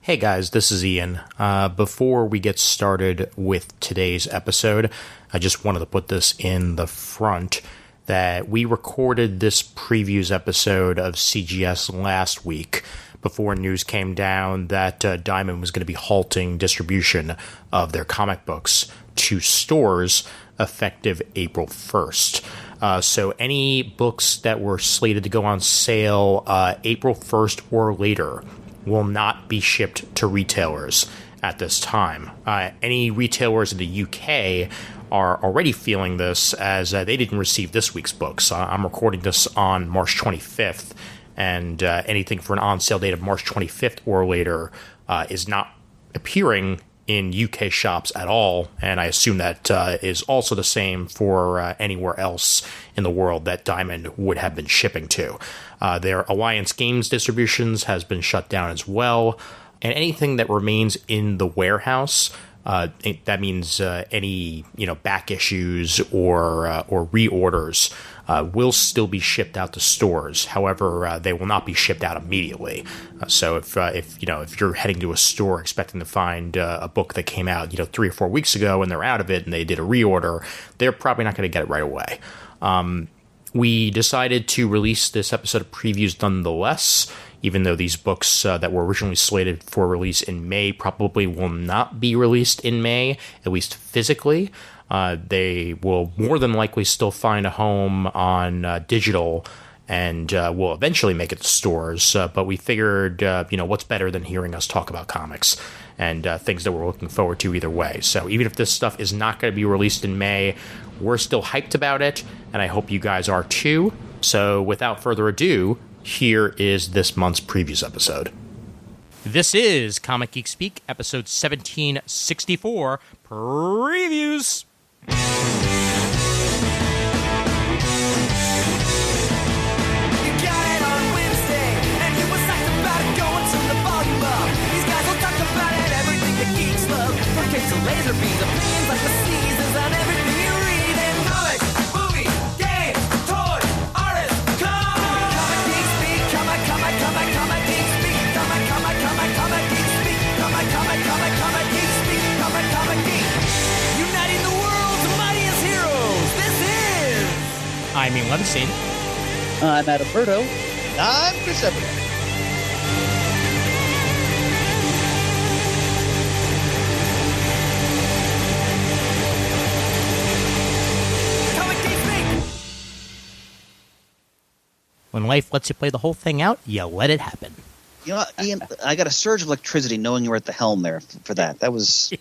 Hey guys, this is Ian. Before we get started with today's episode, I just wanted to put this in the front that we recorded this previews episode of CGS last week before news came down that Diamond was going to be halting distribution of their comic books to stores effective April 1st. So any books that were slated to go on sale April 1st or later will not be shipped to retailers at this time. Any retailers in the UK are already feeling this as they didn't receive this week's books. I'm recording this on March 25th, and anything for an on-sale date of March 25th or later is not appearing in UK shops at all, and I assume that is also the same for anywhere else in the world that Diamond would have been shipping to. Their Alliance Games distributions has been shut down as well, and anything that remains in the warehouse, that means any back issues or reorders, will still be shipped out to stores. However, they will not be shipped out immediately. So if you're heading to a store expecting to find a book that came out 3 or 4 weeks ago and they're out of it and they did a reorder, they're probably not going to get it right away. We decided to release this episode of previews nonetheless, even though these books that were originally slated for release in May probably will not be released in May, at least physically. They will more than likely still find a home on digital and will eventually make it to stores. But we figured, what's better than hearing us talk about comics and things that we're looking forward to either way. So even if this stuff is not going to be released in May, we're still hyped about it, and I hope you guys are too. So without further ado, here is this month's previews episode. This is Comic Geek Speak, episode 1764, Previews. Laser beams, opinions like the seasons on everything you read in comics, movies, games, toys, artists, comic geek speak, comic geek speak, comic geek speak, comic geek speak, comic geek, uniting the world's mightiest heroes. This is. I'm Ian Levinstein. I'm Adalberto. I'm Chris Everett. When life lets you play the whole thing out, you let it happen. You know, Ian, I got a surge of electricity knowing you were at the helm there for that. That was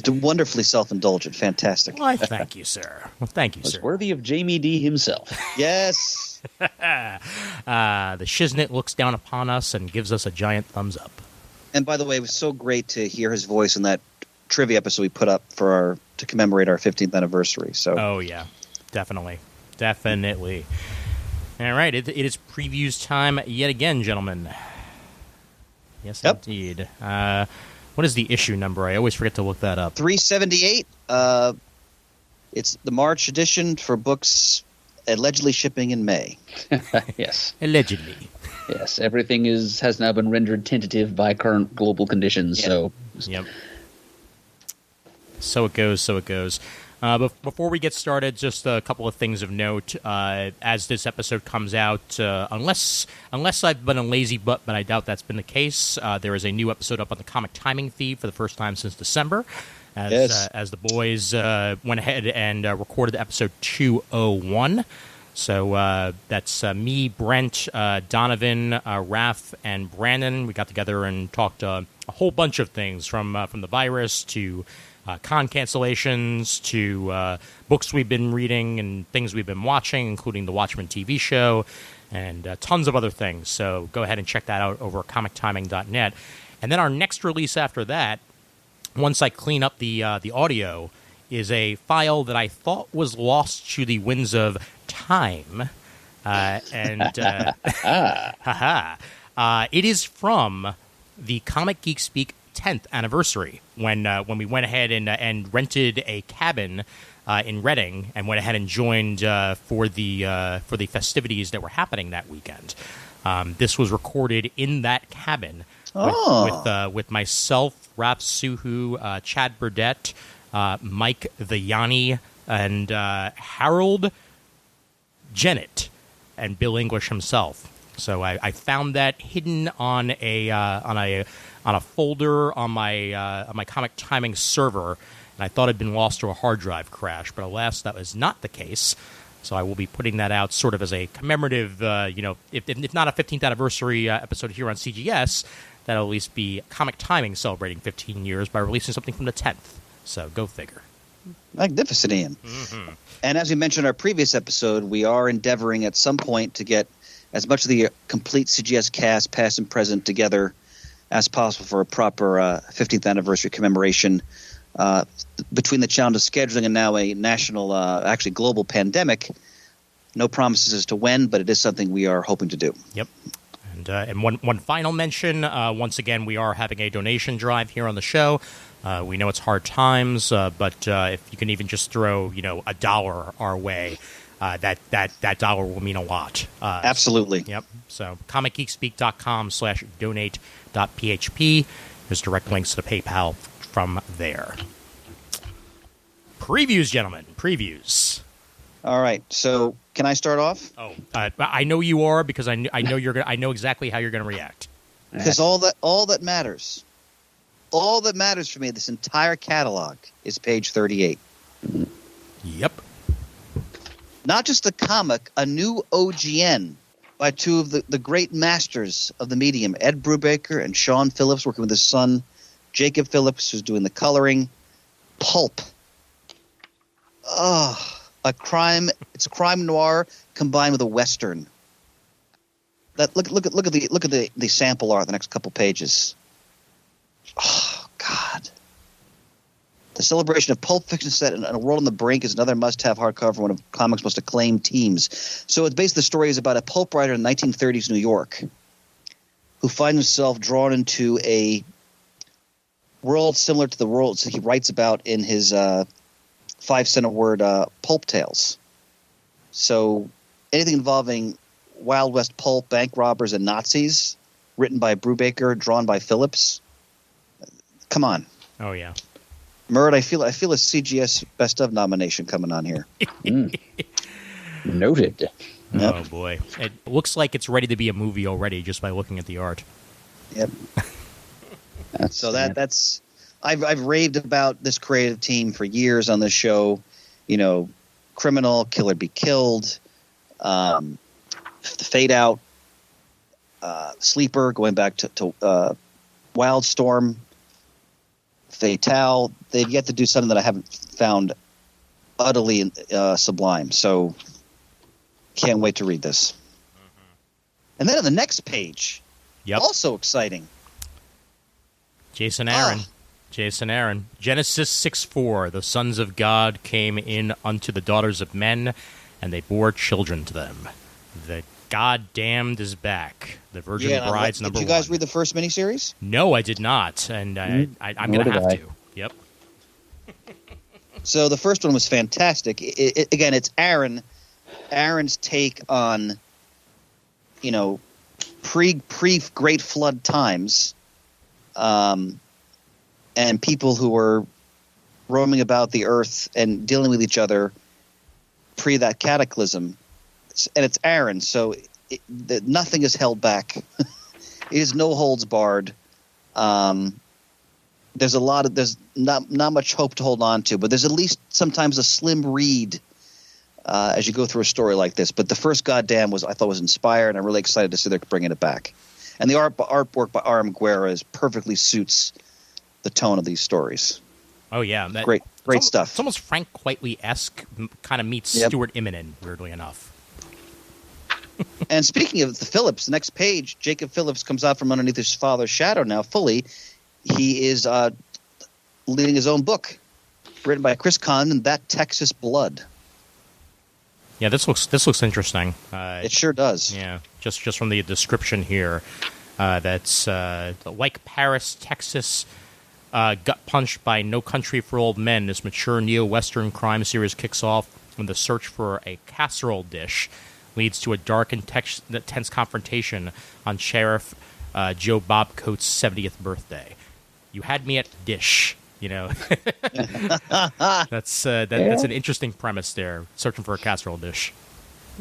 wonderfully self-indulgent. Fantastic. Well, thank you, sir. Well, thank you, Was sir. worthy of Jamie D himself. Yes. The Shiznit looks down upon us and gives us a giant thumbs up. And by the way, it was so great to hear his voice in that trivia episode we put up to commemorate our 15th anniversary. So. Oh, yeah. Definitely. All right, it is previews time yet again, gentlemen. Yes, yep. Indeed. What is the issue number? I always forget to look that up. 378. It's the March edition for books allegedly shipping in May. Yes. Allegedly. Yes, everything has now been rendered tentative by current global conditions. Yep. So. So it goes. But before we get started, just a couple of things of note. As this episode comes out, unless I've been a lazy butt, but I doubt that's been the case, there is a new episode up on the Comic Timing feed for the first time since December, as the boys went ahead and recorded episode 201. So that's me, Brent, Donovan, Raph, and Brandon. We got together and talked a whole bunch of things from the virus to con cancellations to books we've been reading and things we've been watching, including the Watchmen TV show and tons of other things. So go ahead and check that out over at comictiming.net. And then our next release after that, once I clean up the audio, is a file that I thought was lost to the winds of time. It is from the Comic Geek Speak 10th anniversary when we went ahead and rented a cabin in Reading and went ahead and joined for the festivities that were happening that weekend. This was recorded in that cabin with myself, Raph Suhu, Chad Burdett, Mike the Yanni, and Harold Jennett, and Bill English himself. So I found that hidden on a folder on my Comic Timing server, and I thought it had been lost to a hard drive crash, but alas, that was not the case. So I will be putting that out sort of as a commemorative, if not a 15th anniversary episode here on CGS, that'll at least be Comic Timing celebrating 15 years by releasing something from the 10th. So go figure. Magnificent, Ian. Mm-hmm. And as we mentioned in our previous episode, we are endeavoring at some point to get as much of the complete CGS cast, past and present, together as possible for a proper 15th anniversary commemoration. Between the challenge of scheduling and now a national, actually global pandemic, no promises as to when, but it is something we are hoping to do. Yep. And one final mention, once again, we are having a donation drive here on the show. We know it's hard times, but if you can even just throw, $1 our way, that dollar will mean a lot. Absolutely. Yep. So comicgeekspeak.com/donate.php. There's direct links to the PayPal from there. Previews, gentlemen. Previews. All right. So can I start off? Oh, I know you are, because I know you're gonna. I know exactly how you're going to react. Because all that matters for me, this entire catalog, is page 38. Yep. Not just a comic, a new OGN by two of the great masters of the medium, Ed Brubaker and Sean Phillips, working with his son, Jacob Phillips, who's doing the coloring. Pulp. It's a crime noir combined with a western. Look at the sample art, the next couple pages. Oh God. The celebration of pulp fiction set in A World on the Brink is another must-have hardcover, one of comics' most acclaimed teams. So it's basically the story is about a pulp writer in 1930s New York who finds himself drawn into a world similar to the worlds he writes about in his 5-cent a word pulp tales. So anything involving Wild West pulp, bank robbers, and Nazis, written by Brubaker, drawn by Phillips. Come on. Oh yeah. Murd, I feel a CGS Best of nomination coming on here. Noted. Oh boy, it looks like it's ready to be a movie already just by looking at the art. Yep. That's I've raved about this creative team for years on this show. Criminal, Kill or Be Killed, Fade Out, Sleeper, going back to Wildstorm, Fatale. They've yet to do something that I haven't found utterly sublime. So can't wait to read this. Mm-hmm. And then on the next page, also exciting. Jason Aaron. Genesis 6:4. The sons of God came in unto the daughters of men, and they bore children to them. The God damned is back. The Virgin Bride's number 1. Did you guys read the first miniseries? No, I did not, and I'm going to have to. Yep. So the first one was fantastic. Again, it's Aaron's take on, pre-Great Flood times, and people who were roaming about the earth and dealing with each other pre that cataclysm. And it's Aaron, so nothing is held back. It is no holds barred. There's not much hope to hold on to, but there's at least sometimes a slim read as you go through a story like this. But the first goddamn I thought was inspired, and I'm really excited to see they're bringing it back. And the artwork by R.M. Guerra perfectly suits the tone of these stories. Oh yeah, great stuff. It's almost Frank Quitely-esque, kind of meets Stuart Immonen, weirdly enough. And speaking of the Phillips, the next page, Jacob Phillips comes out from underneath his father's shadow now fully. He is leading his own book, written by Chris Condon, That Texas Blood. Yeah, this looks interesting. It sure does. Yeah, just from the description here, that's like Paris, Texas, gut punched by No Country for Old Men. This mature neo-Western crime series kicks off when the search for a casserole dish leads to a dark and tense confrontation on Sheriff Joe Bob Coates' 70th birthday. You had me at dish. You know, that's an interesting premise there. Searching for a casserole dish.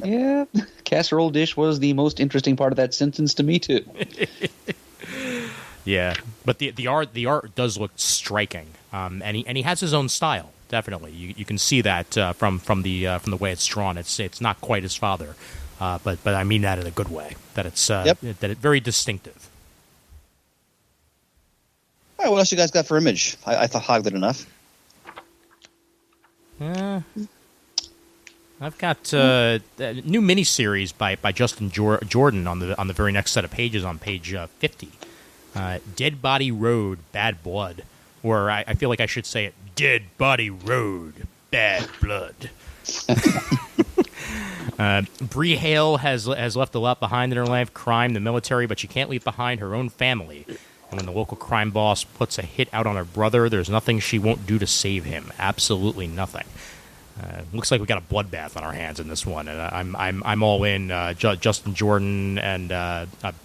Yeah, casserole dish was the most interesting part of that sentence to me too. Yeah, but the art does look striking, and he has his own style. Definitely, you can see that from the way it's drawn. It's not quite his father, but I mean that in a good way. That it's that it's very distinctive. All right, what else you guys got for Image? I thought hogged it enough. I've got a new miniseries by Justin Jordan on the very next set of pages on page 50. Dead Body Road, Bad Blood. Or I feel like I should say it, Dead Body Road, Bad Blood. Bree Hale has left a lot behind in her life, crime, the military, but she can't leave behind her own family. And when the local crime boss puts a hit out on her brother, there's nothing she won't do to save him. Absolutely nothing. Looks like we got a bloodbath on our hands in this one, and I'm all in. Justin Jordan and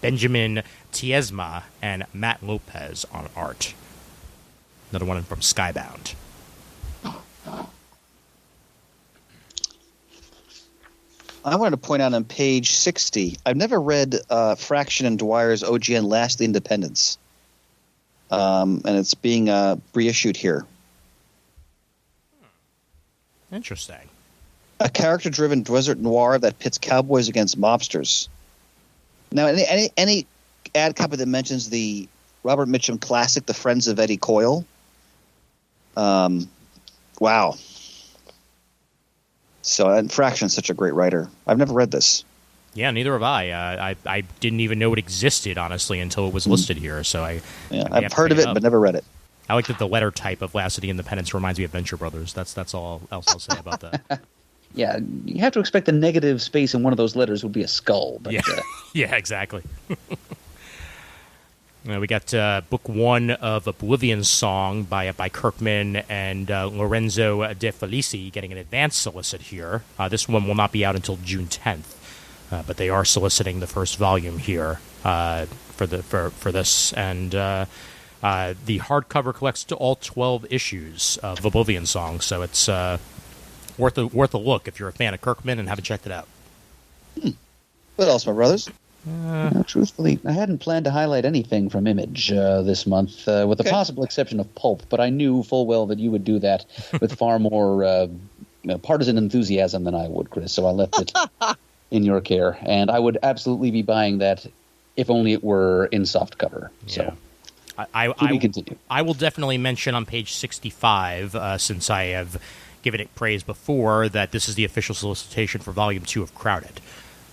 Benjamin Tiesma and Matt Lopez on art. Another one from Skybound. I wanted to point out on page 60, I've never read Fraction and Dwyer's OGN Last Independence, and it's being reissued here. Interesting. A character-driven desert noir that pits cowboys against mobsters. Now, any ad copy that mentions the Robert Mitchum classic, The Friends of Eddie Coyle, wow. So, and Fraction's such a great writer. I've never read this. Yeah, neither have I. I didn't even know it existed, honestly, until it was listed here. So I've heard of it, but never read it. I like that the letter type of Last City Independence reminds me of Venture Brothers. That's all else I'll say about that. Yeah, you have to expect the negative space in one of those letters would be a skull. But, yeah, yeah, exactly. We got book one of Oblivion Song by Kirkman and Lorenzo De Felici getting an advance solicit here. This one will not be out until June 10th, but they are soliciting the first volume here for this. And the hardcover collects to all 12 issues of Oblivion Song, so it's worth a look if you're a fan of Kirkman and haven't checked it out. What else, my brothers? Truthfully, I hadn't planned to highlight anything from Image this month, with the possible exception of Pulp, but I knew full well that you would do that with far more partisan enthusiasm than I would, Chris, so I left it in your care. And I would absolutely be buying that if only it were in softcover. So. I will definitely mention on page 65, since I have given it praise before, that this is the official solicitation for Volume 2 of Crowded.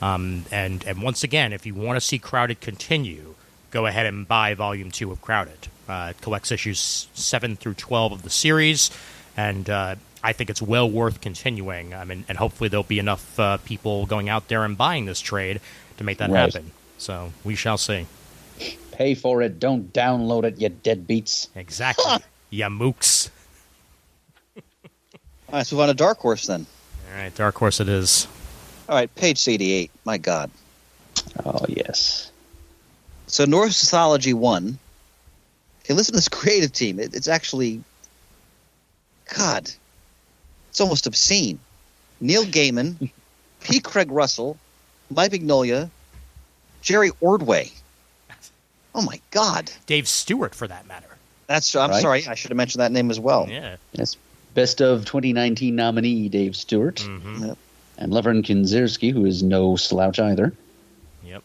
And once again, if you want to see Crowded continue, go ahead and buy Volume 2 of Crowded. It collects issues 7 through 12 of the series, and I think it's well worth continuing. I mean, and hopefully there'll be enough people going out there and buying this trade to make that happen. So we shall see. Pay for it, don't download it, you deadbeats. Exactly. Ya mooks. All right, so we're on a Dark Horse then. All right, Dark Horse it is. All right, page 88. My God. Oh, yes. So Norse Mythology 1. Okay, listen to this creative team. It's actually, God, it's almost obscene. Neil Gaiman, P. Craig Russell, Mike Mignola, Jerry Ordway. Oh, my God. Dave Stewart, for that matter. I'm sorry. I should have mentioned that name as well. Yeah. Yes. Best of 2019 nominee Dave Stewart. Mm-hmm. Yep. And Levern Kinzierski, who is no slouch either. Yep.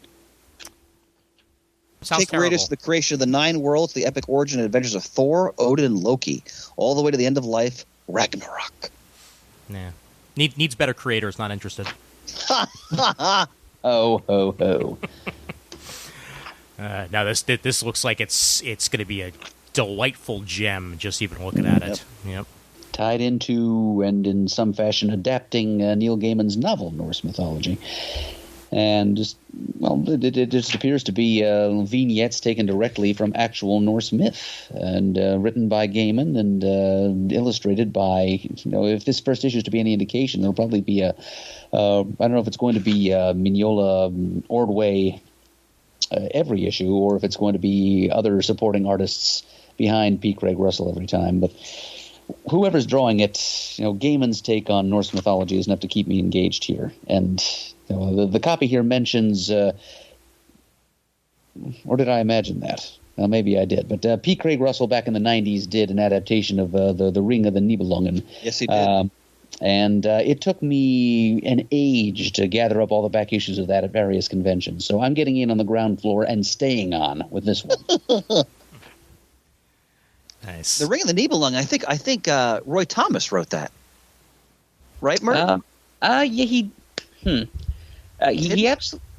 Sounds Take readers to the creation of the 9 worlds, the epic origin and adventures of Thor, Odin, and Loki, all the way to the end of life, Ragnarok. Yeah. Needs better creators, not interested. Oh, ho, ho. Now this looks like it's going to be a delightful gem just even looking at it. Yep. Tied into and in some fashion adapting Neil Gaiman's novel Norse mythology. And just, well, it just appears to be vignettes taken directly from actual Norse myth and written by Gaiman and illustrated by, if this first issue is to be any indication, there'll probably be I don't know if it's going to be Mignola Ordway every issue, or if it's going to be other supporting artists behind P. Craig Russell every time. But whoever's drawing it, Gaiman's take on Norse mythology is enough to keep me engaged here. And the copy here mentions, or did I imagine that? Well, maybe I did. But P. Craig Russell back in the 90s did an adaptation of the Ring of the Nibelungen. Yes, he did. And it took me an age to gather up all the back issues of that at various conventions. So I'm getting in on the ground floor and staying on with this one. Nice. The Ring of the Nibelung, I think Roy Thomas wrote that. Right, Mert? Yeah,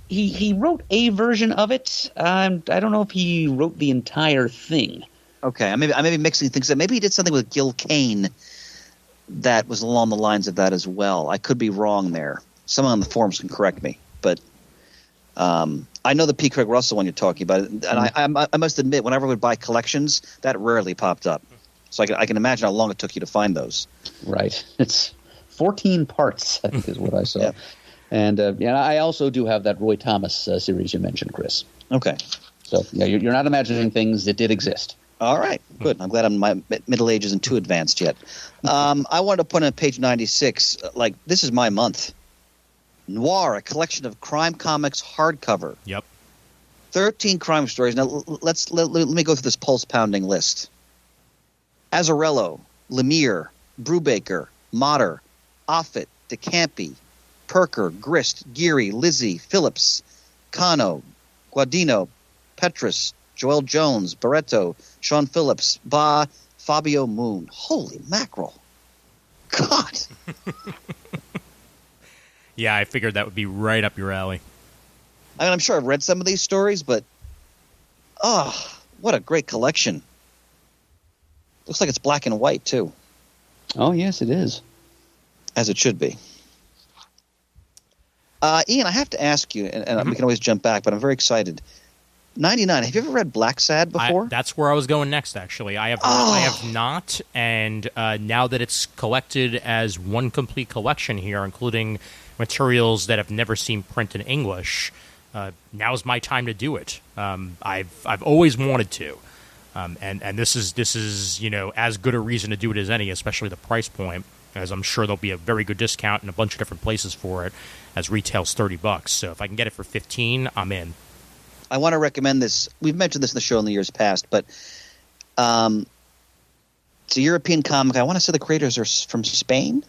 he wrote a version of it. I don't know if he wrote the entire thing. Okay, I may be mixing things up. Maybe he did something with Gil Kane that was along the lines of that as well. I could be wrong there. Someone on the forums can correct me, but I know the P. Craig Russell one you're talking about, and I must admit, whenever I would buy collections, that rarely popped up. So I can imagine how long it took you to find those. Right. It's 14 parts, I think is what I saw. Yeah. And I also do have that Roy Thomas series you mentioned, Chris. Okay. So yeah, you're not imagining things that did exist. All right, good. I'm glad my middle age isn't too advanced yet. I wanted to put on page 96, this is my month. Noir, a collection of crime comics hardcover. Yep. 13 crime stories. Now, let me go through this pulse-pounding list. Azzarello, Lemire, Brubaker, Motter, Offit, DeCampi, Perker, Grist, Geary, Lizzie, Phillips, Cano, Guadino, Petrus, Joel Jones, Barreto, Sean Phillips, Ba, Fabio Moon. Holy mackerel. God. Yeah, I figured that would be right up your alley. I mean, I'm sure I've read some of these stories, but what a great collection. Looks like it's black and white, too. Oh, yes, it is. As it should be. Ian, I have to ask you, and we can always jump back, but I'm very excited. 99. Have you ever read Black Sad before? That's where I was going next, actually. I have not, and now that it's collected as one complete collection here, including materials that have never seen print in English, now's my time to do it. I've always wanted to, and this is as good a reason to do it as any, especially the price point, as I'm sure there'll be a very good discount in a bunch of different places for it, as retail's $30. So if I can get it for $15, I'm in. I want to recommend this. We've mentioned this in the show in the years past, but it's a European comic. I want to say the creators are from Spain.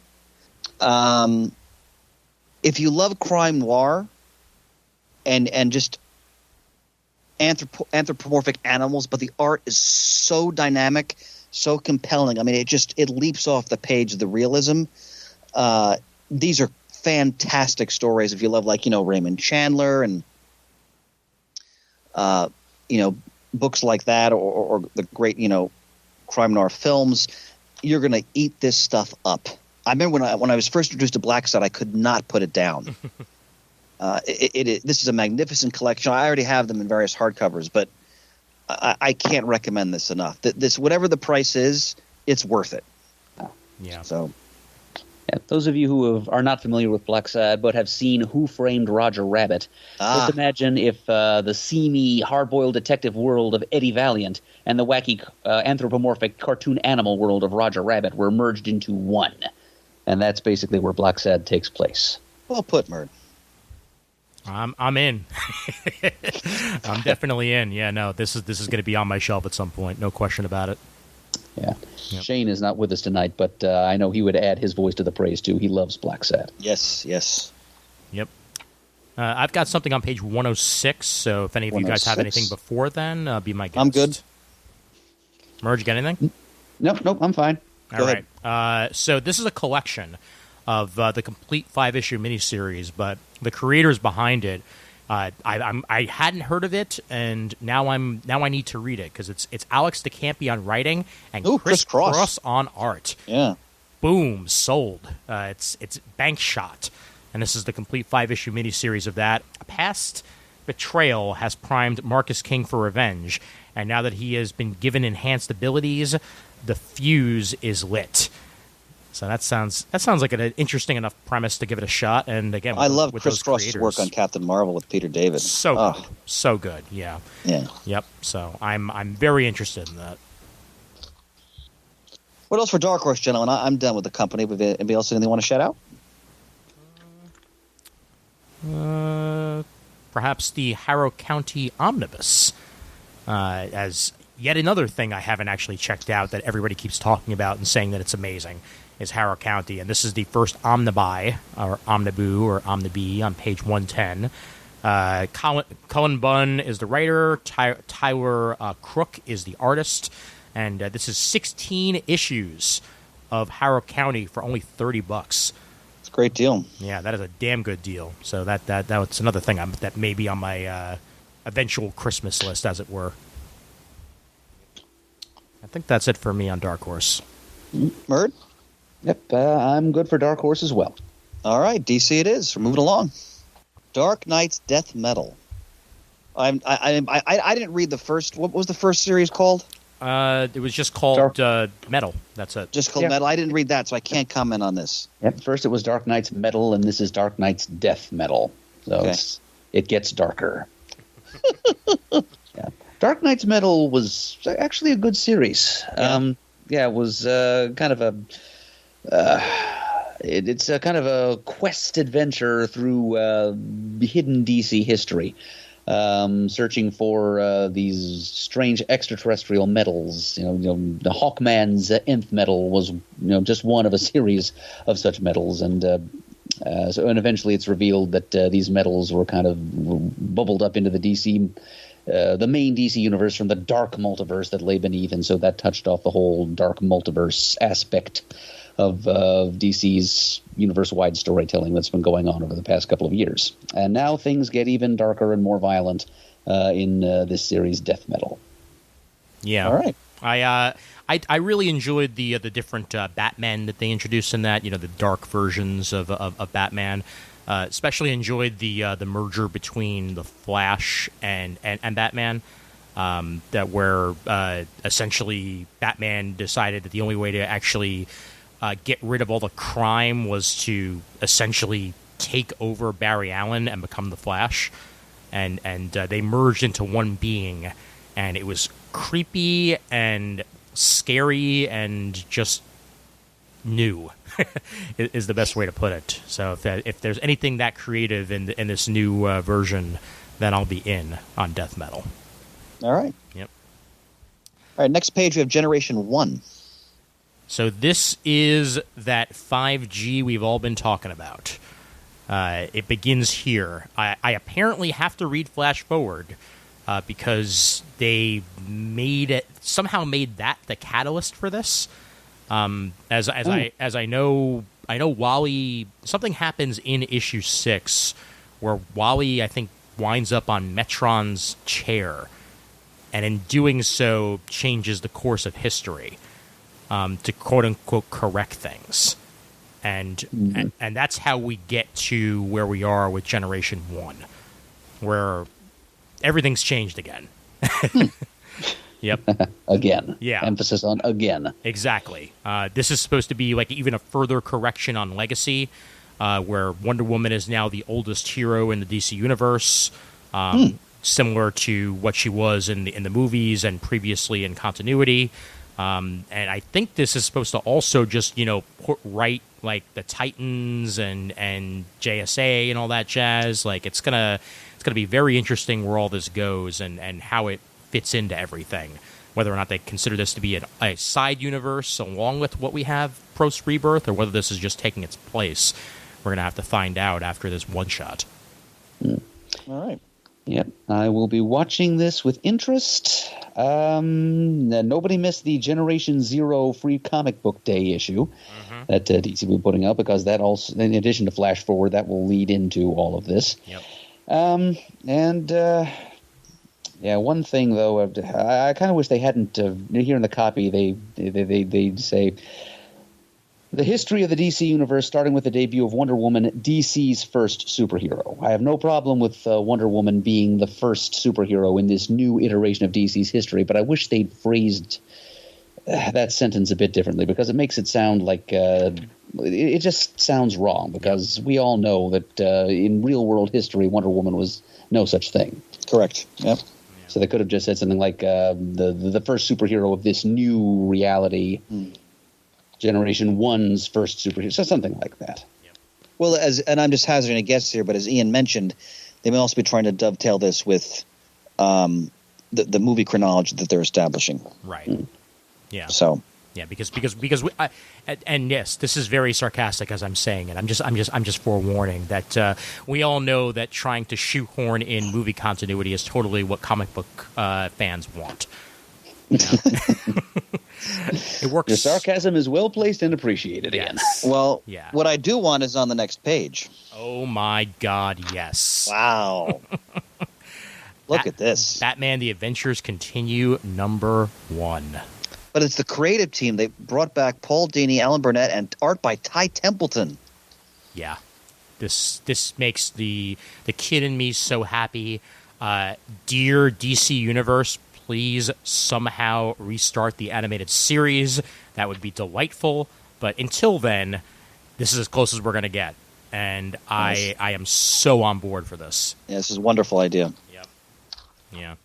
If you love crime noir and just anthropomorphic animals, but the art is so dynamic, so compelling. I mean, it leaps off the page, the realism. These are fantastic stories if you love, Raymond Chandler and books like that, or the great, crime noir films. You're going to eat this stuff up. I remember when I was first introduced to Black Sad, I could not put it down. This is a magnificent collection. I already have them in various hardcovers, but I can't recommend this enough. This, whatever the price is, it's worth it. Yeah. So. Yeah, those of you who are not familiar with Black Sad but have seen Who Framed Roger Rabbit, just imagine if the seamy, hard-boiled detective world of Eddie Valiant and the wacky anthropomorphic cartoon animal world of Roger Rabbit were merged into one. And that's basically where Black Sad takes place. Well put, Mert. I'm in. I'm definitely in. Yeah, no, this is going to be on my shelf at some point. No question about it. Yeah. Yep. Shane is not with us tonight, but I know he would add his voice to the praise, too. He loves Black Sad. Yes. Yep. I've got something on page 106, so if any of you guys have anything before then, be my guest. I'm good. Merge, you got anything? Nope, I'm fine. All right. So this is a collection of the complete 5-issue miniseries, but the creators behind it, I hadn't heard of it, and now I need to read it because it's Alex DeCampi on writing and Chris Cross on art. Yeah. Boom, sold. It's bank shot, and this is the complete 5-issue miniseries of that. A past betrayal has primed Marcus King for revenge, and now that he has been given enhanced abilities, the fuse is lit. So that sounds like an interesting enough premise to give it a shot. And again, I love with Chris those Cross's work on creators, Captain Marvel with Peter David. so good. Yeah. Yeah. Yep. So I'm very interested in that. What else for Dark Horse, gentlemen? I'm done with the company. Anybody else anything want to shout out? Perhaps the Harrow County Omnibus, as yet another thing I haven't actually checked out that everybody keeps talking about and saying that it's amazing, is Harrow County. And this is the first omnibuy, or omniboo, or omnibee on page 110. Cullen Bunn is the writer. Tyler Crook is the artist. And this is 16 issues of Harrow County for only $30. It's a great deal. Yeah, that is a damn good deal. So that's another thing that may be on my eventual Christmas list, as it were. I think that's it for me on Dark Horse. Murd? Yep, I'm good for Dark Horse as well. All right, DC it is. We're moving along. Dark Knight's Death Metal. I didn't read the first. What was the first series called? It was just called Metal. That's it. Just called Metal. I didn't read that, so I can't comment on this. Yep, first it was Dark Knight's Metal, and this is Dark Knight's Death Metal. So Okay. it gets darker. Yeah. Dark Knight's Metal was actually a good series. It was kind of a it's a kind of a quest adventure through hidden DC history, searching for these strange extraterrestrial metals. The Hawkman's nth metal was just one of a series of such metals, and eventually it's revealed that these metals were kind of bubbled up into the main DC universe from the dark multiverse that lay beneath, and so that touched off the whole dark multiverse aspect of DC's universe-wide storytelling that's been going on over the past couple of years. And now things get even darker and more violent in this series, Death Metal. Yeah. All right. I really enjoyed the different Batman that they introduced in that. The dark versions of Batman. Especially enjoyed the merger between the Flash and Batman. That where essentially Batman decided that the only way to actually get rid of all the crime was to essentially take over Barry Allen and become the Flash, and they merged into one being, and it was creepy and scary and just new is the best way to put it. So if there's anything that creative in this new version, then I'll be in on Death Metal. All right. Yep. All right, next page we have Generation 1. So this is that 5G we've all been talking about. It begins here. I apparently have to read flash forward because they somehow made that the catalyst for this. As I know Wally, something happens in issue 6 where Wally, I think, winds up on Metron's chair, and in doing so changes the course of history to quote unquote correct things, and that's how we get to where we are with Generation 1, where everything's changed again. Yep. Again. Yeah. Emphasis on again. Exactly. This is supposed to be like even a further correction on Legacy, where Wonder Woman is now the oldest hero in the DC universe, similar to what she was in the movies and previously in continuity. And I think this is supposed to also just put right like the Titans and JSA and all that jazz. Like it's gonna be very interesting where all this goes and how it fits into everything, whether or not they consider this to be a side universe along with what we have post Rebirth, or whether this is just taking its place. We're going to have to find out after this one shot. All right. Yep, I will be watching this with interest. Nobody missed the Generation Zero free comic book day issue that DC will be putting out, because that also, in addition to Flash Forward, that will lead into all of this. Yep. Yeah, one thing though, I kind of wish they hadn't. Here in the copy, they say the history of the DC universe, starting with the debut of Wonder Woman, DC's first superhero. I have no problem with Wonder Woman being the first superhero in this new iteration of DC's history, but I wish they'd phrased that sentence a bit differently because it makes it sound like it just sounds wrong because we all know that in real world history Wonder Woman was no such thing. Correct. Yep. So they could have just said something like the first superhero of this new reality, Generation 1's first superhero, so something like that. Well, and I'm just hazarding a guess here, but as Ian mentioned, they may also be trying to dovetail this with the movie chronology that they're establishing. Right. Yeah. So. Yeah, because and yes, this is very sarcastic as I'm saying it. I'm just forewarning that we all know that trying to shoehorn in movie continuity is totally what comic book fans want. It works. Your sarcasm is well placed and appreciated, Ian. Yes. Well, Yeah. what I do want is on the next page. Oh my God, yes. Wow. Look at this. Batman: The Adventures Continue #1. But it's the creative team. They brought back Paul Dini, Alan Burnett, and art by Ty Templeton. Yeah. This makes the kid in me so happy. Dear DC Universe, please somehow restart the animated series. That would be delightful. But until then, this is as close as we're going to get. And I am so on board for this. Yeah, this is a wonderful idea. Yep. Yeah.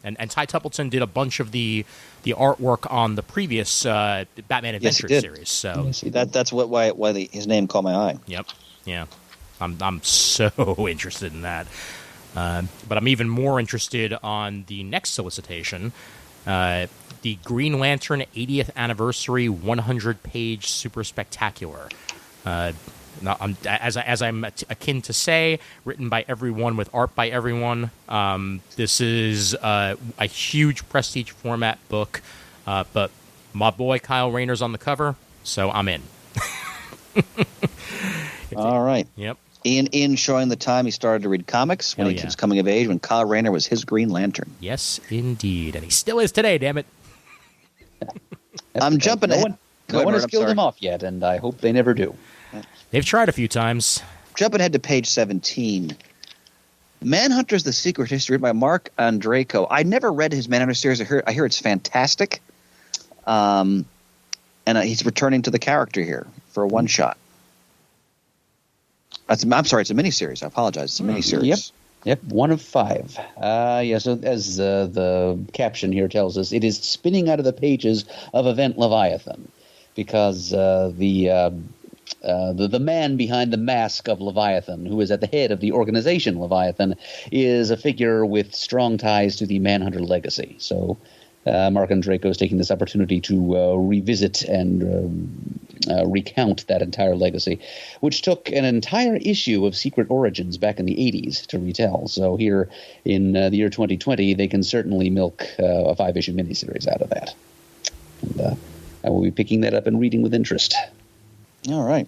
And Ty Templeton did a bunch of the artwork on the previous Batman Adventures series. So That's why his name caught my eye. Yep. Yeah. I'm so interested in that. But I'm even more interested on the next solicitation, the Green Lantern 80th Anniversary 100-page Super Spectacular. As I'm akin to say, written by everyone with art by everyone. This is a huge prestige format book, but my boy Kyle Rayner's on the cover, so I'm in. All right. Yep. Ian showing the time he started to read comics when he was coming of age, when Kyle Rayner was his Green Lantern. Yes, indeed. And he still is today, damn it. I'm jumping ahead. No one has killed him off yet, and I hope they never do. They've tried a few times. Jumping ahead to page 17. Manhunter's The Secret History by Mark Andreyko. I never read his Manhunter series. I hear it's fantastic. And he's returning to the character here for a one-shot. I'm sorry, it's a miniseries. I apologize. It's a miniseries. Yep, 1 of 5. So as the caption here tells us, it is spinning out of the pages of Event Leviathan because the man behind the mask of Leviathan, who is at the head of the organization Leviathan, is a figure with strong ties to the Manhunter legacy. So Mark Andreyko is taking this opportunity to revisit and recount that entire legacy, which took an entire issue of Secret Origins back in the 80s to retell. So here in the year 2020, they can certainly milk a 5-issue miniseries out of that. And I will be picking that up and reading with interest. All right.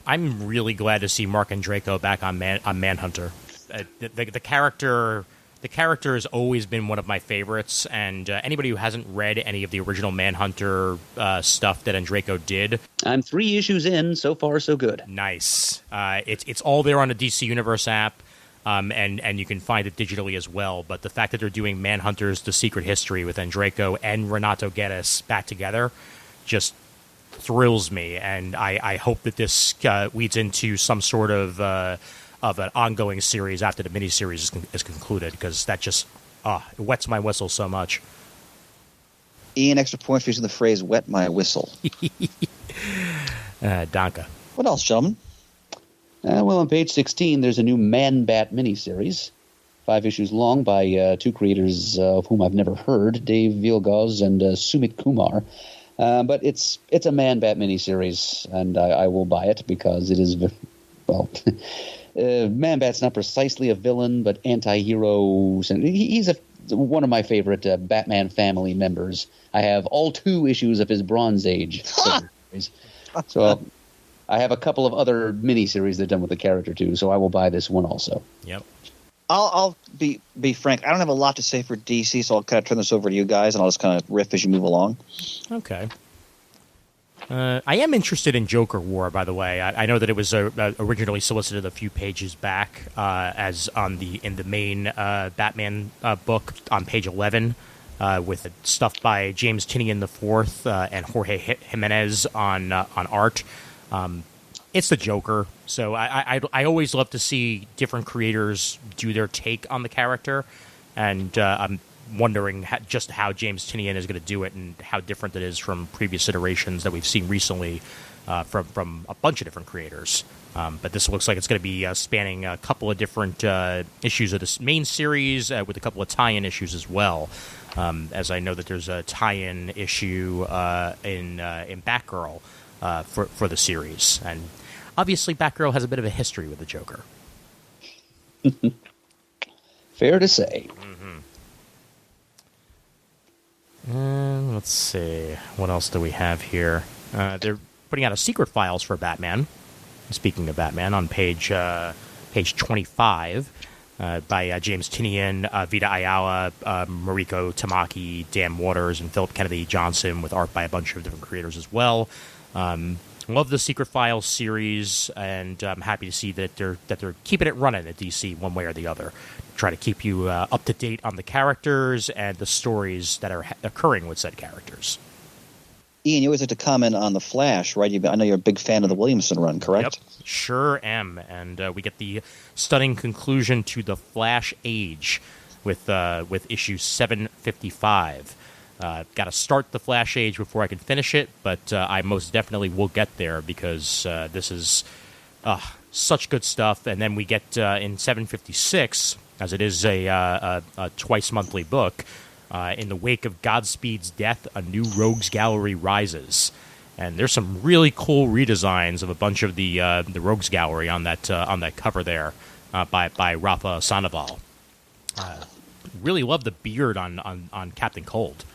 I'm really glad to see Mark Andreyko back on Manhunter. The character has always been one of my favorites, and anybody who hasn't read any of the original Manhunter stuff that Andreyko did, I'm 3 issues in, so far so good. Nice. It's all there on the DC Universe app, and you can find it digitally as well. But the fact that they're doing Manhunter's The Secret History with Andreyko and Renato Geddes back together just thrills me, and I hope that this leads into some sort of an ongoing series after the miniseries is concluded, because that just it wets my whistle so much. Ian, extra points for using the phrase "wet my whistle." Danka. What else, gentlemen? Well, on page 16, there's a new Man-Bat miniseries, 5 issues long by 2 creators of whom I've never heard, Dave Vilgoz and Sumit Kumar. But it's a Man-Bat miniseries, and I will buy it because it is, well, Man-Bat's not precisely a villain, but anti-hero. He's one of my favorite Batman family members. I have all 2 issues of his Bronze Age series. So I have a couple of other miniseries they've done with the character, too, so I will buy this one also. Yep. I'll be frank. I don't have a lot to say for DC, so I'll kind of turn this over to you guys, and I'll just kind of riff as you move along. Okay. I am interested in Joker War, by the way. I know that it was originally solicited a few pages back, as in the main Batman book on page 11. with stuff by James Tinian IV and Jorge Jimenez on art. It's the Joker, so I always love to see different creators do their take on the character, and I'm wondering just how James Tinian is going to do it and how different it is from previous iterations that we've seen recently from a bunch of different creators. But this looks like it's going to be spanning a couple of different issues of this main series with a couple of tie-in issues as well. As I know that there's a tie-in issue in Batgirl for the series. And obviously Batgirl has a bit of a history with the Joker. Fair to say. Let's see. What else do we have here? They're putting out a Secret Files for Batman. Speaking of Batman, on page 25 by James Tinian, Vita Ayala, Mariko Tamaki, Dan Waters, and Philip Kennedy Johnson, with art by a bunch of different creators as well. Love the Secret Files series, and I'm happy to see that they're keeping it running at DC one way or the other. Try to keep you up to date on the characters and the stories that are occurring with said characters. Ian, you always like to comment on the Flash, right? I know you're a big fan of the Williamson run, correct? Yep, sure am. And we get the stunning conclusion to the Flash Age with issue 755. Got to start the Flash Age before I can finish it, but I most definitely will get there because this is such good stuff. And then we get in 756, as it is a twice monthly book, in the wake of Godspeed's death, a new Rogues Gallery rises. And there's some really cool redesigns of a bunch of the Rogues Gallery on that cover there by Rafa Sandoval. Really love the beard on Captain Cold.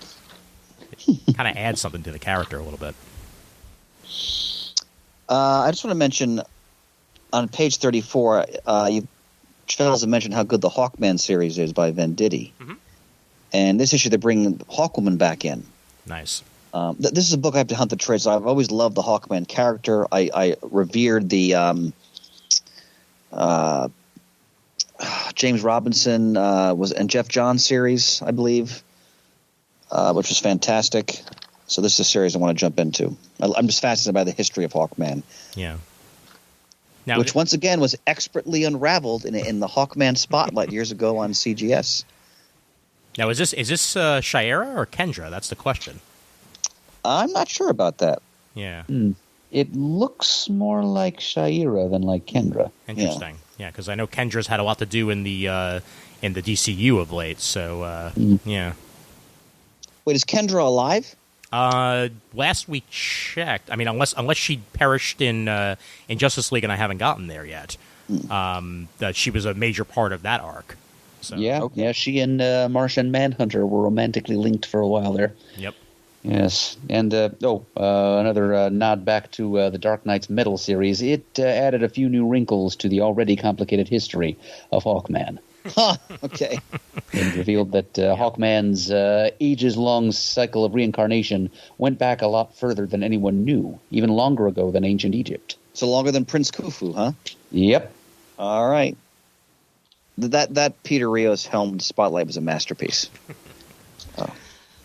It kind of adds something to the character a little bit. I just want to mention on page 34, you Charles had mentioned how good the Hawkman series is by Venditti. Mm-hmm. And this issue, they bring Hawkwoman back in. Nice. This is a book I have to hunt the trades. I've always loved the Hawkman character. I revered the James Robinson and Jeff Johns series, I believe, which was fantastic. So this is a series I want to jump into. I'm just fascinated by the history of Hawkman. Yeah. Now, which, once again, was expertly unraveled in the Hawkman Spotlight years ago on CGS. Now, is this Shayera or Kendra? That's the question. I'm not sure about that. Yeah. It looks more like Shayera than like Kendra. Interesting. Yeah, because I know Kendra's had a lot to do in the DCU of late. So yeah. Wait, is Kendra alive? Last we checked, I mean, unless she perished in Justice League, and I haven't gotten there yet. That she was a major part of that arc. So. Yeah, yeah. She and Martian Manhunter were romantically linked for a while there. Yep. Yes, and another nod back to the Dark Knight's Metal series. It added a few new wrinkles to the already complicated history of Hawkman. Huh, okay. It revealed that Hawkman's ages-long cycle of reincarnation went back a lot further than anyone knew, even longer ago than ancient Egypt. So longer than Prince Khufu, huh? Yep. All right. That Peter Rios helmed Spotlight was a masterpiece.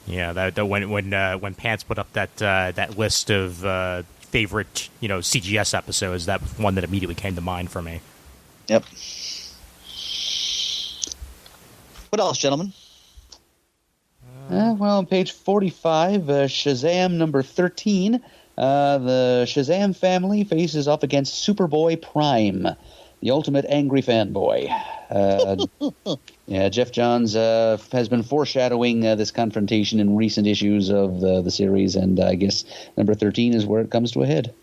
Yeah, that when Pants put up that list of favorite CGS episodes, that was one that immediately came to mind for me. Yep. What else, gentlemen? Well, on page 45, Shazam number 13, the Shazam family faces off against Superboy Prime, the ultimate angry fanboy. Jeff Johns has been foreshadowing this confrontation in recent issues of the series, and I guess number 13 is where it comes to a head.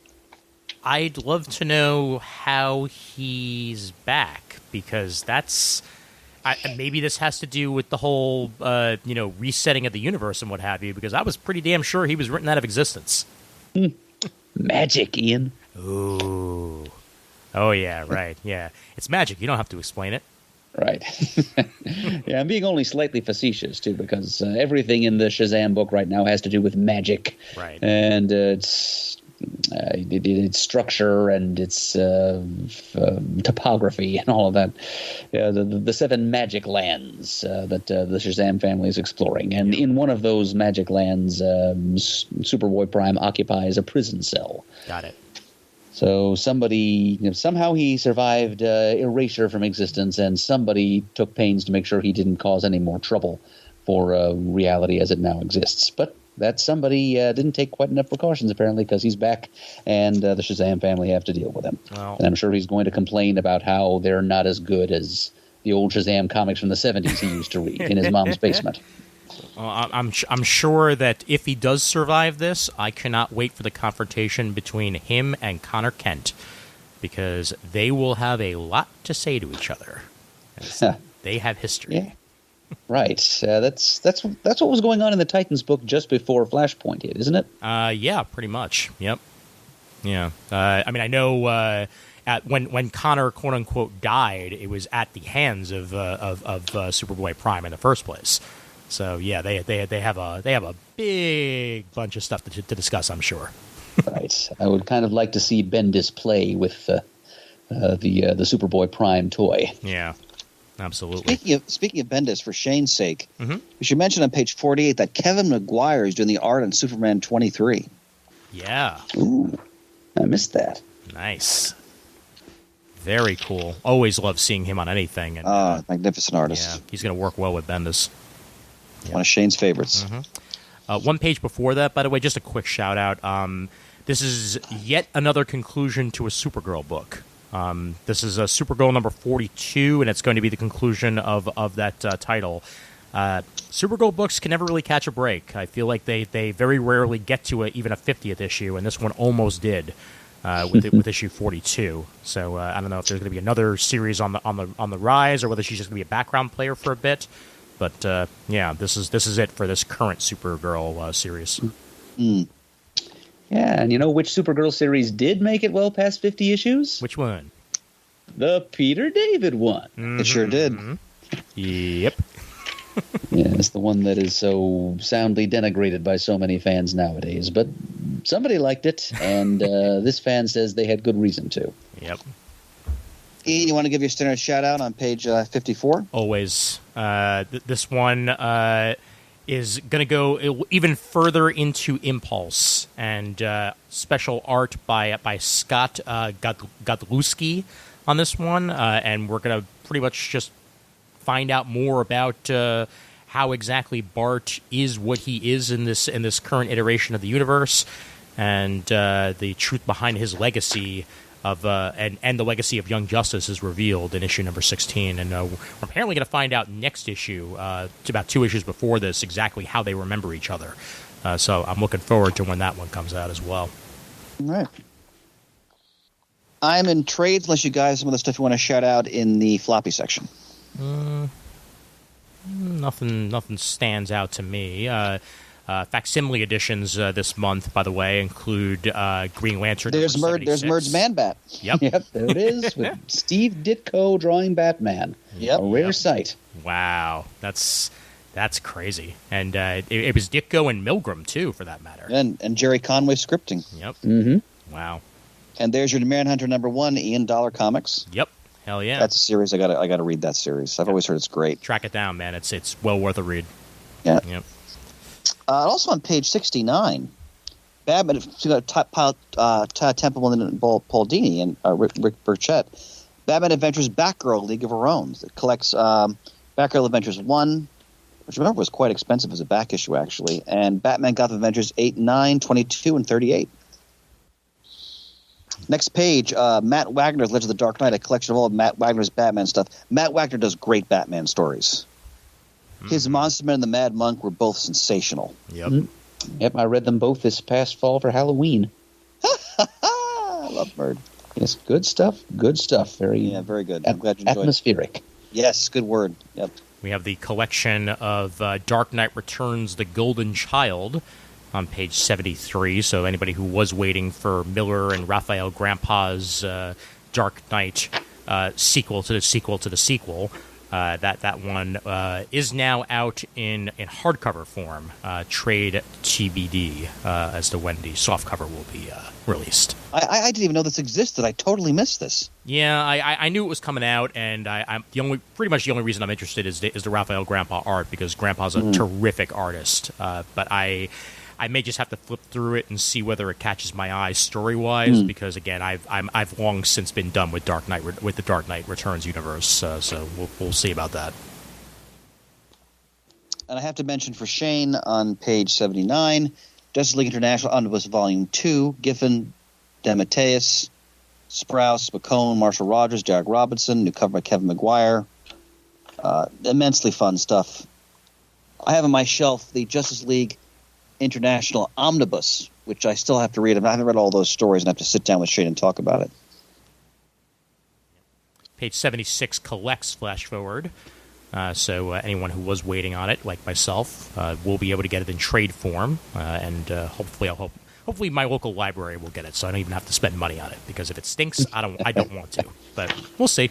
I'd love to know how he's back, because that's... maybe this has to do with the whole, resetting of the universe and what have you, because I was pretty damn sure he was written out of existence. Magic, Ian. Ooh. Oh, yeah, right, yeah. It's magic. You don't have to explain it. Right. Yeah, I'm being only slightly facetious, too, because everything in the Shazam book right now has to do with magic. Right. And it's its structure and its topography and all of that. The 7 magic lands that the Shazam family is exploring. And in one of those magic lands, Superboy Prime occupies a prison cell. Got it. So somehow he survived erasure from existence, and somebody took pains to make sure he didn't cause any more trouble for reality as it now exists. But that somebody didn't take quite enough precautions, apparently, because he's back, and the Shazam family have to deal with him. Well, and I'm sure he's going to complain about how they're not as good as the old Shazam comics from the 70s he used to read in his mom's basement. I'm sure that if he does survive this, I cannot wait for the confrontation between him and Connor Kent, because they will have a lot to say to each other. They have history. Yeah. Right. That's what was going on in the Titans book just before Flashpoint hit, isn't it? Yeah, pretty much. Yep. Yeah. I mean, I know when Connor, quote unquote, died, it was at the hands of Superboy Prime in the first place. So yeah, they have a big bunch of stuff to discuss, I'm sure. Right. I would kind of like to see Bendis play with the Superboy Prime toy. Yeah. Absolutely. Speaking of Bendis, for Shane's sake, we should mention on page 48 that Kevin McGuire is doing the art on Superman 23. Yeah. Ooh, I missed that. Nice. Very cool. Always love seeing him on anything. And, magnificent artist. Yeah, he's going to work well with Bendis. One of Shane's favorites. One page before that, by the way, just a quick shout out. This is yet another conclusion to a Supergirl book. This is Supergirl number 42, and it's going to be the conclusion of that title. Supergirl books can never really catch a break. I feel like they very rarely get to even a 50th issue, and this one almost did with issue 42. So I don't know if there's going to be another series on the rise, or whether she's just going to be a background player for a bit. But yeah, this is it for this current Supergirl series. Yeah, and you know which Supergirl series did make it well past 50 issues? Which one? The Peter David one. It sure did. Yep. Yeah, it's the one that is so soundly denigrated by so many fans nowadays. But somebody liked it, and this fan says they had good reason to. Yep. Ian, you want to give your standard shout-out on page 54? Always. This one is going to go even further into Impulse, and special art by Scott Godlewski on this one, and we're going to pretty much just find out more about how exactly Bart is what he is in this current iteration of the universe, and the truth behind his legacy of and the legacy of Young Justice is revealed in issue number 16, and we're apparently going to find out next issue, about 2 issues before this, exactly how they remember each other. So I'm looking forward to when that one comes out as well. All right. I'm in trades, unless you guys have some of the stuff you want to shout out in the floppy section. Nothing stands out to me. Facsimile editions this month, by the way, include Green Lantern. There's Murd's Man-Bat. Yep. Yep, there it is, with Steve Ditko drawing Batman. Yep. A rare sight. Wow, that's crazy. And it was Ditko and Milgram, too, for that matter. And Jerry Conway scripting. Yep. Mm-hmm. Wow. And there's your Manhunter number 1, Ian Dollar Comics. Yep. Hell yeah. That's a series I gotta read that series. I've always heard it's great. Track it down, man. It's well worth a read. Yeah. Yep. Also on page 69, Batman, Templeman and Paul Dini and Rick Burchett, Batman Adventures Batgirl League of Her Own. It collects Batgirl Adventures 1, which I remember was quite expensive as a back issue, actually, and Batman Gotham Adventures 8, 9, 22, and 38. Next page, Matt Wagner's Legends of the Dark Knight, a collection of all of Matt Wagner's Batman stuff. Matt Wagner does great Batman stories. His Monster Man and the Mad Monk were both sensational. Yep. Mm-hmm. Yep, I read them both this past fall for Halloween. I love Bird. Yes, good stuff. Good stuff. Very good. I'm glad you enjoyed it. Atmospheric. Yes, good word. Yep. We have the collection of Dark Knight Returns The Golden Child on page 73. So anybody who was waiting for Miller and Raphael Grampa's Dark Knight sequel to the sequel to the sequel, That one is now out in hardcover form. Trade TBD as to when the softcover will be released. I didn't even know this existed. I totally missed this. Yeah, I knew it was coming out, and I'm pretty much the only reason I'm interested is the Raphael Grandpa art, because Grandpa's a terrific artist. But I may just have to flip through it and see whether it catches my eye story-wise, because again, I've long since been done with the Dark Knight Returns universe, so we'll see about that. And I have to mention for Shane on page 79, Justice League International Omnibus Volume 2, Giffen, DeMatteis, Sprouse, McCone, Marshall Rogers, Jack Robinson, new cover by Kevin McGuire. Immensely fun stuff. I have on my shelf the Justice League International Omnibus, which I still have to read. I haven't read all those stories and I have to sit down with Shane and talk about it. Page 76 collects Flash Forward. So anyone who was waiting on it, like myself, will be able to get it in trade form, and hopefully my local library will get it, so I don't even have to spend money on it. Because if it stinks, I don't want to. But we'll see.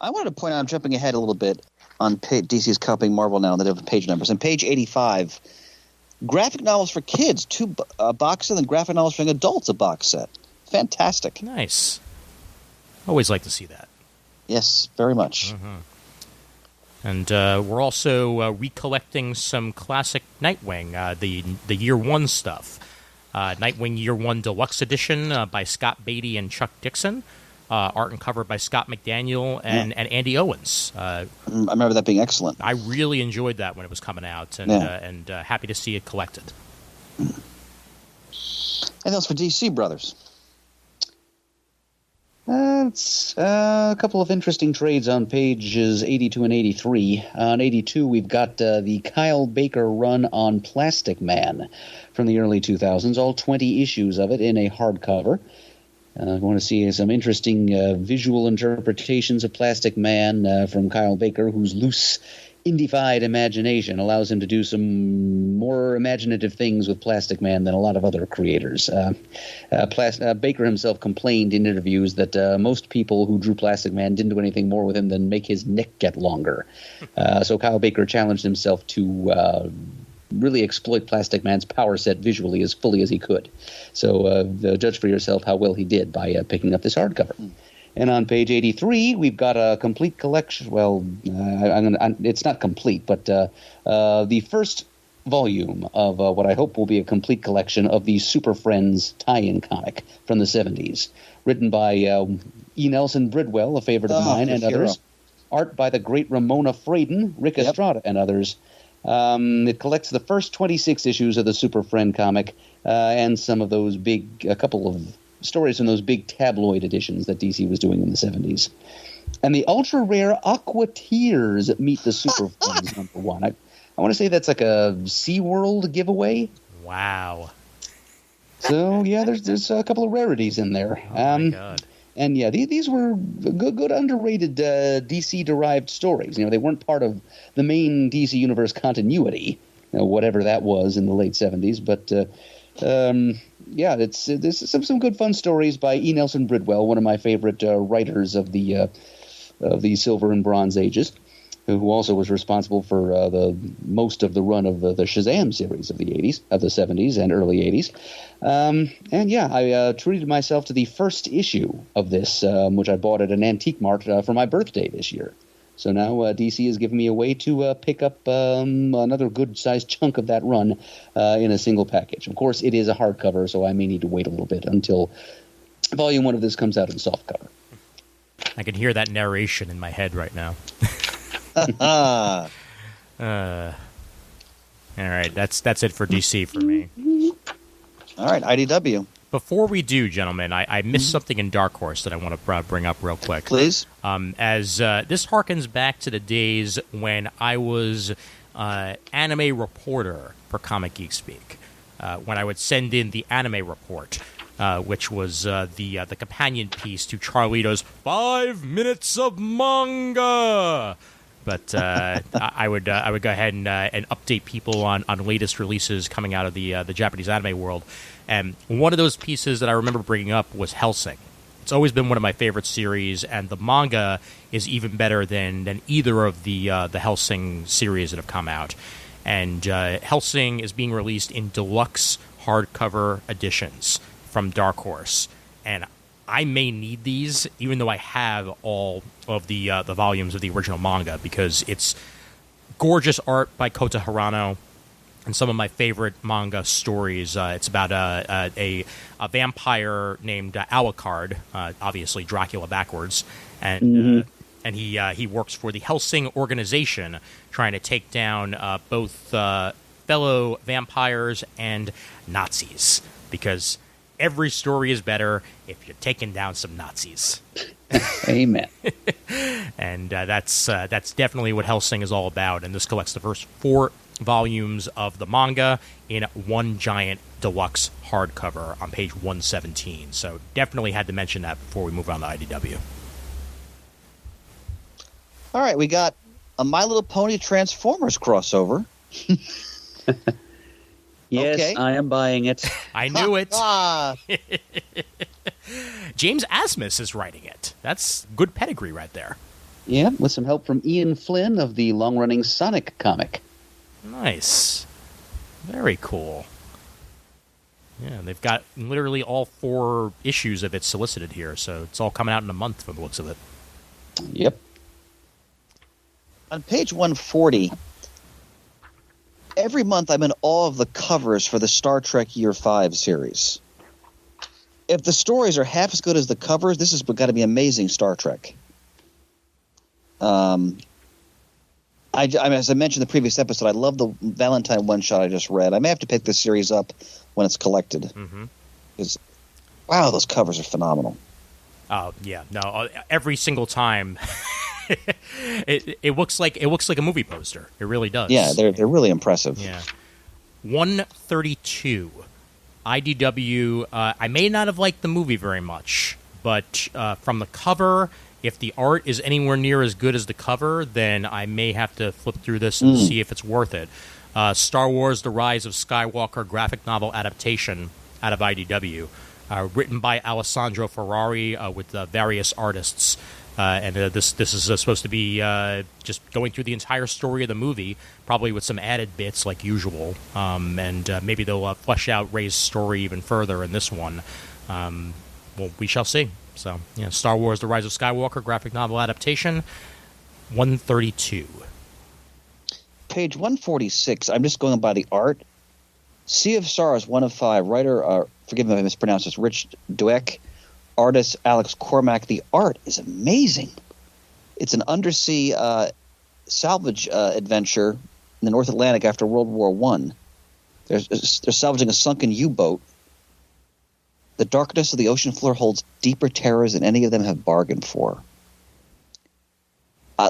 I wanted to point out, I'm jumping ahead a little bit on DC's copying Marvel now, on the different page numbers. On page 85, graphic novels for kids, a box set, and graphic novels for adults, a box set. Fantastic. Nice. Always like to see that. Yes, very much. Mm-hmm. And we're also recollecting some classic Nightwing, the Year One stuff. Nightwing Year One Deluxe Edition by Scott Beatty and Chuck Dixon. Art and cover by Scott McDaniel and Andy Owens. I remember that being excellent. I really enjoyed that when it was coming out, and happy to see it collected. Anything else for DC Brothers? It's a couple of interesting trades on pages 82 and 83. On 82, we've got the Kyle Baker run on Plastic Man from the early 2000s, all 20 issues of it in a hardcover. I want to see some interesting visual interpretations of Plastic Man from Kyle Baker, whose loose, indie-fied imagination allows him to do some more imaginative things with Plastic Man than a lot of other creators. Baker himself complained in interviews that most people who drew Plastic Man didn't do anything more with him than make his neck get longer. So Kyle Baker challenged himself to really exploit Plastic Man's power set visually as fully as he could. So judge for yourself how well he did by picking up this hardcover. And on page 83, we've got a complete collection. Well, it's not complete, but the first volume of what I hope will be a complete collection of the Super Friends tie-in comic from the 70s, written by E. Nelson Bridwell, a favorite of mine, and others. Art by the great Ramona Fraden, Rick Estrada, and others. It collects the first 26 issues of the Super Friend comic and some of those a couple of stories from those big tabloid editions that DC was doing in the 70s. And the ultra-rare Aqua Tears meet the Super Friends #1. I want to say that's like a SeaWorld giveaway. Wow. So, yeah, there's a couple of rarities in there. Oh, my God. And, yeah, these were good underrated DC-derived stories. You know, they weren't part of the main DC Universe continuity, whatever that was in the late 70s, but... yeah, there's some good fun stories by E. Nelson Bridwell, one of my favorite writers of the Silver and Bronze Ages, who also was responsible for the most of the run of the Shazam series of the 70s and early 80s. And yeah, I treated myself to the first issue of this, which I bought at an antique mart for my birthday this year. So now DC has given me a way to pick up another good-sized chunk of that run in a single package. Of course, it is a hardcover, so I may need to wait a little bit until Volume 1 of this comes out in softcover. I can hear that narration in my head right now. All right, that's it for DC for me. All right, IDW. Before we do, gentlemen, I missed something in Dark Horse that I want to bring up real quick. Please. As this harkens back to the days when I was anime reporter for Comic Geek Speak, when I would send in the anime report, which was the companion piece to Charlito's 5 Minutes of Manga. But I would go ahead and update people on latest releases coming out of the Japanese anime world. And one of those pieces that I remember bringing up was Hellsing. It's always been one of my favorite series, and the manga is even better than either of the Hellsing series that have come out. And Hellsing is being released in deluxe hardcover editions from Dark Horse, and I may need these, even though I have all of the volumes of the original manga, because it's gorgeous art by Kota Hirano. And some of my favorite manga stories. It's about a vampire named Alucard, obviously Dracula backwards, and he works for the Hellsing organization, trying to take down both fellow vampires and Nazis, because every story is better if you're taking down some Nazis. Amen. And that's definitely what Hellsing is all about. And this collects the first 4 volumes of the manga in one giant deluxe hardcover on page 117. So definitely had to mention that before we move on to IDW. All right, we got a My Little Pony Transformers crossover. Yes, Okay. I am buying it. I knew it. Ah, James Asmus is writing it. That's good pedigree right there. Yeah, with some help from Ian Flynn of the long-running Sonic comic. Nice. Very cool. Yeah, they've got literally all 4 issues of it solicited here, so it's all coming out in a month from the looks of it. Yep. on page 140, every month I'm in awe of the covers for the Star Trek Year 5 series. If the stories are half as good as the covers, this has got to be amazing Star Trek. As I mentioned in the previous episode, I love the Valentine one-shot I just read. I may have to pick this series up when it's collected. Mm-hmm. Because, wow, those covers are phenomenal. Oh yeah, no, every single time, it looks like a movie poster. It really does. Yeah, they're really impressive. Yeah, 132. IDW. I may not have liked the movie very much, but from the cover, if the art is anywhere near as good as the cover, then I may have to flip through this and see if it's worth it. Star Wars: The Rise of Skywalker graphic novel adaptation out of IDW. Written by Alessandro Ferrari with various artists. And this is supposed to be just going through the entire story of the movie, probably with some added bits like usual. And maybe they'll flesh out Rey's story even further in this one. Well, we shall see. So, yeah, Star Wars: The Rise of Skywalker graphic novel adaptation, 132. Page 146, I'm just going by the art. Sea of Stars 1 of 5, writer, forgive me if I mispronounce this, Rich Dweck, artist Alex Cormack. The art is amazing. It's an undersea salvage adventure in the North Atlantic after World War I. They're salvaging a sunken U-boat. The darkness of the ocean floor holds deeper terrors than any of them have bargained for.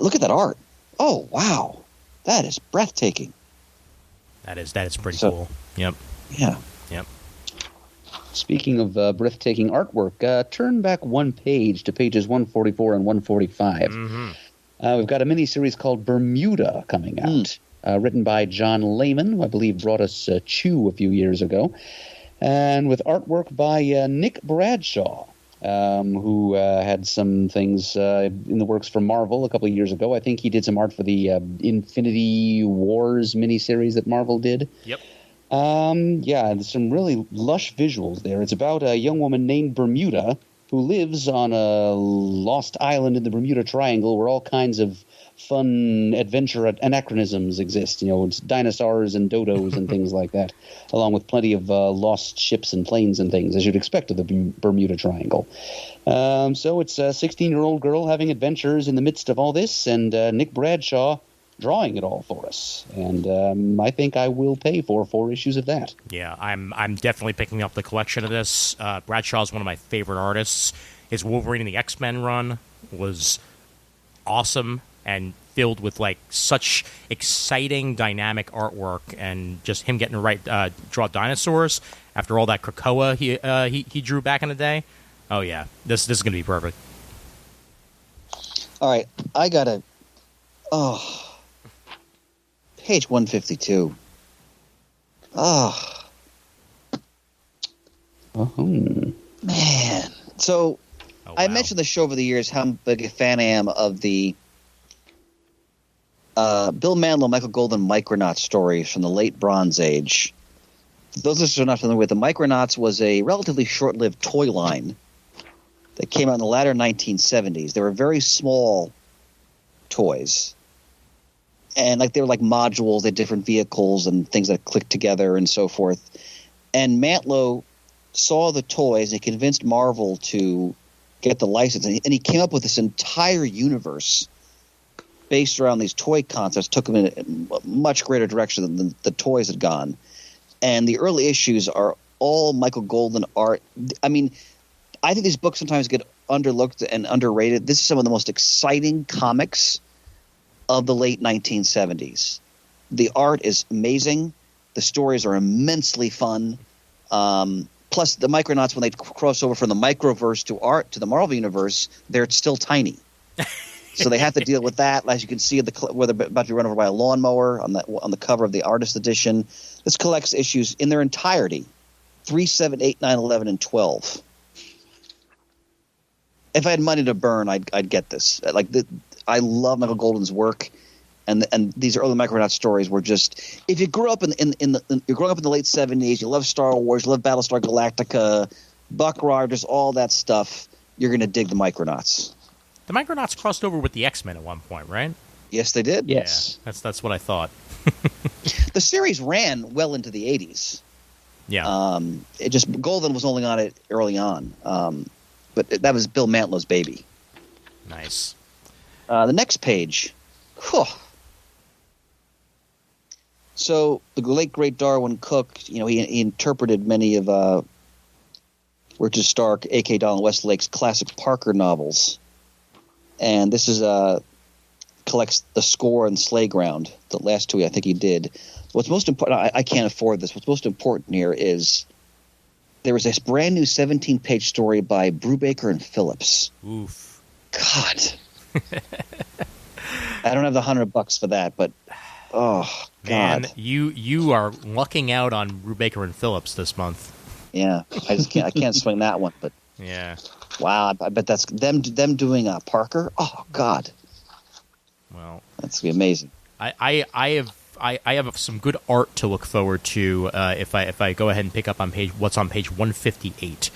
Look at that art. Oh, wow. That is breathtaking. That is pretty cool. Yep. Yeah. Yep. Speaking of breathtaking artwork, turn back one page to pages 144 and 145. Mm-hmm. We've got a miniseries called Bermuda coming out, written by John Layman, who I believe brought us Chew a few years ago, and with artwork by Nick Bradshaw, who had some things in the works for Marvel a couple of years ago. I think he did some art for the Infinity Wars miniseries that Marvel did. Yep. Yeah, there's some really lush visuals there. It's about a young woman named Bermuda who lives on a lost island in the Bermuda Triangle where all kinds of fun adventure anachronisms exist. You know, it's dinosaurs and dodos and things like that, along with plenty of lost ships and planes and things, as you'd expect of the Bermuda Triangle. So it's a 16-year-old girl having adventures in the midst of all this, and Nick Bradshaw drawing it all for us. And I think I will pay for 4 issues of that. Yeah, I'm definitely picking up the collection of this. Bradshaw's one of my favorite artists. His Wolverine and the X-Men run was awesome and filled with like such exciting, dynamic artwork, and just him getting to draw dinosaurs after all that Krakoa he drew back in the day. Oh yeah, this is gonna be perfect. All right, I gotta. Oh. Page 152. Oh. Oh. Man. So, Oh, I wow. mentioned the show over the years how big a fan I am of the Bill Mantlo, Michael Golden Micronauts stories from the late Bronze Age. For those listeners who are not familiar with, the Micronauts was a relatively short-lived toy line that came out in the latter 1970s. They were very small toys. And they were like modules, they had different vehicles and things that clicked together and so forth. And Mantlo saw the toys and he convinced Marvel to get the license. And he came up with this entire universe based around these toy concepts, took them in a much greater direction than the toys had gone. And the early issues are all Michael Golden art. I mean, I think these books sometimes get underlooked and underrated. This is some of the most exciting comics of the late 1970s. The art is amazing. The stories are immensely fun. Plus, the Micronauts, when they cross over from the Microverse to the Marvel Universe, they're still tiny. So they have to deal with that. As you can see, where they're about to be run over by a lawnmower on the cover of the artist edition. This collects issues in their entirety, 3, 7, 8, 9, 11, and 12. If I had money to burn, I'd get this. I love Michael Golden's work, and these early Micronaut stories were just. If you grew up you're growing up in the late 70s, you love Star Wars, you love Battlestar Galactica, Buck Rogers, all that stuff, you're going to dig the Micronauts. The Micronauts crossed over with the X-Men at one point, right? Yes, they did. Yes. Yeah, that's what I thought. The series ran well into the 80s. Yeah. Golden was only on it early on, but that was Bill Mantlo's baby. Nice. The next page. Whew. So the late great Darwin Cook, he interpreted many of Richard Stark, A.K. Donald Westlake's classic Parker novels, and this is collects The Score and Slayground. The last two I think he did. What's most important, I can't afford this. What's most important here is there was this brand new 17-page story by Brubaker and Phillips. Oof. God. I don't have the $100 for that, but oh Man, God, you are lucking out on Brubaker and Phillips this month. yeah, I can't swing that one. But Yeah. wow, I bet that's them doing Parker. Oh God, Well, that's gonna be amazing. I have some good art to look forward to if I go ahead and pick up on what's on page 158.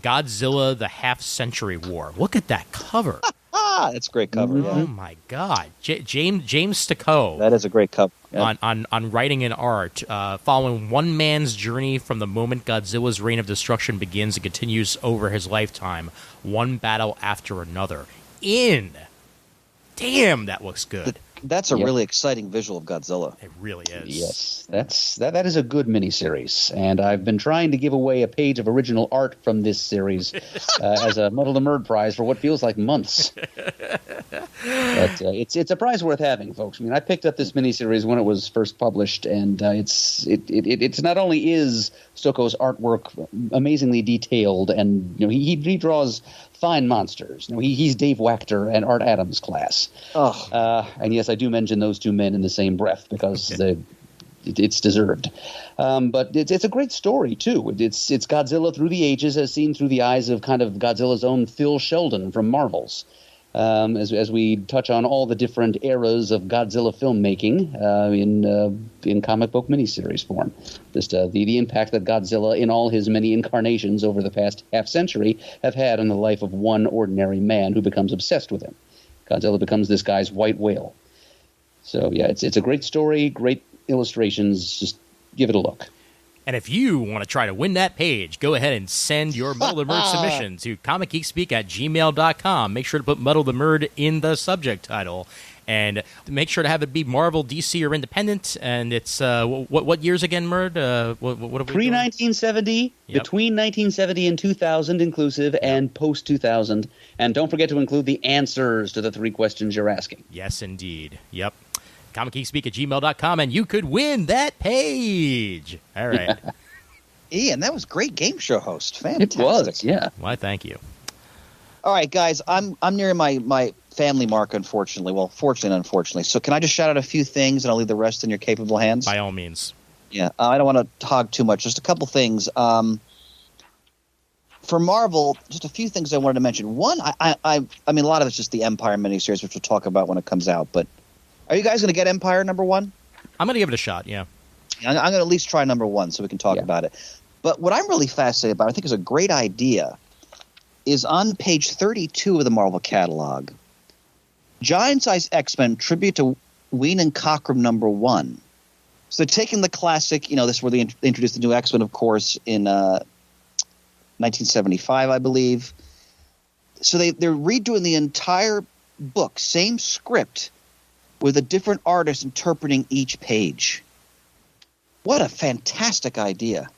Godzilla: The Half-Century War. Look at that cover. That's a great cover. Oh Yeah, my God, James Sticco that is a great cover. Yeah. on writing and art, following one man's journey from the moment Godzilla's reign of destruction begins and continues over his lifetime, one battle after another. Damn, that looks good. That's a Yep. really exciting visual of Godzilla. It really is. Yes, that is a good miniseries, and I've been trying to give away a page of original art from this series as a Muddle the Murd prize for what feels like months. But it's a prize worth having, folks. I mean, I picked up this miniseries when it was first published, and it's not only is Stocco's artwork amazingly detailed, and he draws fine monsters. He's Dave Wachter and Art Adams class. Oh, And yes, I do mention those two men in the same breath because it's deserved. But it's a great story too. It's Godzilla through the ages, as seen through the eyes of kind of Godzilla's own Phil Sheldon from Marvel's. As we touch on all the different eras of Godzilla filmmaking in comic book miniseries form. Just the impact that Godzilla, in all his many incarnations over the past half-century, have had on the life of one ordinary man who becomes obsessed with him. Godzilla becomes this guy's white whale. So, yeah, it's a great story, great illustrations. Just give it a look. And if you want to try to win that page, go ahead and send your Muddle the Murd submission to comicgeekspeak@gmail.com. Make sure to put Muddle the Murd in the subject title. And make sure to have it be Marvel, DC, or Independent. And it's, what years again, Murd? What are we doing? Pre-1970, Yep. between 1970 and 2000 inclusive, and post-2000. And don't forget to include the answers to the 3 questions you're asking. Yes, indeed. Yep. comicgeekspeak@gmail.com, and you could win that page. All right. Ian, that was great game show host. Fantastic. It was, yeah. Why, thank you. All right, guys, I'm nearing my family mark, unfortunately. Well, fortunately and unfortunately. So can I just shout out a few things, and I'll leave the rest in your capable hands? By all means. Yeah, I don't want to hog too much. Just a couple things. For for Marvel, just a few things I wanted to mention. One, I mean, a lot of it's just the Empire miniseries, which we'll talk about when it comes out. But are you guys going to get Empire #1? I'm going to give it a shot, yeah. I'm going to at least try #1 so we can talk about it. But what I'm really fascinated about, I think is a great idea, is on page 32 of the Marvel catalog, Giant Size X-Men Tribute to Ween and Cockrum #1. So they're taking the classic, this is where they introduced the new X-Men, of course, in 1975, I believe. So they're redoing the entire book, same script, with a different artist interpreting each page. What a fantastic idea.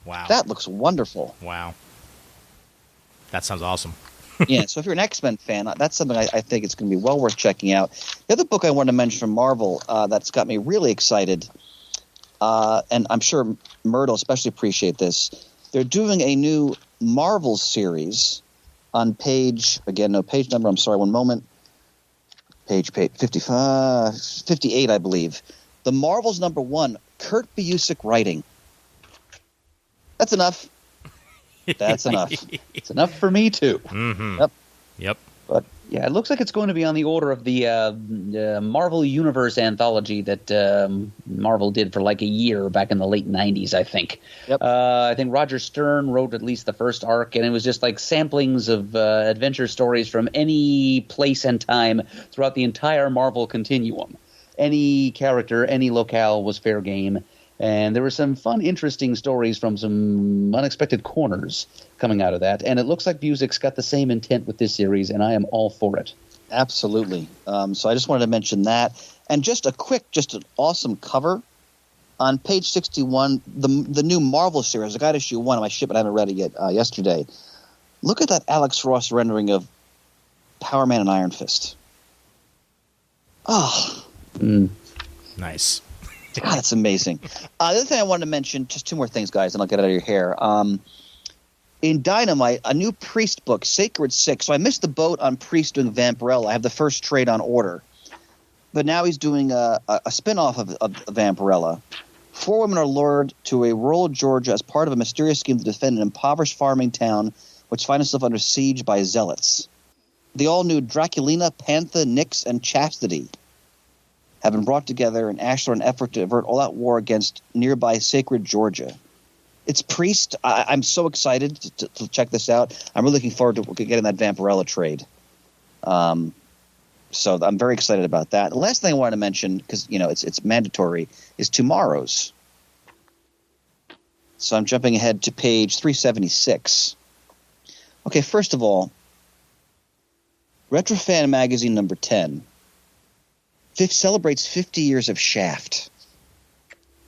Wow. That looks wonderful. Wow. That sounds awesome. Yeah, so if you're an X-Men fan, that's something I think it's going to be well worth checking out. The other book I wanted to mention from Marvel that's got me really excited, and I'm sure Murd will especially appreciate this, they're doing a new Marvel series on page, again, no page number, I'm sorry, one moment, page 55, 58, I believe. The Marvels #1, Kurt Busiek writing. That's enough. That's enough. It's enough for me, too. Mm-hmm. Yep. But, yeah, it looks like it's going to be on the order of the Marvel Universe anthology that Marvel did for like a year back in the late 90s, I think. Yep. I think Roger Stern wrote at least the first arc, and it was just like samplings of adventure stories from any place and time throughout the entire Marvel continuum. Any character, any locale was fair game. And there were some fun, interesting stories from some unexpected corners coming out of that. And it looks like Busiek's got the same intent with this series, and I am all for it. Absolutely. So I just wanted to mention that. And just an awesome cover. On page 61, the new Marvel series, I got issue 1 on my ship, but I haven't read it yet yesterday. Look at that Alex Ross rendering of Power Man and Iron Fist. Oh. Nice. God, that's amazing. The other thing I wanted to mention, just 2 more things, guys, and I'll get out of your hair. In Dynamite, a new Priest book, Sacred 6. So I missed the boat on Priest doing Vampirella. I have the first trade on order. But now he's doing a spin-off of Vampirella. 4 women are lured to a rural Georgia as part of a mysterious scheme to defend an impoverished farming town which finds itself under siege by zealots. The all-new Draculina, Pantha, Nyx, and Chastity have been brought together in an effort to avert all-out war against nearby sacred Georgia. It's Priest. I'm so excited to check this out. I'm really looking forward to getting that Vampirella trade. So I'm very excited about that. The last thing I wanted to mention, because it's mandatory, is Tomorrow's. So I'm jumping ahead to page 376. Okay, first of all, Retrofan Magazine number 10 celebrates 50 years of Shaft.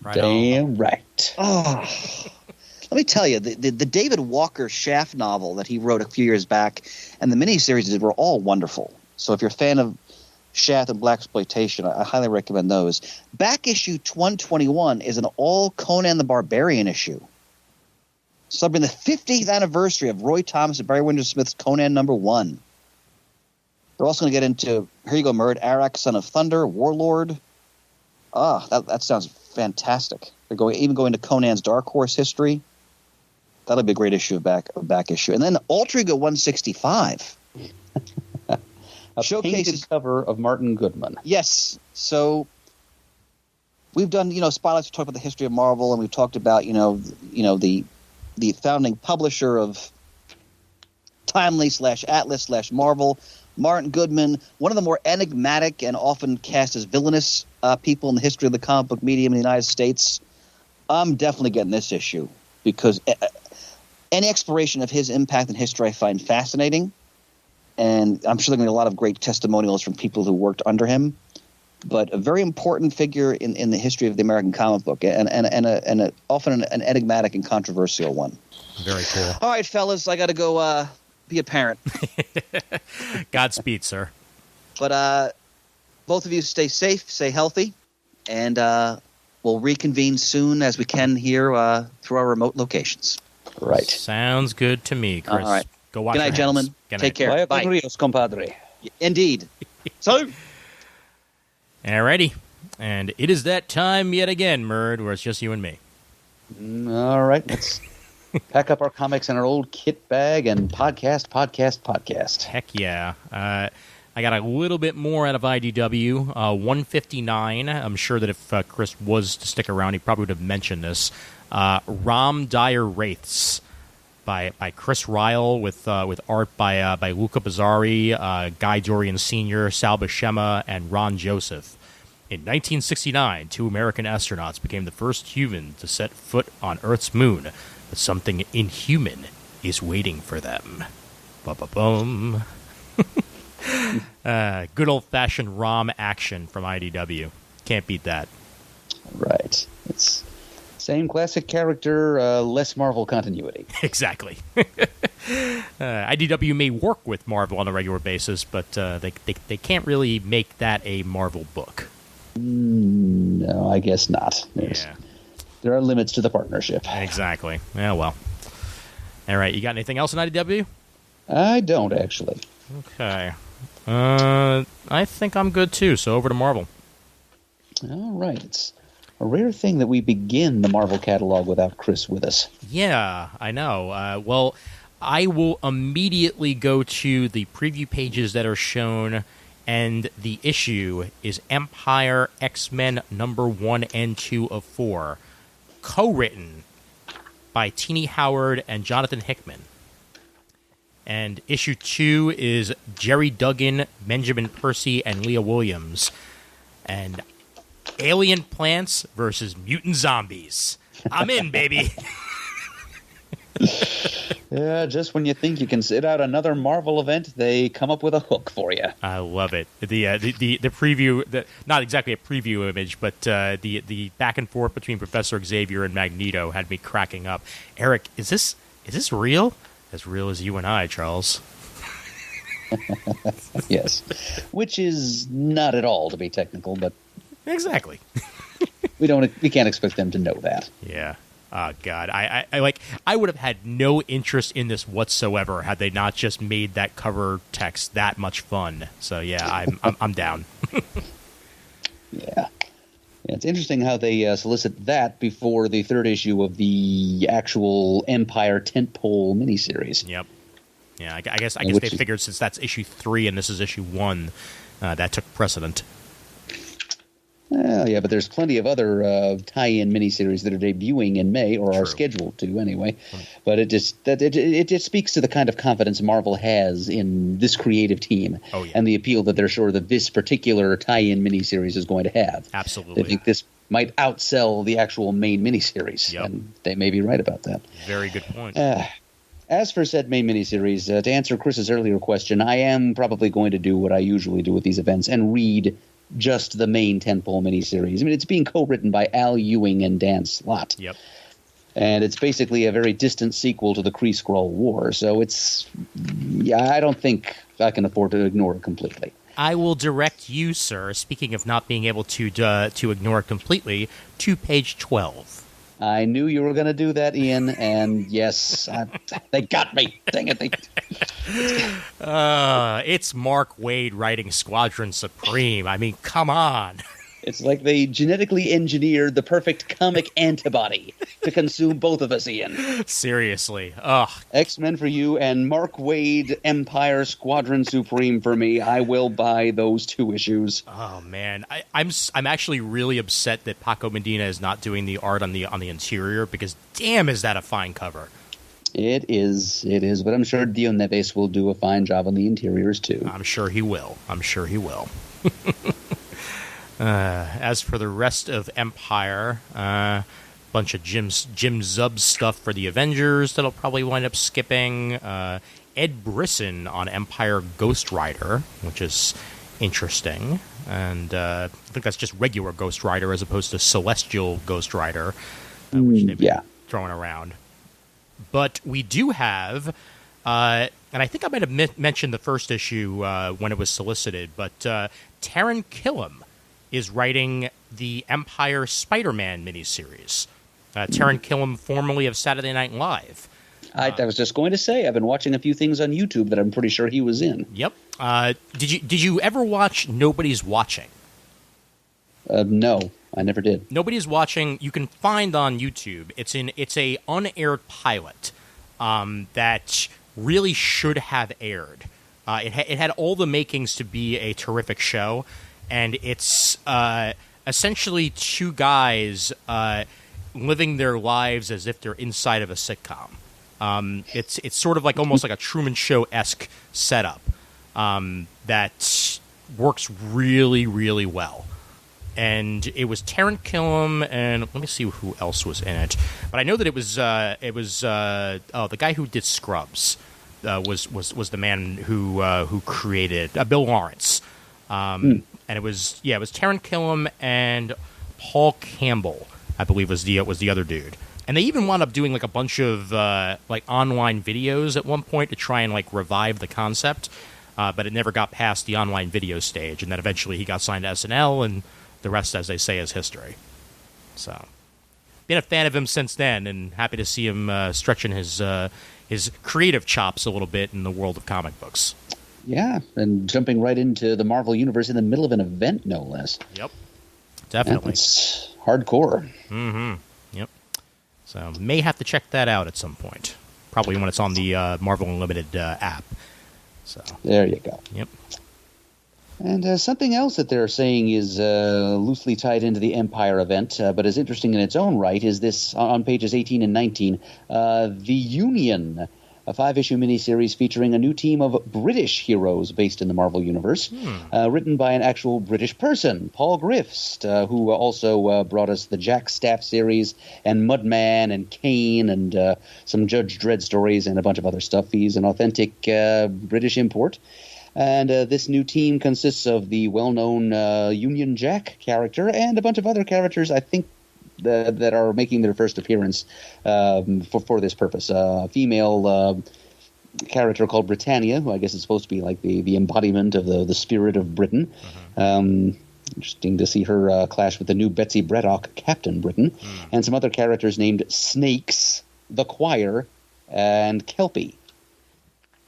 Right Damn on. right. Oh, let me tell you, the David Walker Shaft novel that he wrote a few years back and the miniseries he did were all wonderful. So if you're a fan of Shaft and blaxploitation, I highly recommend those. Back issue 121 is an all Conan the Barbarian issue, celebrating the 50th anniversary of Roy Thomas and Barry Windsor Smith's Conan #1. They're also going to get into, here you go, Murd, Arak, Son of Thunder, Warlord. That sounds fantastic. They're even going to Conan's Dark Horse history. That'll be a great issue of back issue. And then Alter Ego 165. A showcases painted cover of Martin Goodman. Yes. So we've done, spotlights. We talked about the history of Marvel, and we've talked about, the founding publisher of Timely /Atlas /Marvel, Martin Goodman, one of the more enigmatic and often cast as villainous people in the history of the comic book medium in the United States. I'm definitely getting this issue because any exploration of his impact in history I find fascinating. And I'm sure there are going to be a lot of great testimonials from people who worked under him. But a very important figure in the history of the American comic book, and often an enigmatic and controversial one. Very cool. All right, fellas, I got to go be a parent. Godspeed, sir. But both of you stay safe, stay healthy, and we'll reconvene soon as we can here through our remote locations. Right. Sounds good to me, Chris. All right. Go watch Good night, your hands. gentlemen. Good Take night. care. Bye, Bye. Rios, compadre. Indeed. So. Alrighty. And it is that time yet again, Murd, where it's just you and me. All right. Let's Pack up our comics in our old kit bag and podcast. Heck yeah. I got a little bit more out of IDW. 159. I'm sure that if Chris was to stick around, he probably would have mentioned this. Ram Dire Wraiths by Chris Ryle with art by Luca Bizzarri, Guy Dorian Sr., Sal Buscema, and Ron Joseph. In 1969, 2 American astronauts became the first human to set foot on Earth's moon, but something inhuman is waiting for them. Ba-ba-bum. Good old-fashioned ROM action from IDW. Can't beat that. Right. It's same classic character, less Marvel continuity. Exactly. IDW may work with Marvel on a regular basis, but they can't really make that a Marvel book. No, I guess not. There are limits to the partnership. Exactly. Yeah, well. All right, you got anything else in IDW? I don't, actually. Okay. I think I'm good, too, so over to Marvel. All right. It's a rare thing that we begin the Marvel catalog without Chris with us. Yeah, I know. Well, I will immediately go to the preview pages that are shown, and the issue is Empire X-Men number 1 and 2 of 4, co-written by Tini Howard and Jonathan Hickman. And issue 2 is Jerry Duggan, Benjamin Percy, and Leah Williams. And alien plants versus mutant zombies. I'm in, baby. Yeah, just when you think you can sit out another Marvel event, they come up with a hook for you. I love it. The preview, not exactly a preview image, but the back and forth between Professor Xavier and Magneto had me cracking up. Eric, is this real? As real as you and I, Charles. Yes, which is not at all, to be technical, but exactly. we can't expect them to know that. Yeah. Oh God, I would have had no interest in this whatsoever had they not just made that cover text that much fun. So yeah, I'm down. Yeah, it's interesting how they solicit that before the 3rd issue of the actual Empire tentpole miniseries. Yep. Yeah, I guess they figured since that's issue 3 and this is issue 1, that took precedent. Well, yeah, but there's plenty of other tie-in miniseries that are debuting in May, or are scheduled to anyway. But it just speaks to the kind of confidence Marvel has in this creative team, and the appeal that they're sure that this particular tie-in miniseries is going to have. Absolutely, they think this might outsell the actual main miniseries, and they may be right about that. Very good point. As for said main miniseries, to answer Chris's earlier question, I am probably going to do what I usually do with these events and read just the main tentpole miniseries. I mean, it's being co-written by Al Ewing and Dan Slott. Yep. And it's basically a very distant sequel to the Kree-Skrull War. So I don't think I can afford to ignore it completely. I will direct you, sir, speaking of not being able to ignore it completely, to page 12. I knew you were going to do that, Ian, and yes, they got me. Dang it. It's Mark Waid writing Squadron Supreme. I mean, come on. It's like they genetically engineered the perfect comic antibody to consume both of us, Ian. Seriously. Ugh. X-Men for you and Mark Waid Empire Squadron Supreme for me. I will buy those 2 issues. Oh man, I'm actually really upset that Paco Medina is not doing the art on the interior, because damn, is that a fine cover. It is, but I'm sure Dio Neves will do a fine job on the interiors too. I'm sure he will. As for the rest of Empire, bunch of Jim Zub stuff for the Avengers that'll probably wind up skipping. Ed Brisson on Empire Ghost Rider, which is interesting. And I think that's just regular Ghost Rider as opposed to Celestial Ghost Rider, which they've been throwing around. But we do have, and I think I might have mentioned the first issue when it was solicited, but Taran Killam is writing the Empire Spider-Man miniseries. Taran Killam, formerly of Saturday Night Live. I was just going to say, I've been watching a few things on YouTube that I'm pretty sure he was in. Yep. Did you ever watch Nobody's Watching? No, I never did. Nobody's watching. You can find on YouTube. It's a unaired pilot that really should have aired. It had all the makings to be a terrific show, and it's essentially two guys living their lives as if they're inside of a sitcom. It's sort of like almost like a Truman Show-esque setup that works really, really well. And it was Taran Killam, and let me see who else was in it. But I know that it was the guy who did Scrubs was the man who created Bill Lawrence, and it was Taran Killam and Paul Campbell, I believe was the other dude. And they even wound up doing like a bunch of like online videos at one point to try and like revive the concept, but it never got past the online video stage. And then eventually he got signed to SNL, and the rest, as they say, is history. So, been a fan of him since then, and happy to see him stretching his creative chops a little bit in the world of comic books. Yeah, and jumping right into the Marvel Universe in the middle of an event, no less. Yep, definitely. Yeah, it's hardcore. Mm-hmm. Yep. So, may have to check that out at some point. Probably when it's on the Marvel Unlimited app. So there you go. Yep. And something else that they're saying is loosely tied into the Empire event, but is interesting in its own right, is this on pages 18 and 19, The Union, a 5-issue miniseries featuring a new team of British heroes based in the Marvel Universe, written by an actual British person, Paul Griffiths, who also brought us the Jack Staff series and Mudman and Kane and some Judge Dredd stories and a bunch of other stuff. He's an authentic British import. And this new team consists of the well-known Union Jack character and a bunch of other characters, I think, that are making their first appearance for this purpose. A female character called Britannia, who I guess is supposed to be like the embodiment of the spirit of Britain. Interesting to see her clash with the new Betsy Braddock, Captain Britain, and some other characters named Snakes, the Choir, and Kelpie.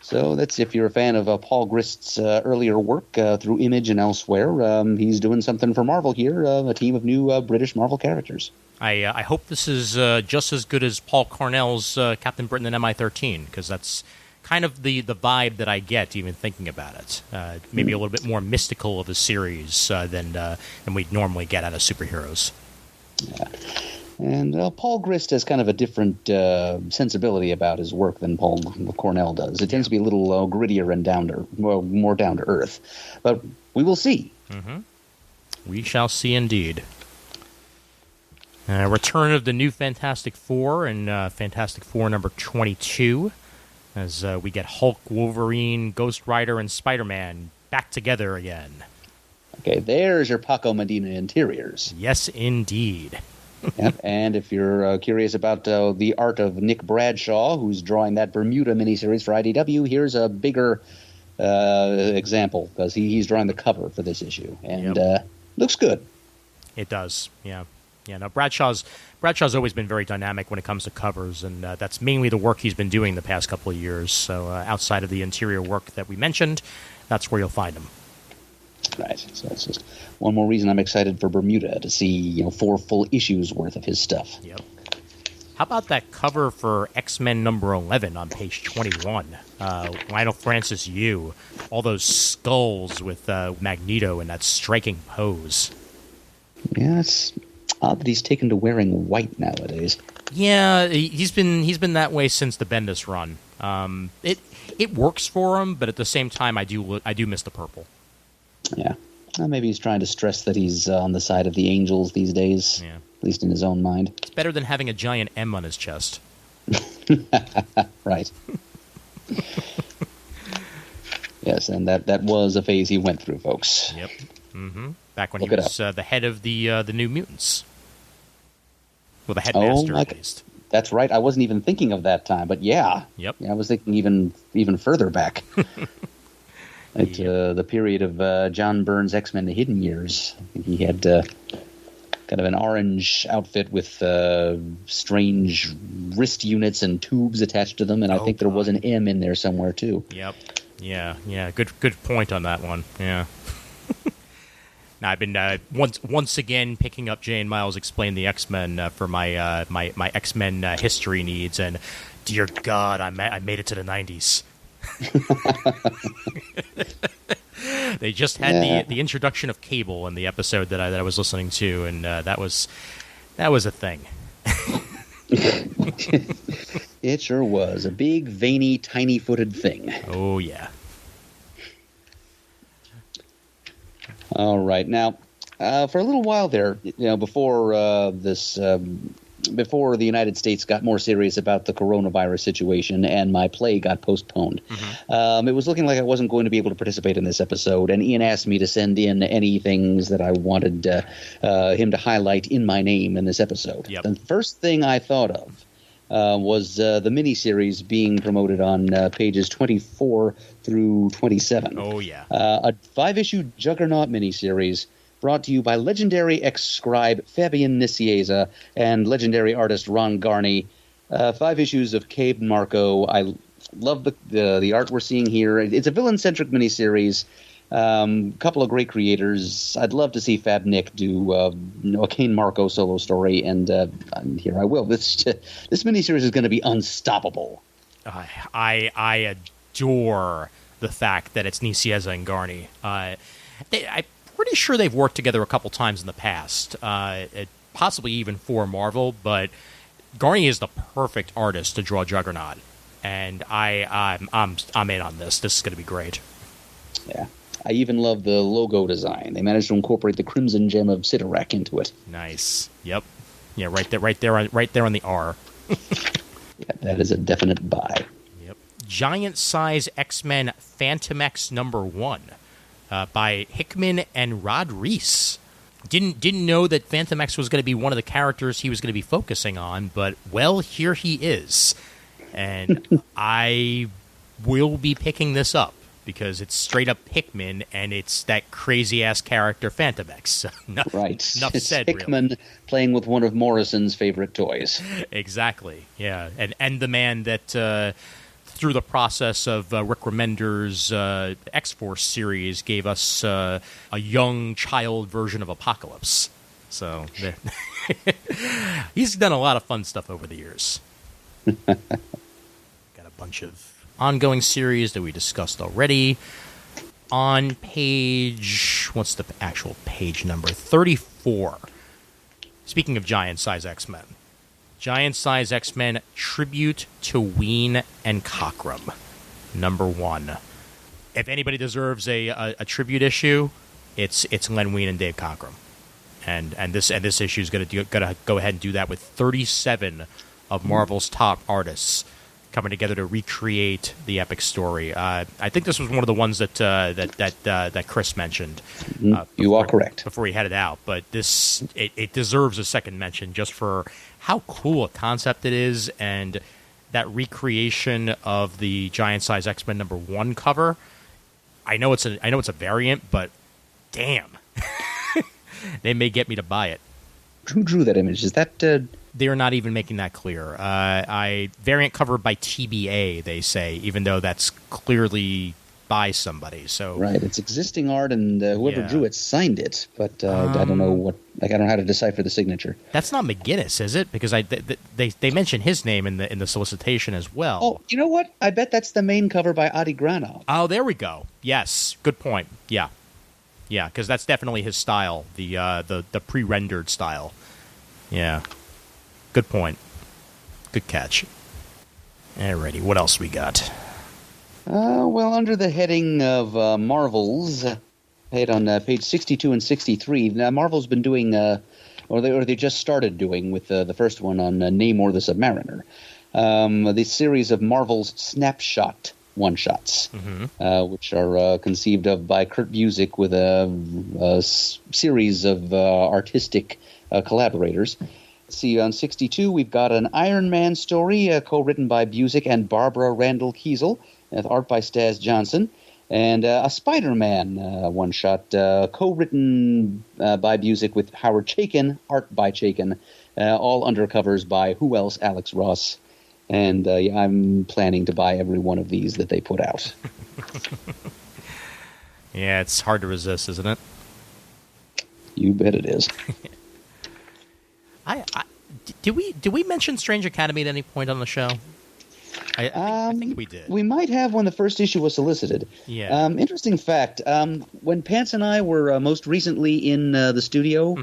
So that's if you're a fan of Paul Grist's earlier work through Image and elsewhere. He's doing something for Marvel here, a team of new British Marvel characters. I hope this is just as good as Paul Cornell's Captain Britain and MI-13, because that's kind of the vibe that I get even thinking about it. Maybe a little bit more mystical of a series than we'd normally get out of superheroes. Yeah. And Paul Grist has kind of a different sensibility about his work than Paul Cornell does. It tends to be a little grittier and more down to earth. But we will see. Mm-hmm. We shall see indeed. Return of the new Fantastic Four and Fantastic Four number 22, as we get Hulk, Wolverine, Ghost Rider, and Spider-Man back together again. Okay, there's your Paco Medina interiors. Yes, indeed. Yep. And if you're curious about the art of Nick Bradshaw, who's drawing that Bermuda miniseries for IDW, here's a bigger example, because he's drawing the cover for this issue, and looks good. It does, yeah. Yeah, no, Bradshaw's always been very dynamic when it comes to covers, and that's mainly the work he's been doing the past couple of years. So outside of the interior work that we mentioned, that's where you'll find him. Right. So that's just one more reason I'm excited for Bermuda, to see 4 full issues worth of his stuff. Yep. How about that cover for X-Men number 11 on page 21? Lionel Francis Yu, all those skulls with Magneto in that striking pose. Yeah, it's odd that he's taken to wearing white nowadays. Yeah, he's been that way since the Bendis run. It works for him, but at the same time, I do miss the purple. Yeah. Maybe he's trying to stress that he's on the side of the angels these days, at least in his own mind. It's better than having a giant M on his chest. Right. Yes, and that was a phase he went through, folks. Yep. Mm-hmm. Back when he was the head of the New Mutants. Well, the headmaster, at least. That's right. I wasn't even thinking of that time, but yeah. Yep. Yeah, I was thinking even further back. The period of John Byrne's X-Men: The Hidden Years. I think he had kind of an orange outfit with strange wrist units and tubes attached to them, and I think there was an M in there somewhere too. Yep. Yeah. Good point on that one. Yeah. Now, I've been once again picking up Jay and Miles Explain the X-Men for my my X-Men history needs, and dear God, I made it to the 90s. They just had the introduction of Cable in the episode that I was listening to, and that was a thing. It sure was a big, veiny, tiny-footed thing. Oh yeah. All right, now for a little while there, before before the United States got more serious about the coronavirus situation and my play got postponed, it was looking like I wasn't going to be able to participate in this episode, and Ian asked me to send in any things that I wanted him to highlight in my name in this episode. Yep. The first thing I thought of was the miniseries being promoted on pages 24 through 27. Oh, yeah. A 5-issue Juggernaut miniseries brought to you by legendary ex-scribe Fabian Nicieza and legendary artist Ron Garney. 5 issues of Cabe Marco. I love the art we're seeing here. It's a villain-centric miniseries. A couple of great creators. I'd love to see Fab Nick do a Kane Marco solo story, and here I will. This miniseries is going to be unstoppable. I adore the fact that it's Nicieza and Garney. I'm pretty sure they've worked together a couple times in the past, possibly even for Marvel. But Garney is the perfect artist to draw Juggernaut, and I'm in on this. This is going to be great. Yeah. I even love the logo design. They managed to incorporate the crimson gem of Sidorak into it. Nice. Yep. Yeah, right there on the R. Yeah, that is a definite buy. Yep. Giant Size X-Men Phantom X #1 by Hickman and Rod Reese. Didn't know that Phantom X was going to be one of the characters he was going to be focusing on, but well, here he is, and I will be picking this up, because it's straight up Hickman, and it's that crazy-ass character, Phantom X. Right. Enough It's said, Hickman really. playing with one of Morrison's favorite toys. Exactly, yeah. And the man that, through the process of Rick Remender's X-Force series, gave us a young child version of Apocalypse. So, he's done a lot of fun stuff over the years. Got a bunch of ongoing series that we discussed already. On page... what's the actual page number? 34. Speaking of Giant Size X-Men. Giant Size X-Men Tribute to Ween and Cockrum. #1. If anybody deserves a tribute issue, it's Len Wein and Dave Cockrum. And this issue is going to go ahead and do that with 37 of Marvel's top artists coming together to recreate the epic story. I think this was one of the ones that Chris mentioned. You are correct. Before he headed out, but it deserves a second mention just for how cool a concept it is, and that recreation of the Giant Size X-Men #1 cover. I know it's a variant, but damn, they may get me to buy it. Who drew that image? Is that... They're not even making that clear. Variant cover by TBA, they say, even though that's clearly by somebody. So Right, it's existing art, and whoever drew it signed it, but I don't know what... I don't know how to decipher the signature. That's not McGinnis, is it? Because they mention his name in the solicitation as well. Oh, you know what? I bet that's the main cover by Adi Granov. Oh, there we go. Yes, good point. Yeah, because that's definitely his style, the pre-rendered style. Yeah. Good point. Good catch. Alrighty, what else we got? Well, under the heading of Marvels, head on page 62 and 63, now Marvel's been doing, or they just started doing with the first one on Namor the Submariner, the series of Marvel's Snapshot one-shots, which are conceived of by Kurt Busiek with a series of artistic collaborators. See, on 62, we've got an Iron Man story co-written by Busiek and Barbara Randall Kiesel, with art by Staz Johnson, and a Spider-Man one-shot co-written by Busiek with Howard Chaykin, art by Chaykin, all undercovers by who else? Alex Ross. And I'm planning to buy every one of these that they put out. Yeah, it's hard to resist, isn't it? You bet it is. Did we mention Strange Academy at any point on the show? I think we did. We might have when the first issue was solicited. Yeah. Interesting fact. When Pants and I were most recently in the studio,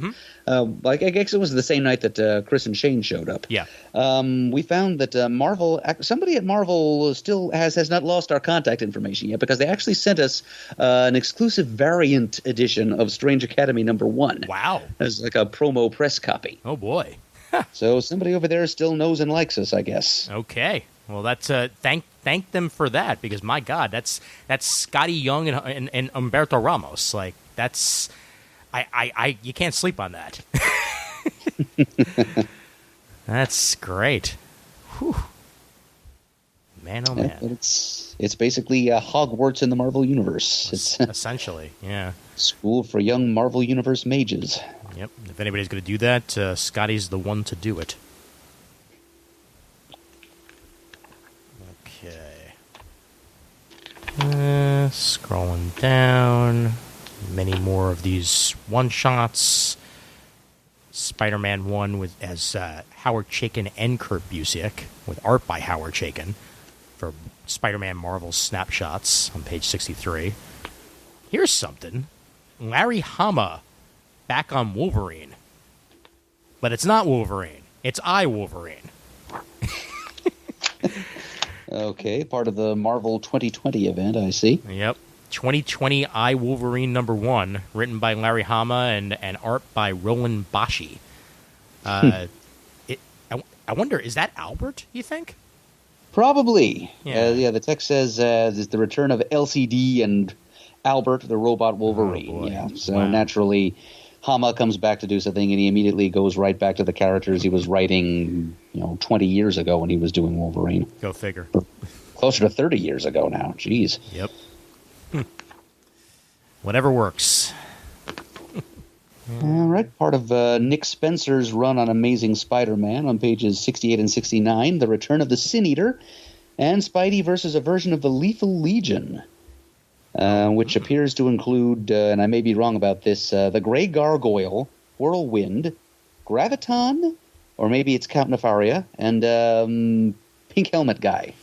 I guess it was the same night that Chris and Shane showed up. Yeah. We found that somebody at Marvel still has not lost our contact information yet, because they actually sent us an exclusive variant edition of Strange Academy #1. Wow. As like a promo press copy. Oh, boy. So somebody over there still knows and likes us, I guess. Okay. Well, that's thank them for that, because my God, that's Scotty Young and Humberto Ramos. Like, that's I you can't sleep on that. That's great. Whew. Man, oh man. But it's basically Hogwarts in the Marvel Universe. It's essentially, yeah. School for young Marvel Universe mages. Yep. If anybody's going to do that, Scotty's the one to do it. Okay. Scrolling down. Many more of these one-shots. Spider-Man 1 as Howard Chaykin and Kurt Busiek, with art by Howard Chaykin, for Spider-Man Marvel Snapshots on page 63. Here's something. Larry Hama back on Wolverine. But it's not Wolverine. It's Wolverine. Okay, part of the Marvel 2020 event, I see. Yep. 2020 Wolverine #1, written by Larry Hama and art by Roland Bashi. I wonder, is that Albert, you think? Probably. Yeah. The text says is the return of LCD and Albert, the robot Wolverine. Oh, boy. Yeah. So Wow. naturally, Hama comes back to do something, and he immediately goes right back to the characters he was writing, 20 years ago when he was doing Wolverine. Go figure. Closer to 30 years ago now. Jeez. Yep. Whatever works. All right, part of Nick Spencer's run on Amazing Spider-Man on pages 68 and 69, The Return of the Sin Eater, and Spidey versus a version of the Lethal Legion, which appears to include, and I may be wrong about this, the Grey Gargoyle, Whirlwind, Graviton, or maybe it's Count Nefaria, and Pink Helmet Guy.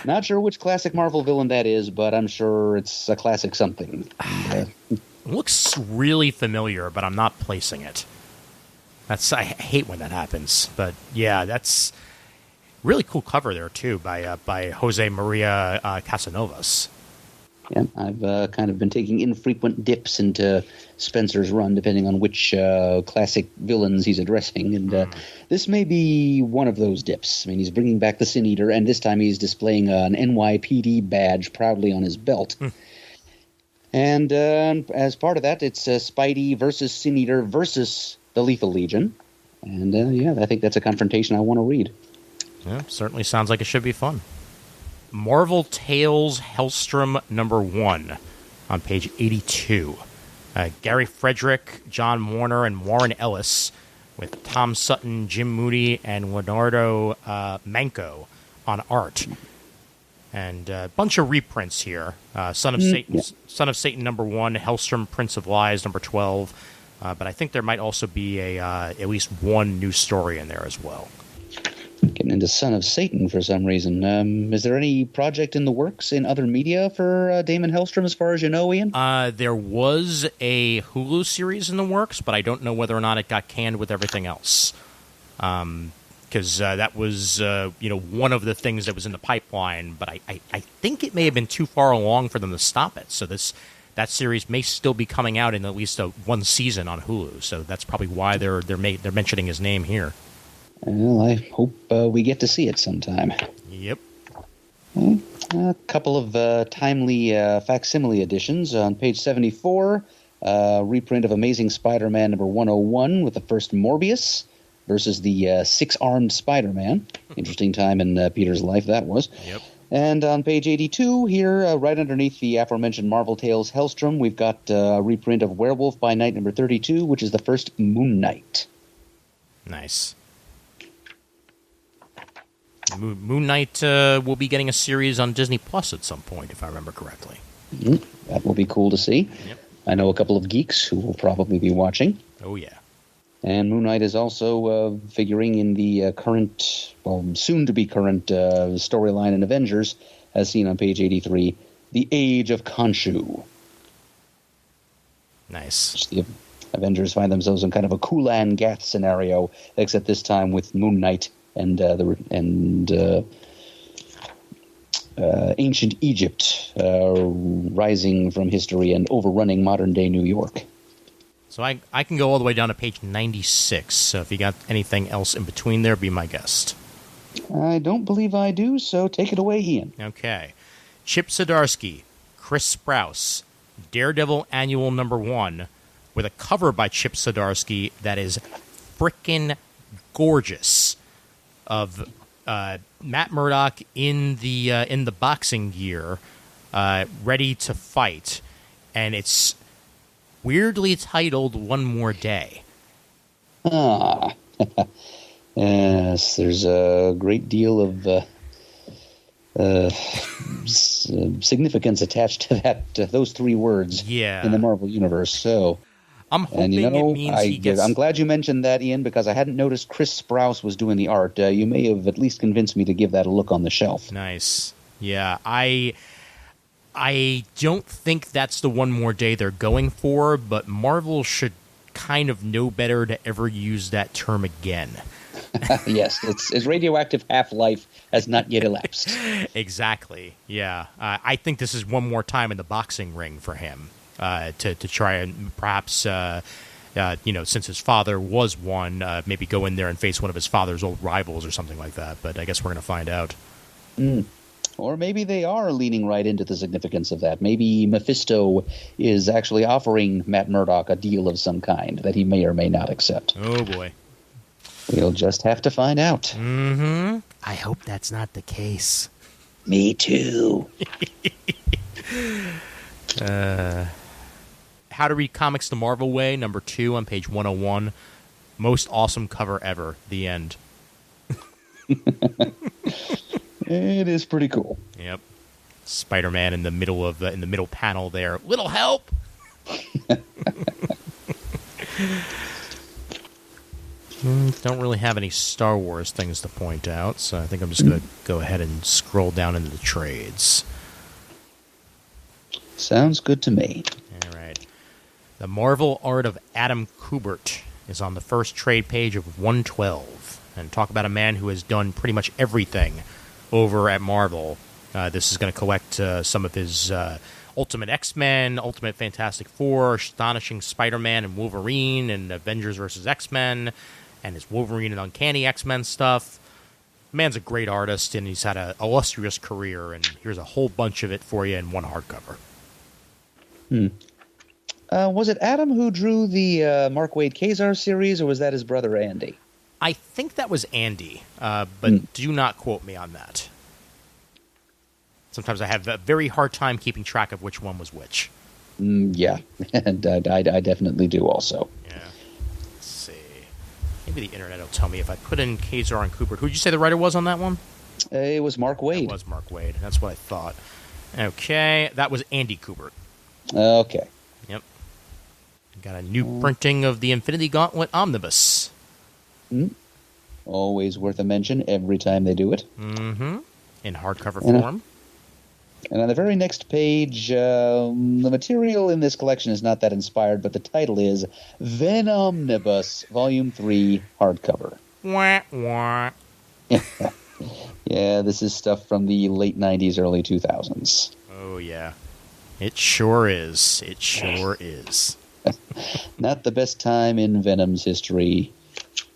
Not sure which classic Marvel villain that is, but I'm sure it's a classic something. Looks really familiar, but I'm not placing it. I hate when that happens. But yeah, that's really cool cover there too by Jose Maria Casanovas. Yeah, I've kind of been taking infrequent dips into Spencer's run, depending on which classic villains he's addressing. And this may be one of those dips. I mean, he's bringing back the Sin Eater, and this time he's displaying an NYPD badge proudly on his belt. And as part of that, it's Spidey versus Sin Eater versus the Lethal Legion. And I think that's a confrontation I want to read. Yeah, certainly sounds like it should be fun. Marvel Tales Hellstrom #1 on page 82. Gary Frederick, John Warner, and Warren Ellis, with Tom Sutton, Jim Moody, and Leonardo Manco on art. And a bunch of reprints here. Son of Satan #1, Hellstrom, Prince of Lies #12. But I think there might also be at least one new story in there as well. Getting into Son of Satan for some reason. Is there any project in the works in other media for Damon Hellstrom, as far as you know, Ian? There was a Hulu series in the works, but I don't know whether or not it got canned with everything else. Because that was one of the things that was in the pipeline, but I think it may have been too far along for them to stop it. So that series may still be coming out in at least one season on Hulu. So that's probably why they're mentioning his name here. Well, I hope we get to see it sometime. Yep. A couple of timely facsimile editions. On page 74, reprint of Amazing Spider-Man #101 with the first Morbius versus the six-armed Spider-Man. Interesting time in Peter's life that was. Yep. And on page 82 here, right underneath the aforementioned Marvel Tales Hellstrom, we've got a reprint of Werewolf by Night #32, which is the first Moon Knight. Nice. Moon Knight will be getting a series on Disney Plus at some point, if I remember correctly. That will be cool to see. Yep. I know a couple of geeks who will probably be watching. Oh, yeah. And Moon Knight is also figuring in the current, well, soon-to-be current storyline in Avengers, as seen on page 83, The Age of Khonshu. Nice. The Avengers find themselves in kind of a Kulan Gath scenario, except this time with Moon Knight and ancient Egypt rising from history and overrunning modern-day New York. So I can go all the way down to page 96, so if you got anything else in between there, be my guest. I don't believe I do, so take it away, Ian. Okay. Chip Zdarsky, Chris Sprouse, Daredevil Annual #1, with a cover by Chip Zdarsky that is frickin' gorgeous, of Matt Murdock in the boxing gear, ready to fight, and it's weirdly titled "One More Day." Ah, yes, there's a great deal of significance attached to those three words in the Marvel Universe. So, I'm hoping it means he gets... I'm glad you mentioned that, Ian, because I hadn't noticed Chris Sprouse was doing the art. You may have at least convinced me to give that a look on the shelf. Nice. Yeah, I don't think that's the One More Day they're going for, but Marvel should kind of know better to ever use that term again. Yes, its radioactive half-life has not yet elapsed. Exactly, yeah. I think this is one more time in the boxing ring for him to try and perhaps, since his father was one, maybe go in there and face one of his father's old rivals or something like that, but I guess we're going to find out. Or maybe they are leaning right into the significance of that. Maybe Mephisto is actually offering Matt Murdock a deal of some kind that he may or may not accept. Oh, boy. We'll just have to find out. Mm-hmm. I hope that's not the case. Me too. How to Read Comics the Marvel Way, #2 on page 101. Most awesome cover ever. The end. It is pretty cool. Yep. Spider-Man in the middle panel there. Little help. Don't really have any Star Wars things to point out, so I think I'm just going to go ahead and scroll down into the trades. Sounds good to me. All right. The Marvel art of Adam Kubert is on the first trade page of 112. And talk about a man who has done pretty much everything over at Marvel. This is going to collect some of his Ultimate X-Men, Ultimate Fantastic Four, Astonishing Spider-Man and Wolverine, and Avengers vs. X-Men, and his Wolverine and Uncanny X-Men stuff. Man's a great artist, and he's had an illustrious career, and here's a whole bunch of it for you in one hardcover. Was it Adam who drew the Mark Waid Kazar series, or was that his brother Andy? I think that was Andy, but do not quote me on that. Sometimes I have a very hard time keeping track of which one was which. Yeah, and I definitely do also. Yeah. Let's see. Maybe the internet will tell me if I put in Kazar and Kubert. Who did you say the writer was on that one? It was Mark Waid. It was Mark Waid. That's what I thought. Okay, that was Andy Kubert. Okay. Yep. Got a new printing of the Infinity Gauntlet Omnibus. Always worth a mention every time they do it. Mm-hmm. In hardcover form. And on the very next page, the material in this collection is not that inspired, but the title is Venomnibus, Volume 3, hardcover. Wah, wah. Yeah, this is stuff from the late 90s, early 2000s. Oh, yeah. It sure is. It sure is. Not the best time in Venom's history.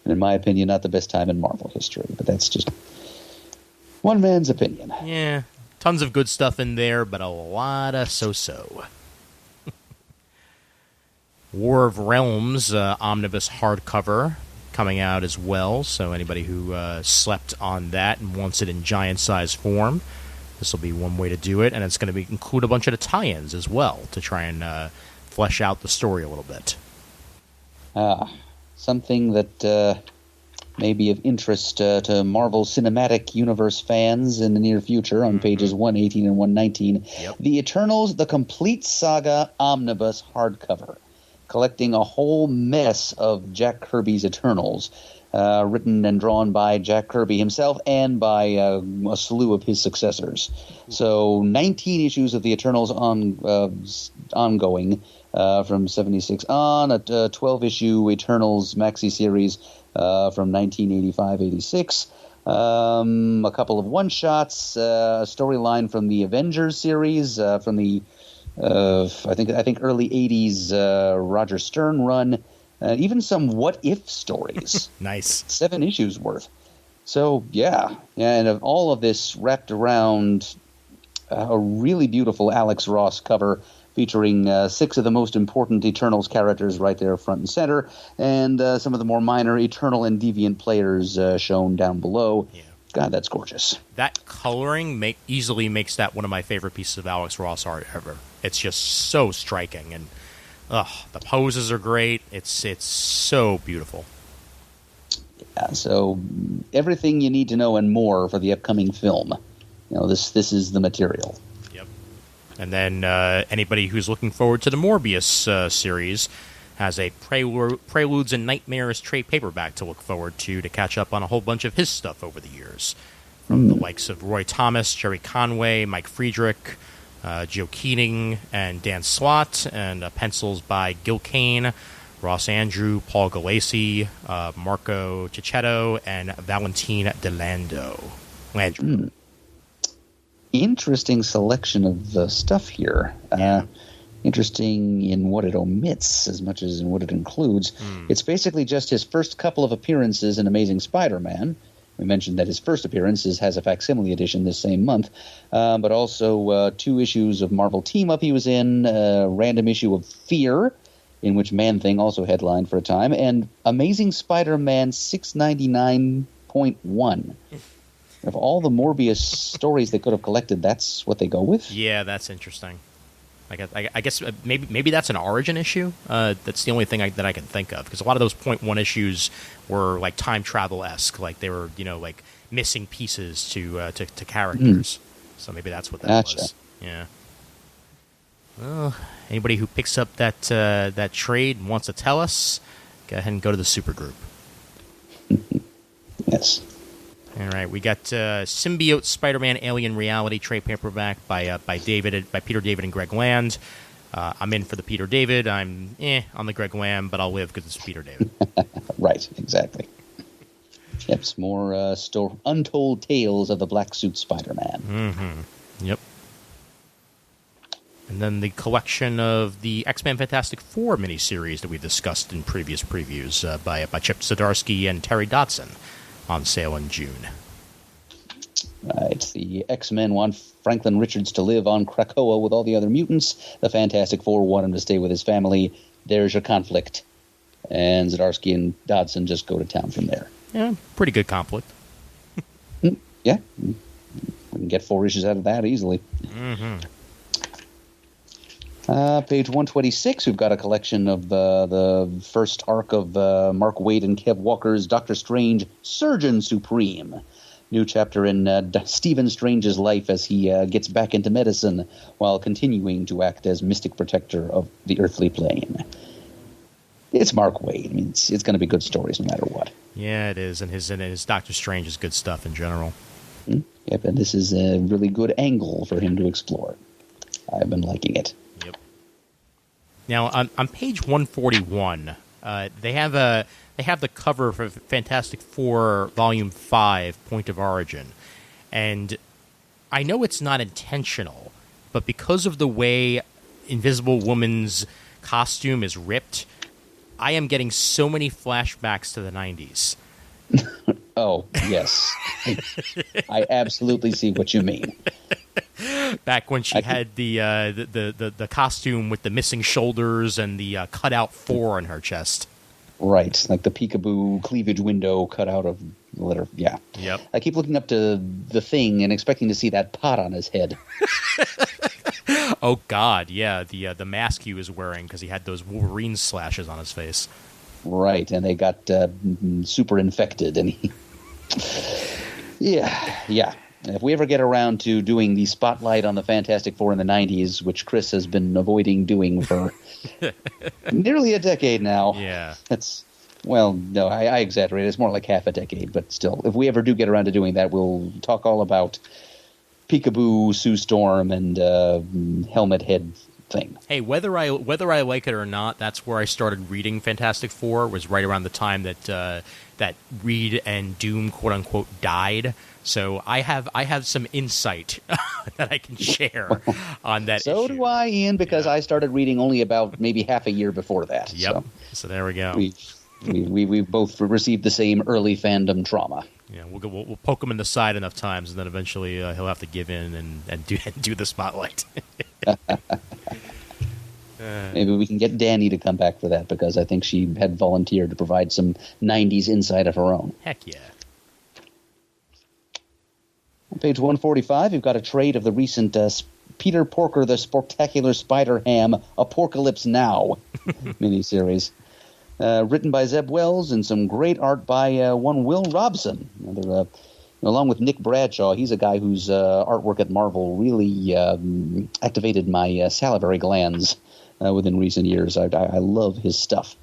And in my opinion, not the best time in Marvel history. But that's just one man's opinion. Yeah. Tons of good stuff in there, but a lot of so-so. War of Realms omnibus hardcover coming out as well, so anybody who slept on that and wants it in giant size form, this will be one way to do it, and it's going to include a bunch of the tie-ins as well to try and flesh out the story a little bit. Something that may be of interest to Marvel Cinematic Universe fans in the near future on pages 118 and 119. Yep. The Eternals, the Complete Saga Omnibus hardcover, collecting a whole mess of Jack Kirby's Eternals, written and drawn by Jack Kirby himself and by a slew of his successors. So 19 issues of the Eternals ongoing from 76 on, a 12-issue Eternals maxi series from 1985-86, a couple of one-shots, a storyline from the Avengers series from the I think early 80s Roger Stern run, even some what-if stories. Nice. 7 issues worth. So, yeah. And all of this wrapped around a really beautiful Alex Ross cover featuring 6 of the most important Eternals characters right there front and center, and some of the more minor Eternal and Deviant players shown down below. Yeah. God, that's gorgeous. That coloring easily makes that one of my favorite pieces of Alex Ross art ever. It's just so striking, and the poses are great. It's so beautiful. Yeah, so everything you need to know and more for the upcoming film. This is the material. Yep. And then anybody who's looking forward to the Morbius series has a Preludes and Nightmares trade paperback to look forward to catch up on a whole bunch of his stuff over the years. From the likes of Roy Thomas, Jerry Conway, Mike Friedrich, Joe Keating, and Dan Slott, and pencils by Gil Kane, Ross Andrew, Paul Galassi, Marco Cicchetto, and Valentine DeLando. Landry. Interesting selection of stuff here. Interesting in what it omits as much as in what it includes. It's basically just his first couple of appearances in Amazing Spider-Man. We mentioned that his first appearance has a facsimile edition this same month, but also 2 issues of Marvel Team-Up he was in, a random issue of Fear, in which Man-Thing also headlined for a time, and Amazing Spider-Man 699.1. Of all the Morbius stories they could have collected, that's what they go with? Yeah, that's interesting. I guess maybe that's an origin issue. That's the only thing that I can think of, because a lot of those .1 issues were like time travel-esque, like they were like missing pieces to characters. So maybe that's what that was. Yeah. Well, anybody who picks up that trade and wants to tell us, go ahead and go to the supergroup. Yes. All right, we got Symbiote Spider-Man Alien Reality trade paperback by Peter David and Greg Land. I'm in for the Peter David. I'm on the Greg Land, but I'll live because it's Peter David. Right, exactly. Yep, it's more untold tales of the Black Suit Spider-Man. Mm-hmm. Yep. And then the collection of the X-Men Fantastic Four miniseries that we discussed in previous previews by Chip Zdarsky and Terry Dodson, on sale in June. Right. The X-Men want Franklin Richards to live on Krakoa with all the other mutants. The Fantastic Four want him to stay with his family. There's your conflict. And Zdarsky and Dodson just go to town from there. Yeah, pretty good conflict. Yeah. We can get 4 issues out of that easily. Mm-hmm. Page 126, we've got a collection of the first arc of Mark Waid and Kev Walker's Doctor Strange Surgeon Supreme. New chapter in Stephen Strange's life as he gets back into medicine while continuing to act as mystic protector of the earthly plane. It's Mark Waid. I mean, it's going to be good stories no matter what. Yeah, it is. And his Doctor Strange is good stuff in general. Yep, and this is a really good angle for him to explore. I've been liking it. Yep. Now, on page 141, they have the cover for Fantastic Four Volume 5, Point of Origin. And I know it's not intentional, but because of the way Invisible Woman's costume is ripped, I am getting so many flashbacks to the 90s. Oh, yes. I absolutely see what you mean. Back when she had the costume with the missing shoulders and the cutout 4 on her chest. Right, like the peekaboo cleavage window cut out of the letter. Yeah. Yep. I keep looking up to the Thing and expecting to see that pot on his head. Oh God, yeah, the mask he was wearing because he had those Wolverine slashes on his face. Right, and they got super infected, and yeah. If we ever get around to doing the spotlight on the Fantastic Four in the 90s, which Chris has been avoiding doing for nearly a decade now. Yeah. No, I exaggerate. It's more like half a decade, but still, if we ever do get around to doing that, we'll talk all about Peekaboo, Sue Storm, and Helmet Head thing. Hey, whether I like it or not, that's where I started reading Fantastic Four. Was right around the time that that Reed and Doom, quote unquote, died. So I have some insight that I can share on that. So issue. do I, Ian, because I started reading only about maybe half a year before that. Yep. So there we go. We both received the same early fandom trauma. Yeah, we'll poke him in the side enough times, and then eventually he'll have to give in and do the spotlight. Maybe we can get Danny to come back for that, because I think she had volunteered to provide some 90s insight of her own. Heck yeah. On page 145, you've got a trade of the recent Peter Porker, the Spectacular Spider-Ham, Apocalypse Now miniseries. Written by Zeb Wells and some great art by one Will Robson. Along with Nick Bradshaw, he's a guy whose artwork at Marvel really activated my salivary glands within recent years. I love his stuff.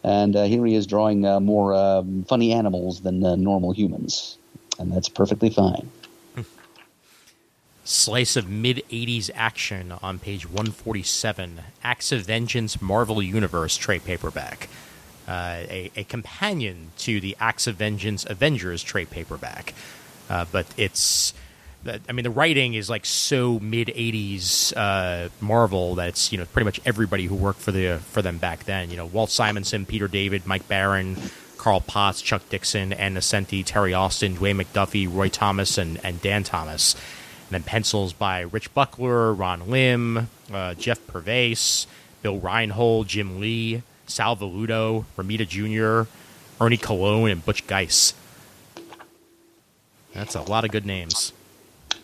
And here he is drawing more funny animals than normal humans. And that's perfectly fine. Slice of mid-'80s action on page 147. Acts of Vengeance Marvel Universe trade paperback. A companion to the Acts of Vengeance Avengers trade paperback. But it's... I mean, the writing is like so mid-'80s Marvel that it's, pretty much everybody who worked for them back then. Walt Simonson, Peter David, Mike Barron, Carl Potts, Chuck Dixon, Ann Nocenti, Terry Austin, Dwayne McDuffie, Roy Thomas, and Dan Thomas. And then pencils by Rich Buckler, Ron Lim, Jeff Purves, Bill Reinhold, Jim Lee, Sal Velluto, Ramita Jr., Ernie Colon, and Butch Geis. That's a lot of good names.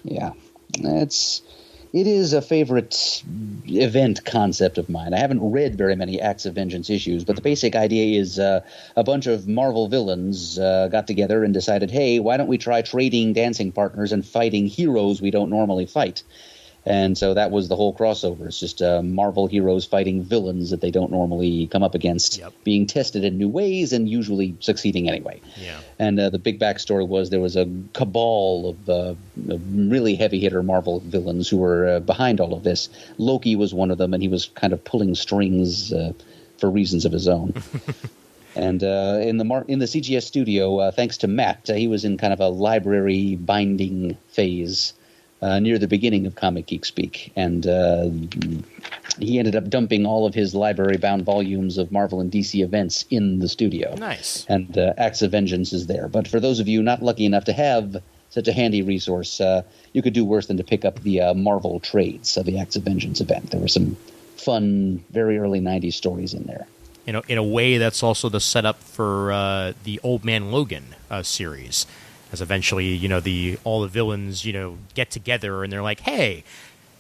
Yeah, it is a favorite event concept of mine. I haven't read very many Acts of Vengeance issues, but the basic idea is a bunch of Marvel villains got together and decided, hey, why don't we try trading dancing partners and fighting heroes we don't normally fight? And so that was the whole crossover. It's just Marvel heroes fighting villains that they don't normally come up against, being tested in new ways and usually succeeding anyway. Yeah. And the big backstory was there was a cabal of really heavy-hitter Marvel villains who were behind all of this. Loki was one of them, and he was kind of pulling strings for reasons of his own. And in the CGS studio, thanks to Matt, he was in kind of a library binding phase near the beginning of Comic Geek Speak, and he ended up dumping all of his library-bound volumes of Marvel and DC events in the studio. Nice. And Acts of Vengeance is there. But for those of you not lucky enough to have such a handy resource, you could do worse than to pick up the Marvel trades of the Acts of Vengeance event. There were some fun, very early 90s stories in there. In a way, that's also the setup for the Old Man Logan series. As eventually, all the villains, get together and they're like, hey,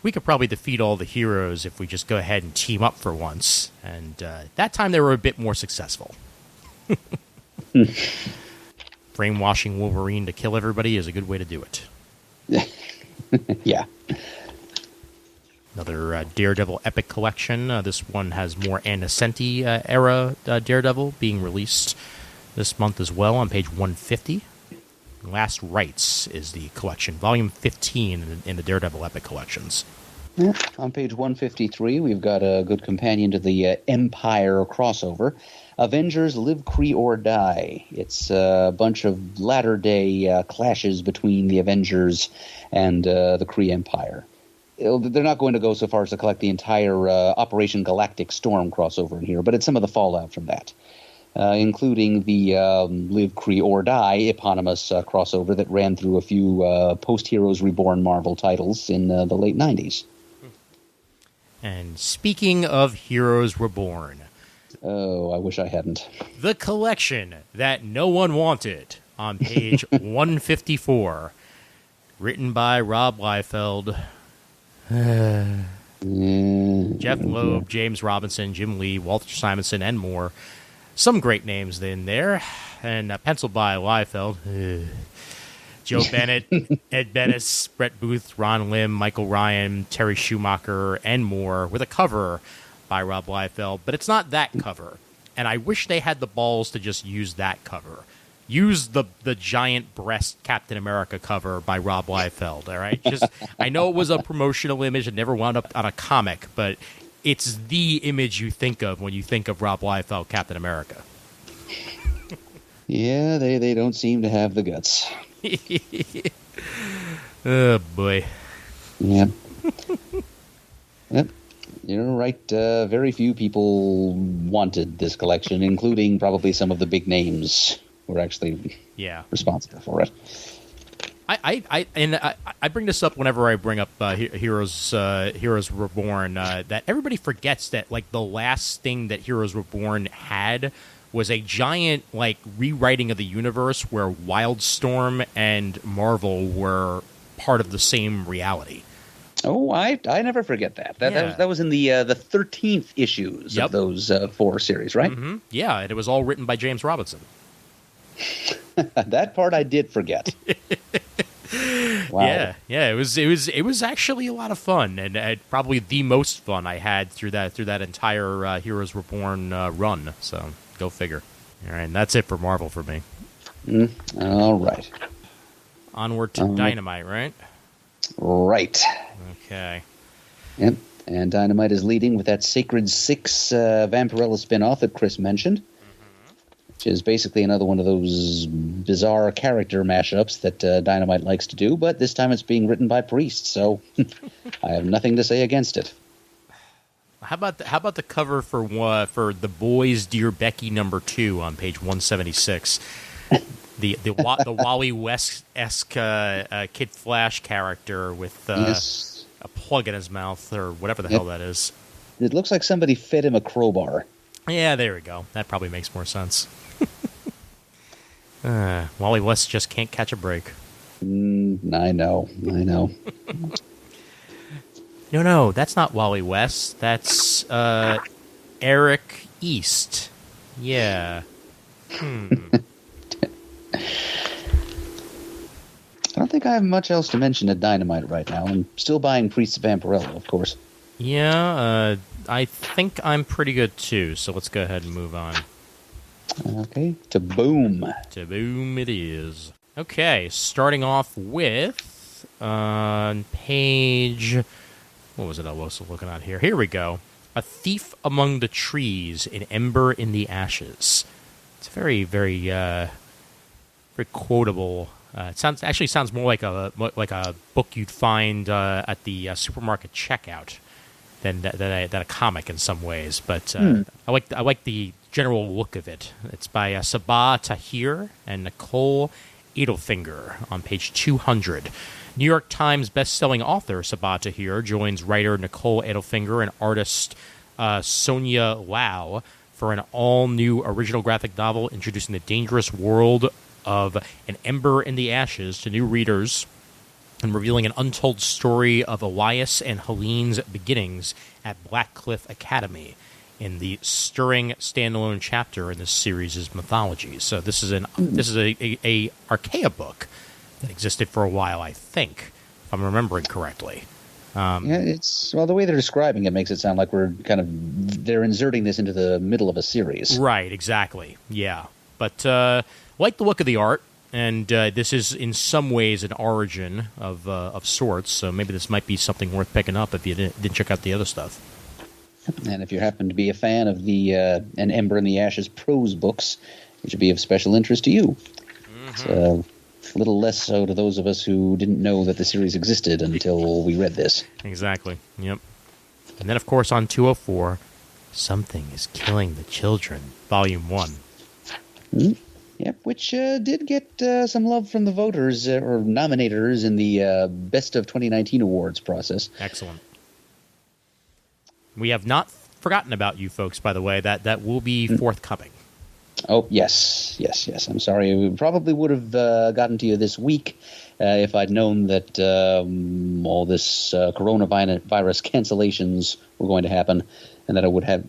we could probably defeat all the heroes if we just go ahead and team up for once. And that time they were a bit more successful. Brainwashing Wolverine to kill everybody is a good way to do it. Yeah. Another Daredevil Epic Collection. This one has more Ann Nocenti era Daredevil being released this month as well on page 150. Last Rites is the collection, volume 15 in the Daredevil Epic Collections. Yeah. On page 153, we've got a good companion to the Empire crossover, Avengers Live, Kree, or Die. It's a bunch of latter-day clashes between the Avengers and the Kree Empire. They're not going to go so far as to collect the entire Operation Galactic Storm crossover in here, but it's some of the fallout from that. Including the Live, Kree, or Die eponymous crossover that ran through a few post-Heroes Reborn Marvel titles in the late 90s. And speaking of Heroes Reborn... Oh, I wish I hadn't. The collection that no one wanted on page 154. Written by Rob Liefeld. Jeff Loeb, James Robinson, Jim Lee, Walter Simonson, and more. some great names in there, and penciled by Liefeld. Joe Bennett, Ed Bennis, Brett Booth, Ron Lim, Michael Ryan, Terry Schumacher, and more, with a cover by Rob Liefeld. But it's not that cover, and I wish they had the balls to just use that cover. Use the giant breast Captain America cover by Rob Liefeld, all right? Just, I know it was a promotional image and never wound up on a comic, but it's the image you think of when you think of Rob Liefeld, Captain America. Yeah, they don't seem to have the guts. Oh, boy. Yep. Yep. You're right. Very few people wanted this collection, including probably some of the big names who were actually responsible for it. I bring this up whenever I bring up Heroes Reborn. That everybody forgets that like the last thing that Heroes Reborn had was a giant like rewriting of the universe where Wildstorm and Marvel were part of the same reality. Oh, I never forget that. That was in the 13th issues of those 4 series, right? Mm-hmm. Yeah, and it was all written by James Robinson. That part I did forget. Wow. Yeah. It was actually a lot of fun, and probably the most fun I had through that entire Heroes Reborn run. So go figure. All right, and that's it for Marvel for me. All right. Onward to Dynamite, right? Right. Okay. Yep. And Dynamite is leading with that Sacred Six Vampirella spinoff that Chris mentioned, which is basically another one of those bizarre character mashups that Dynamite likes to do, but this time it's being written by priests, so I have nothing to say against it. How about the cover for The Boys Dear Becky #2 on page 176? The Wally West-esque Kid Flash character with a plug in his mouth or whatever the hell that is. It looks like somebody fed him a crowbar. Yeah, there we go. That probably makes more sense. Wally West just can't catch a break. I know. No, that's not Wally West. That's Eric East. Yeah. I don't think I have much else to mention at Dynamite right now. I'm still buying Priests of Vampirella, of course. Yeah, I think I'm pretty good too, so let's go ahead and move on. Okay, to Boom. To Boom it is. Okay, starting off with page... What was it I was looking at here? Here we go. A Thief Among the Trees, an Ember in the Ashes. It's very, very, very quotable. It sounds more like a book you'd find at the supermarket checkout than a comic in some ways. But I like the general look of it. It's by Sabah Tahir and Nicole Edelfinger on page 200. New York Times best-selling author Sabah Tahir joins writer Nicole Edelfinger and artist Sonia Lau for an all-new original graphic novel introducing the dangerous world of An Ember in the Ashes to new readers and revealing an untold story of Elias and Helene's beginnings at Blackcliff Academy in the stirring standalone chapter in this series' mythology. So this is a Archaea book that existed for a while, I think, if I'm remembering correctly. It's the way they're describing it makes it sound like they're inserting this into the middle of a series. Right, exactly. Yeah, but like the look of the art, and this is in some ways an origin of sorts. So maybe this might be something worth picking up if you didn't check out the other stuff. And if you happen to be a fan of the An Ember in the Ashes prose books, it should be of special interest to you. It's a little less so to those of us who didn't know that the series existed until we read this. Exactly. Yep. And then, of course, on 204, Something is Killing the Children, Volume 1. Yep, which did get some love from the voters or nominators in the Best of 2019 awards process. Excellent. We have not forgotten about you folks, by the way. That will be forthcoming. Oh, yes. I'm sorry. We probably would have gotten to you this week if I'd known that all this coronavirus cancellations were going to happen and that I would have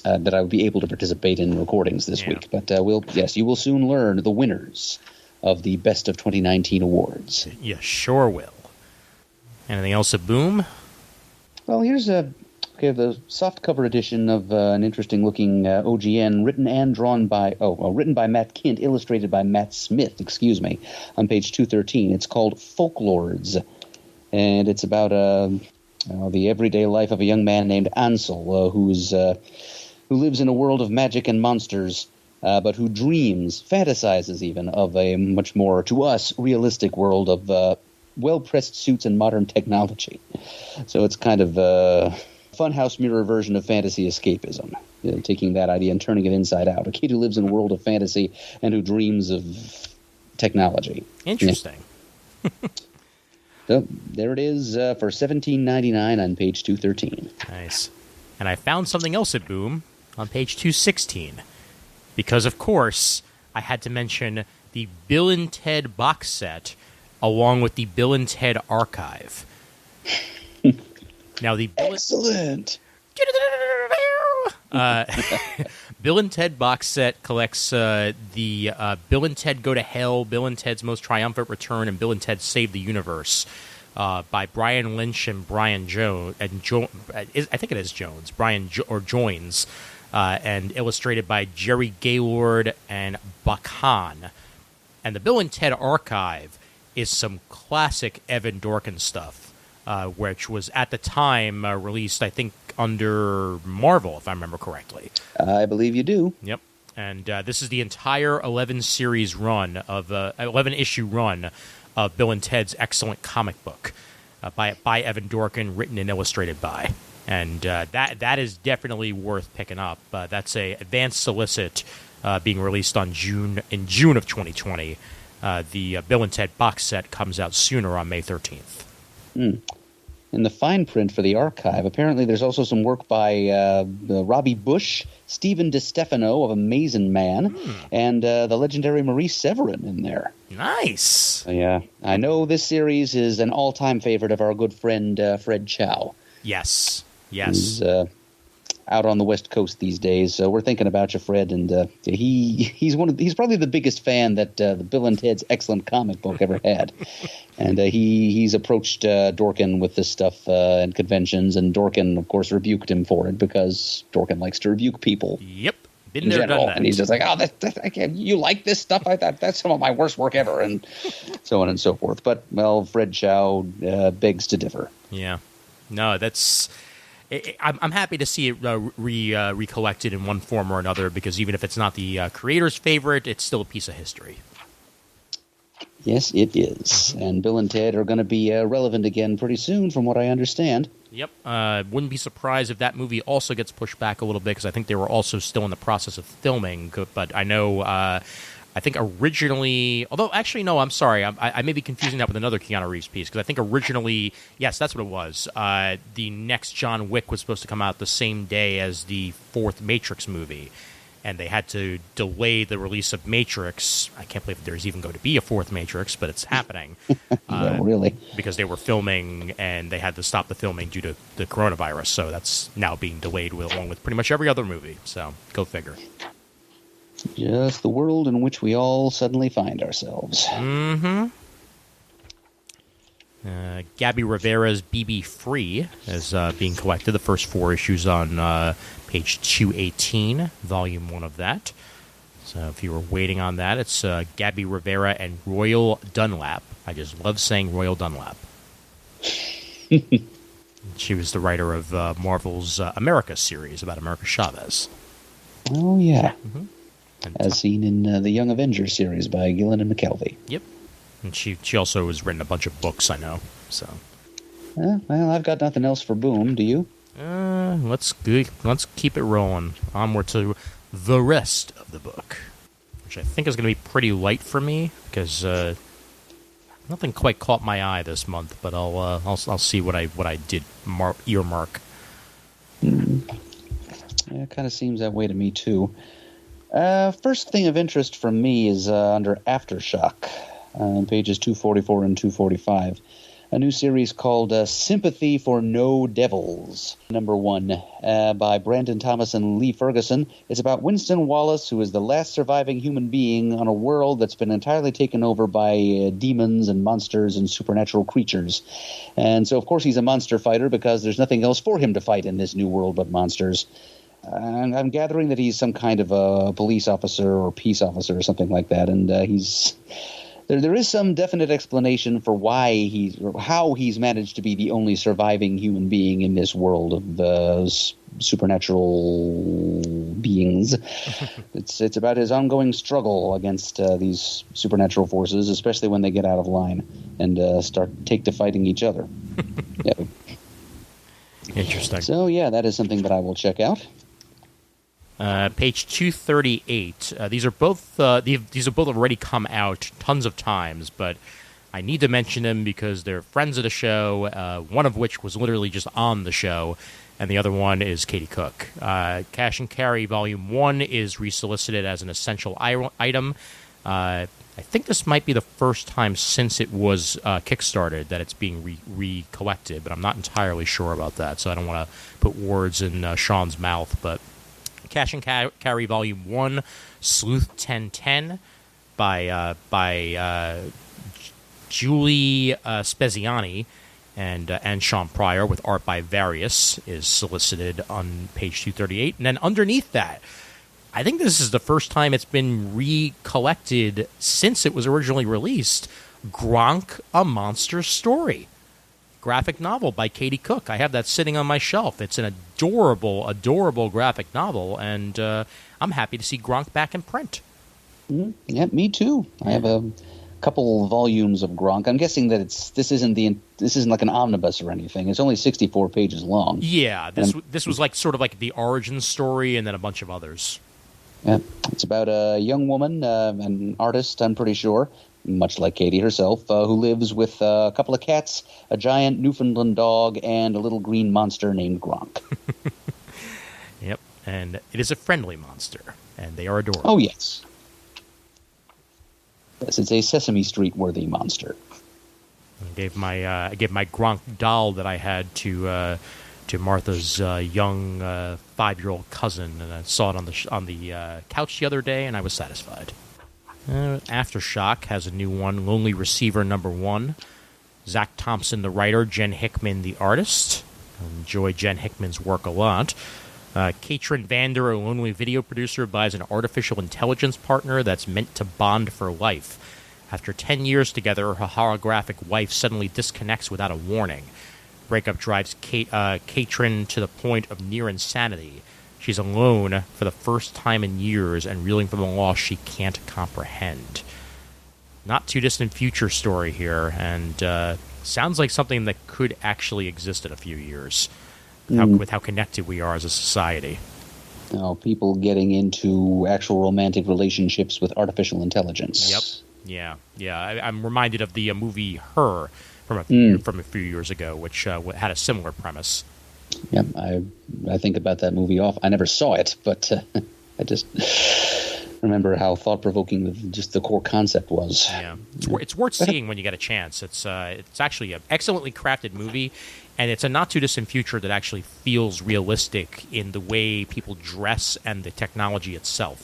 that I would be able to participate in recordings this week. But you will soon learn the winners of the Best of 2019 awards. You sure will. Anything else at Boom? Well, here's the softcover edition of an interesting-looking OGN, written by Matt Kint, illustrated by Matt Smith, on page 213. It's called Folklords, and it's about the everyday life of a young man named Ansel, who lives in a world of magic and monsters, but who fantasizes even, of a much more, to us, realistic world of well-pressed suits and modern technology. So it's kind of a funhouse mirror version of fantasy escapism, taking that idea and turning it inside out. A kid who lives in a world of fantasy and who dreams of technology. Interesting. Yeah. So there it is for $17.99 on page 213. Nice. And I found something else at Boom on page 216. Because, of course, I had to mention the Bill and Ted box set along with the Bill and Ted archive. Now, the Excellent. Bill and Ted box set collects the Bill and Ted Go to Hell, Bill and Ted's Most Triumphant Return, and Bill and Ted Save the Universe by Brian Lynch and Brian Jones. I think it is Jones. Joins. And illustrated by Jerry Gaylord and Bakan. And the Bill and Ted archive is some classic Evan Dorkin stuff, which was at the time released, I think, under Marvel, if I remember correctly. I believe you do. Yep. And this is the entire 11-issue run of Bill and Ted's excellent comic book by Evan Dorkin, written and illustrated by. And that is definitely worth picking up. That's a advanced solicit being released in June of 2020. The Bill and Ted box set comes out sooner on May 13th. In the fine print for the archive, apparently there's also some work by Robbie Bush, Stephen DeStefano of Amazing Man, and the legendary Maurice Severin in there. Nice. Yeah, I know this series is an all-time favorite of our good friend Fred Chow. Yes. He's out on the West Coast these days, so we're thinking about you, Fred. And he's probably the biggest fan that the Bill and Ted's excellent comic book ever had. And he's approached Dorkin with this stuff at conventions, and Dorkin, of course, rebuked him for it because Dorkin likes to rebuke people. Yep, been in there, general. done that. And he's just like, I can't. You like this stuff? That's some of my worst work ever, and so on and so forth. But well, Fred Chow begs to differ. Yeah, no, that's. I'm happy to see it recollected in one form or another, because even if it's not the creator's favorite, it's still a piece of history. Yes, it is. And Bill and Ted are going to be relevant again pretty soon, from what I understand. Yep. Wouldn't be surprised if that movie also gets pushed back a little bit, because I think they were also still in the process of filming. But I know... I think originally, although actually no, I'm sorry, I may be confusing that with another Keanu Reeves piece, because I think originally, yes, that's what it was. The next John Wick was supposed to come out the same day as the fourth Matrix movie, and they had to delay the release of Matrix. I can't believe there's even going to be a fourth Matrix, but it's happening. Yeah, really. Because they were filming, and they had to stop the filming due to the coronavirus, so that's now being delayed along with pretty much every other movie. So go figure. Just the world in which we all suddenly find ourselves. Mm-hmm. Gabby Rivera's BB Free is being collected. The first 4 issues on page 218, volume 1 of that. So if you were waiting on that, it's Gabby Rivera and Royal Dunlap. I just love saying Royal Dunlap. She was the writer of Marvel's America series about America Chavez. Oh, yeah. Mm-hmm. As seen in the Young Avengers series by Gillen and McKelvey. Yep. And she also has written a bunch of books, I know. So. Well, I've got nothing else for Boom. Do you? Let's keep it rolling. Onward to the rest of the book, which I think is going to be pretty light for me, because nothing quite caught my eye this month. But I'll see what I did earmark. Yeah, it kind of seems that way to me too. First thing of interest from me is under Aftershock, pages 244 and 245. a new series called Sympathy for No Devils, #1, by Brandon Thomas and Lee Ferguson. It's about Winston Wallace, who is the last surviving human being on a world that's been entirely taken over by demons and monsters and supernatural creatures. And so, of course, he's a monster fighter because there's nothing else for him to fight in this new world but monsters. And I'm gathering that he's some kind of a police officer or peace officer or something like that, and he's... There is some definite explanation for how he's managed to be the only surviving human being in this world of supernatural beings. It's about his ongoing struggle against these supernatural forces, especially when they get out of line and take to fighting each other. Yeah. Interesting. So yeah, that is something that I will check out. Page 238. These are both already come out tons of times, but I need to mention them because they're friends of the show. One of which was literally just on the show, and the other one is Katie Cook. Cash and Carry Volume 1 is resolicited as an essential item. I think this might be the first time since it was kickstarted that it's being recollected, but I'm not entirely sure about that, so I don't want to put words in Sean's mouth, but Cash and Carry Volume 1, Sleuth 1010 by Julie Speziani and Sean Pryor, with art by Various, is solicited on page 238. And then underneath that, I think this is the first time it's been recollected since it was originally released, Gronk, A Monster Story. Graphic novel by Katie Cook. I have that sitting on my shelf. It's an adorable, adorable graphic novel, and I'm happy to see Gronk back in print. Mm-hmm. Yeah, me too. I have a couple volumes of Gronk. I'm guessing that this isn't like an omnibus or anything. It's only 64 pages long. Yeah, this was like sort of like the origin story, and then a bunch of others. Yeah, it's about a young woman, an artist, I'm pretty sure, much like Katie herself, who lives with a couple of cats, a giant Newfoundland dog, and a little green monster named Gronk. Yep, and it is a friendly monster, and they are adorable. Oh, yes. Yes, it's a Sesame Street-worthy monster. I gave my Gronk doll that I had to Martha's young 5-year-old cousin, and I saw it on the couch the other day, and I was satisfied. Aftershock has a new one, Lonely Receiver #1. Zach Thompson, the writer, Jen Hickman, the artist. I enjoy Jen Hickman's work a lot. Katrin Vander, a lonely video producer, buys an artificial intelligence partner that's meant to bond for life. After 10 years together, her holographic wife suddenly disconnects without a warning. Breakup drives Katrin to the point of near insanity. She's alone for the first time in years and reeling from a loss she can't comprehend. Not too distant future story here, and sounds like something that could actually exist in a few years, with how connected we are as a society. People getting into actual romantic relationships with artificial intelligence. Yep. Yeah. I'm reminded of the movie Her from a few years ago, which had a similar premise. Yeah, I think about that movie I never saw it, but I just remember how thought-provoking just the core concept was. Yeah, it's worth seeing when you get a chance. It's actually an excellently crafted movie, and it's a not-too-distant future that actually feels realistic in the way people dress and the technology itself.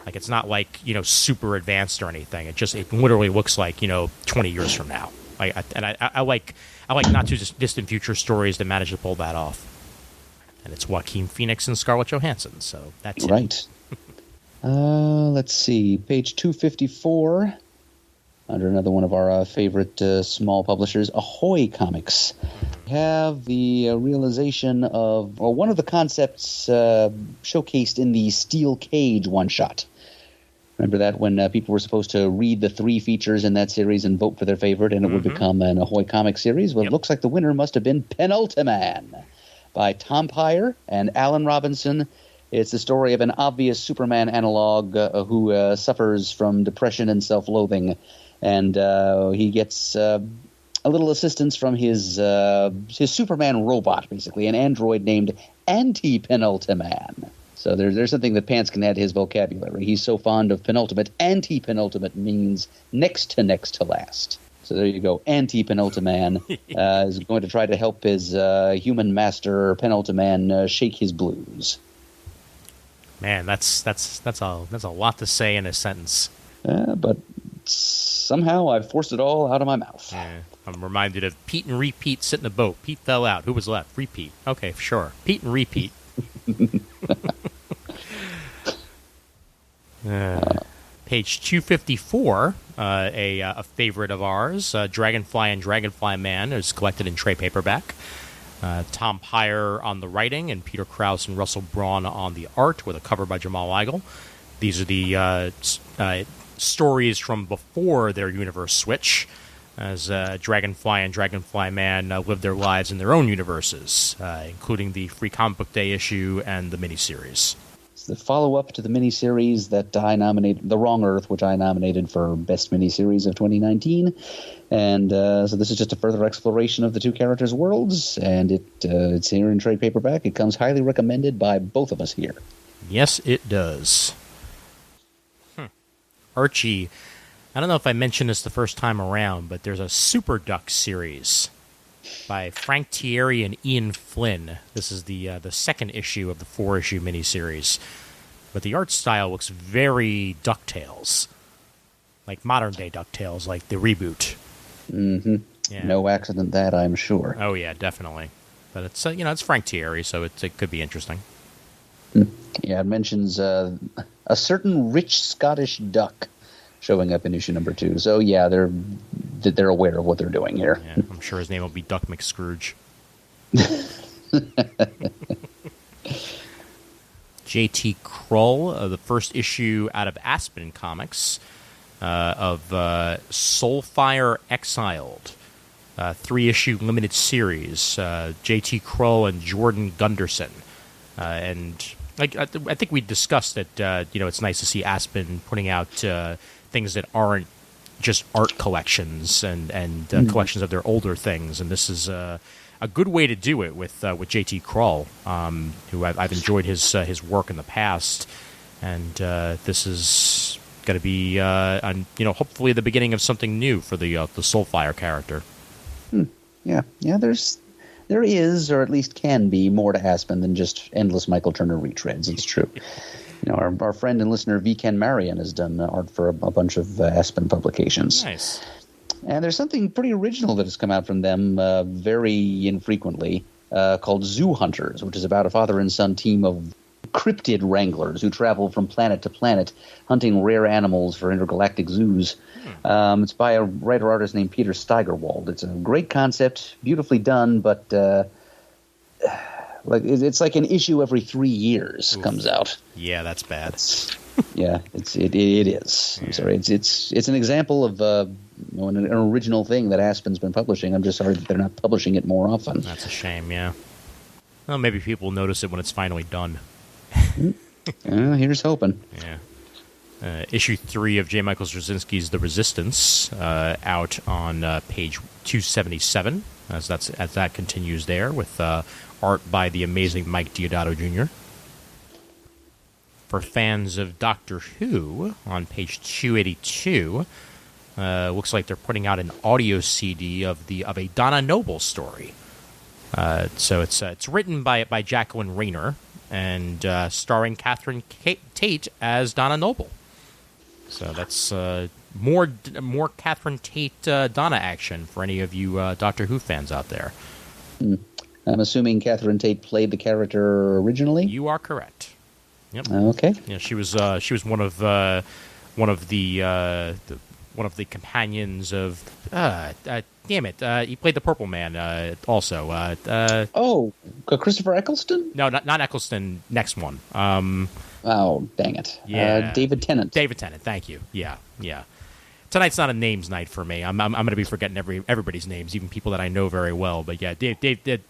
Like, it's not like, super advanced or anything. It literally looks like, 20 years from now. I like not too distant future stories that manage to pull that off. And it's Joaquin Phoenix and Scarlett Johansson, so that's it. Right. Let's see. Page 254, under another one of our favorite small publishers, Ahoy Comics. We have the realization of one of the concepts showcased in the Steel Cage one-shot. Remember that, when people were supposed to read the 3 features in that series and vote for their favorite, and it would become an Ahoy Comic series? Well, It looks like the winner must have been Penultiman by Tom Peyer and Alan Robinson. It's the story of an obvious Superman analog who suffers from depression and self-loathing, and he gets a little assistance from his Superman robot, basically, an android named Anti-Penultiman. So there's something that Pants can add to his vocabulary. He's so fond of penultimate. Anti-penultimate means next to last. So there you go. Anti-Penultiman is going to try to help his human master Penultiman shake his blues. Man, that's a lot to say in a sentence. But somehow I've forced it all out of my mouth. Yeah, I'm reminded of Pete and Repeat sit in a boat. Pete fell out. Who was left? Repeat. Okay, sure. Pete and Repeat. Page 254, a favorite of ours, Dragonfly and Dragonfly Man, is collected in trade paperback. Tom Peyer on the writing, and Peter Krause and Russell Braun on the art, with a cover by Jamal Weigel. These are the stories from before their universe switch, as Dragonfly and Dragonfly Man live their lives in their own universes, including the Free Comic Book Day issue and the miniseries. It's the follow-up to the miniseries that I nominated, The Wrong Earth, which I nominated for Best Miniseries of 2019. And so this is just a further exploration of the two characters' worlds, and it's here in trade paperback. It comes highly recommended by both of us here. Yes, it does. Archie, I don't know if I mentioned this the first time around, but there's a Super Duck series by Frank Thierry and Ian Flynn. This is the second issue of the 4-issue miniseries. But the art style looks very DuckTales. Like modern-day DuckTales, like the reboot. Mm-hmm. Yeah. No accident that, I'm sure. Oh, yeah, definitely. But it's it's Frank Thierry, so it could be interesting. Yeah, it mentions a certain rich Scottish duck showing up in issue number 2. So yeah, they're aware of what they're doing here. Yeah, I'm sure his name will be Duck McScrooge. J.T. Krull, the first issue out of Aspen Comics of Soulfire Exiled, 3-issue limited series. J.T. Krull and Jordan Gunderson, and I think we discussed that. It's nice to see Aspen putting out things that aren't just art collections and collections of their older things, and this is a good way to do it with J.T. Krull, who I've enjoyed his work in the past, and this is going to be hopefully the beginning of something new for the Soulfire character. Yeah. There is, or at least can be, more to Aspen than just endless Michael Turner retreads. It's true. Our friend and listener V. Ken Marion has done art for a bunch of Aspen publications. Nice. And there's something pretty original that has come out from them very infrequently called Zoo Hunters, which is about a father and son team of cryptid wranglers who travel from planet to planet hunting rare animals for intergalactic zoos. It's by a writer-artist named Peter Steigerwald. It's a great concept, beautifully done, but it's like an issue every 3 years comes out. Yeah, that's bad. It is. I'm sorry. It's an example of an original thing that Aspen's been publishing. I'm just sorry that they're not publishing it more often. That's a shame. Yeah. Well, maybe people will notice it when it's finally done. Here's hoping. Yeah. Issue 3 of J. Michael Straczynski's The Resistance, out on page 277, as that continues there, with art by the amazing Mike Deodato Jr. For fans of Doctor Who, on page 282, looks like they're putting out an audio CD of a Donna Noble story. So it's written by Jacqueline Rayner and starring Catherine Tate as Donna Noble. So that's more Catherine Tate Donna action for any of you Doctor Who fans out there. I'm assuming Catherine Tate played the character originally? You are correct. Yep. Okay. Yeah, she was one of the companions of damn it, he played the Purple Man also. Christopher Eccleston? No, not Eccleston. Next one. Oh, dang it. Yeah. David Tennant. David Tennant, thank you. Yeah. Tonight's not a names night for me. I'm going to be forgetting everybody's names, even people that I know very well. But yeah,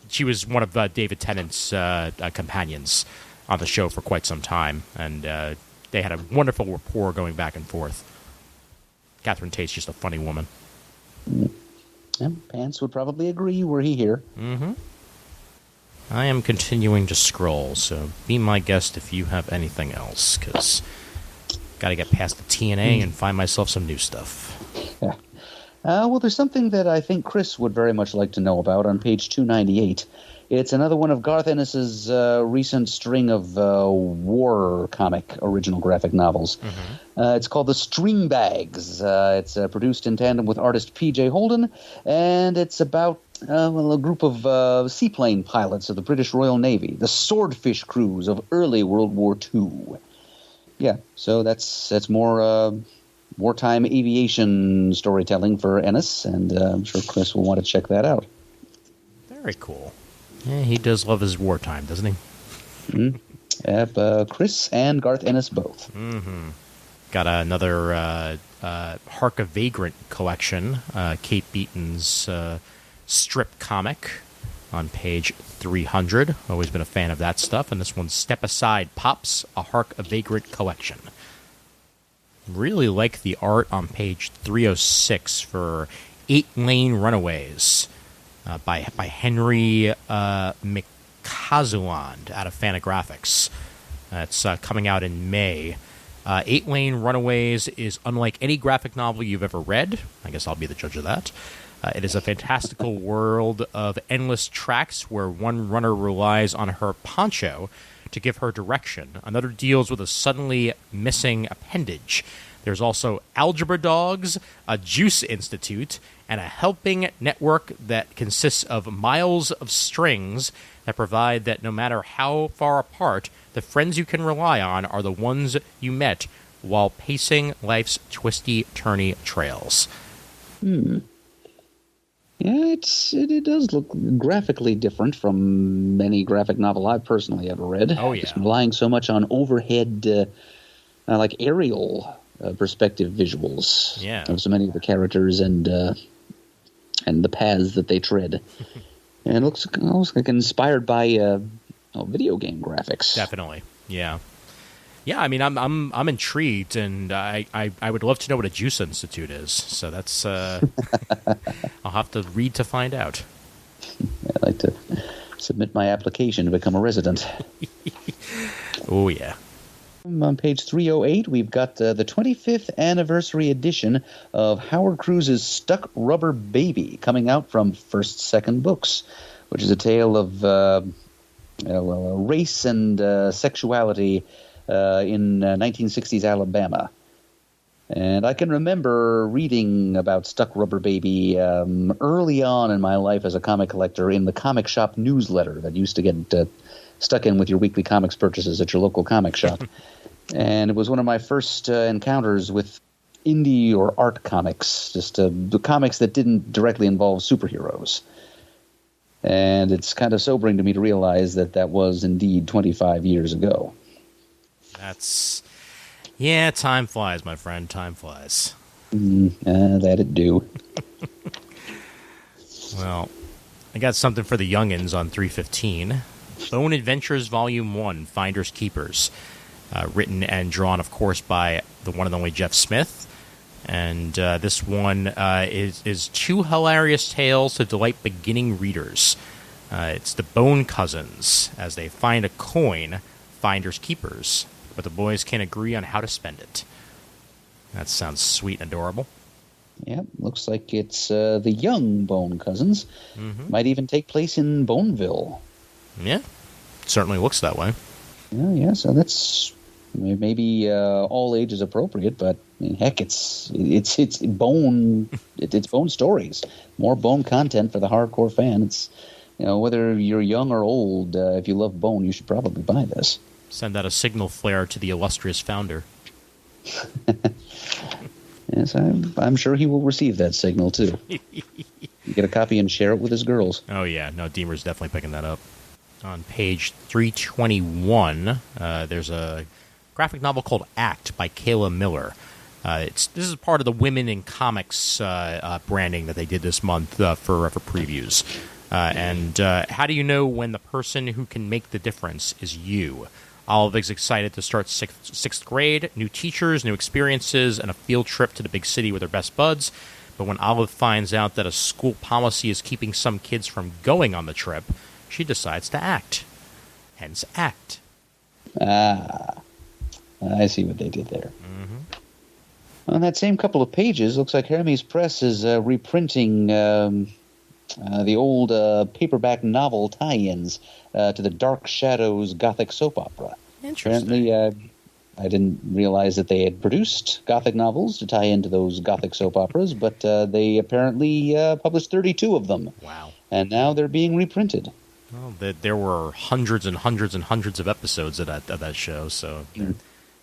she was one of David Tennant's companions on the show for quite some time, and they had a wonderful rapport going back and forth. Catherine Tate's just a funny woman. Pants would probably agree were he here. Mm-hmm. I am continuing to scroll, so be my guest if you have anything else, because got to get past the TNA and find myself some new stuff. Yeah. Well, there's something that I think Chris would very much like to know about on page 298. It's another one of Garth Ennis's recent string of war comic original graphic novels. It's called The String Bags. It's produced in tandem with artist P.J. Holden, and it's about a group of seaplane pilots of the British Royal Navy, the swordfish crews of early World War II. Yeah, so that's more wartime aviation storytelling for Ennis, and I'm sure Chris will want to check that out. Very cool. Yeah, he does love his wartime, doesn't he? Chris and Garth Ennis both. Got another Hark a Vagrant collection, Kate Beaton's strip comic on page 300. Always been a fan of that stuff. And this one's Step Aside Pops, a Hark a Vagrant collection. Really like the art on page 306 for 8 Lane Runaways by Henry McCazuland out of Fantagraphics. It's coming out in May. 8 Lane Runaways is unlike any graphic novel you've ever read. I guess I'll be the judge of that. It is a fantastical world of endless tracks where one runner relies on her poncho to give her direction. Another deals with a suddenly missing appendage. There's also algebra dogs, a juice institute, and a helping network that consists of miles of strings that provide that no matter how far apart, the friends you can rely on are the ones you met while pacing life's twisty-turny trails. Yeah, it does look graphically different from any graphic novel I've personally ever read. Oh, yeah. Just relying so much on overhead, like aerial perspective visuals of so many of the characters and the paths that they tread. And it looks almost like inspired by video game graphics. Definitely, yeah. Yeah, I mean, I'm intrigued, and I would love to know what a Juice Institute is. So that's I'll have to read to find out. I'd like to submit my application to become a resident. Oh yeah. On page 308, we've got the 25th anniversary edition of Howard Cruz's Stuck Rubber Baby, coming out from First Second Books, which is a tale of race and sexuality in 1960s Alabama. And I can remember reading about Stuck Rubber Baby early on in my life as a comic collector in the comic shop newsletter that used to get stuck in with your weekly comics purchases at your local comic shop. And it was one of my first encounters with indie or art comics, just the comics that didn't directly involve superheroes. And it's kind of sobering to me to realize that that was indeed 25 years ago. Yeah, time flies, my friend. Time flies. That it do. Well, I got something for the youngins on 315. Bone Adventures Volume 1, Finders Keepers. Written and drawn, of course, by the one and only Jeff Smith. And this one is 2 hilarious tales to delight beginning readers. It's the Bone Cousins, as they find a coin, Finders Keepers, but the boys can't agree on how to spend it. That sounds sweet and adorable. Yep, looks like it's the young Bone Cousins. Might even take place in Boneville. Yeah, certainly looks that way. Yeah, so that's maybe all ages appropriate, but I mean, heck, it's Bone, it's Bone stories. More Bone content for the hardcore fan. It's, whether you're young or old, if you love Bone, you should probably buy this. Send out a signal flare to the illustrious founder. Yes, I'm sure he will receive that signal, too. Get a copy and share it with his girls. Oh, yeah. No, Deemer's definitely picking that up. On page 321, there's a graphic novel called Act by Kayla Miller. This is part of the Women in Comics branding that they did this month for previews. And how do you know when the person who can make the difference is you? Olive is excited to start sixth grade, new teachers, new experiences, and a field trip to the big city with her best buds. But when Olive finds out that a school policy is keeping some kids from going on the trip, she decides to act. Hence, Act. I see what they did there. On that same couple of pages, looks like Hermes Press is reprinting the old paperback novel tie-ins to the Dark Shadows Gothic soap opera. Interesting. Apparently, I didn't realize that they had produced Gothic novels to tie into those Gothic soap operas, but they apparently published 32 of them. Wow. And now they're being reprinted. Well, there were hundreds and hundreds and hundreds of episodes of that show, so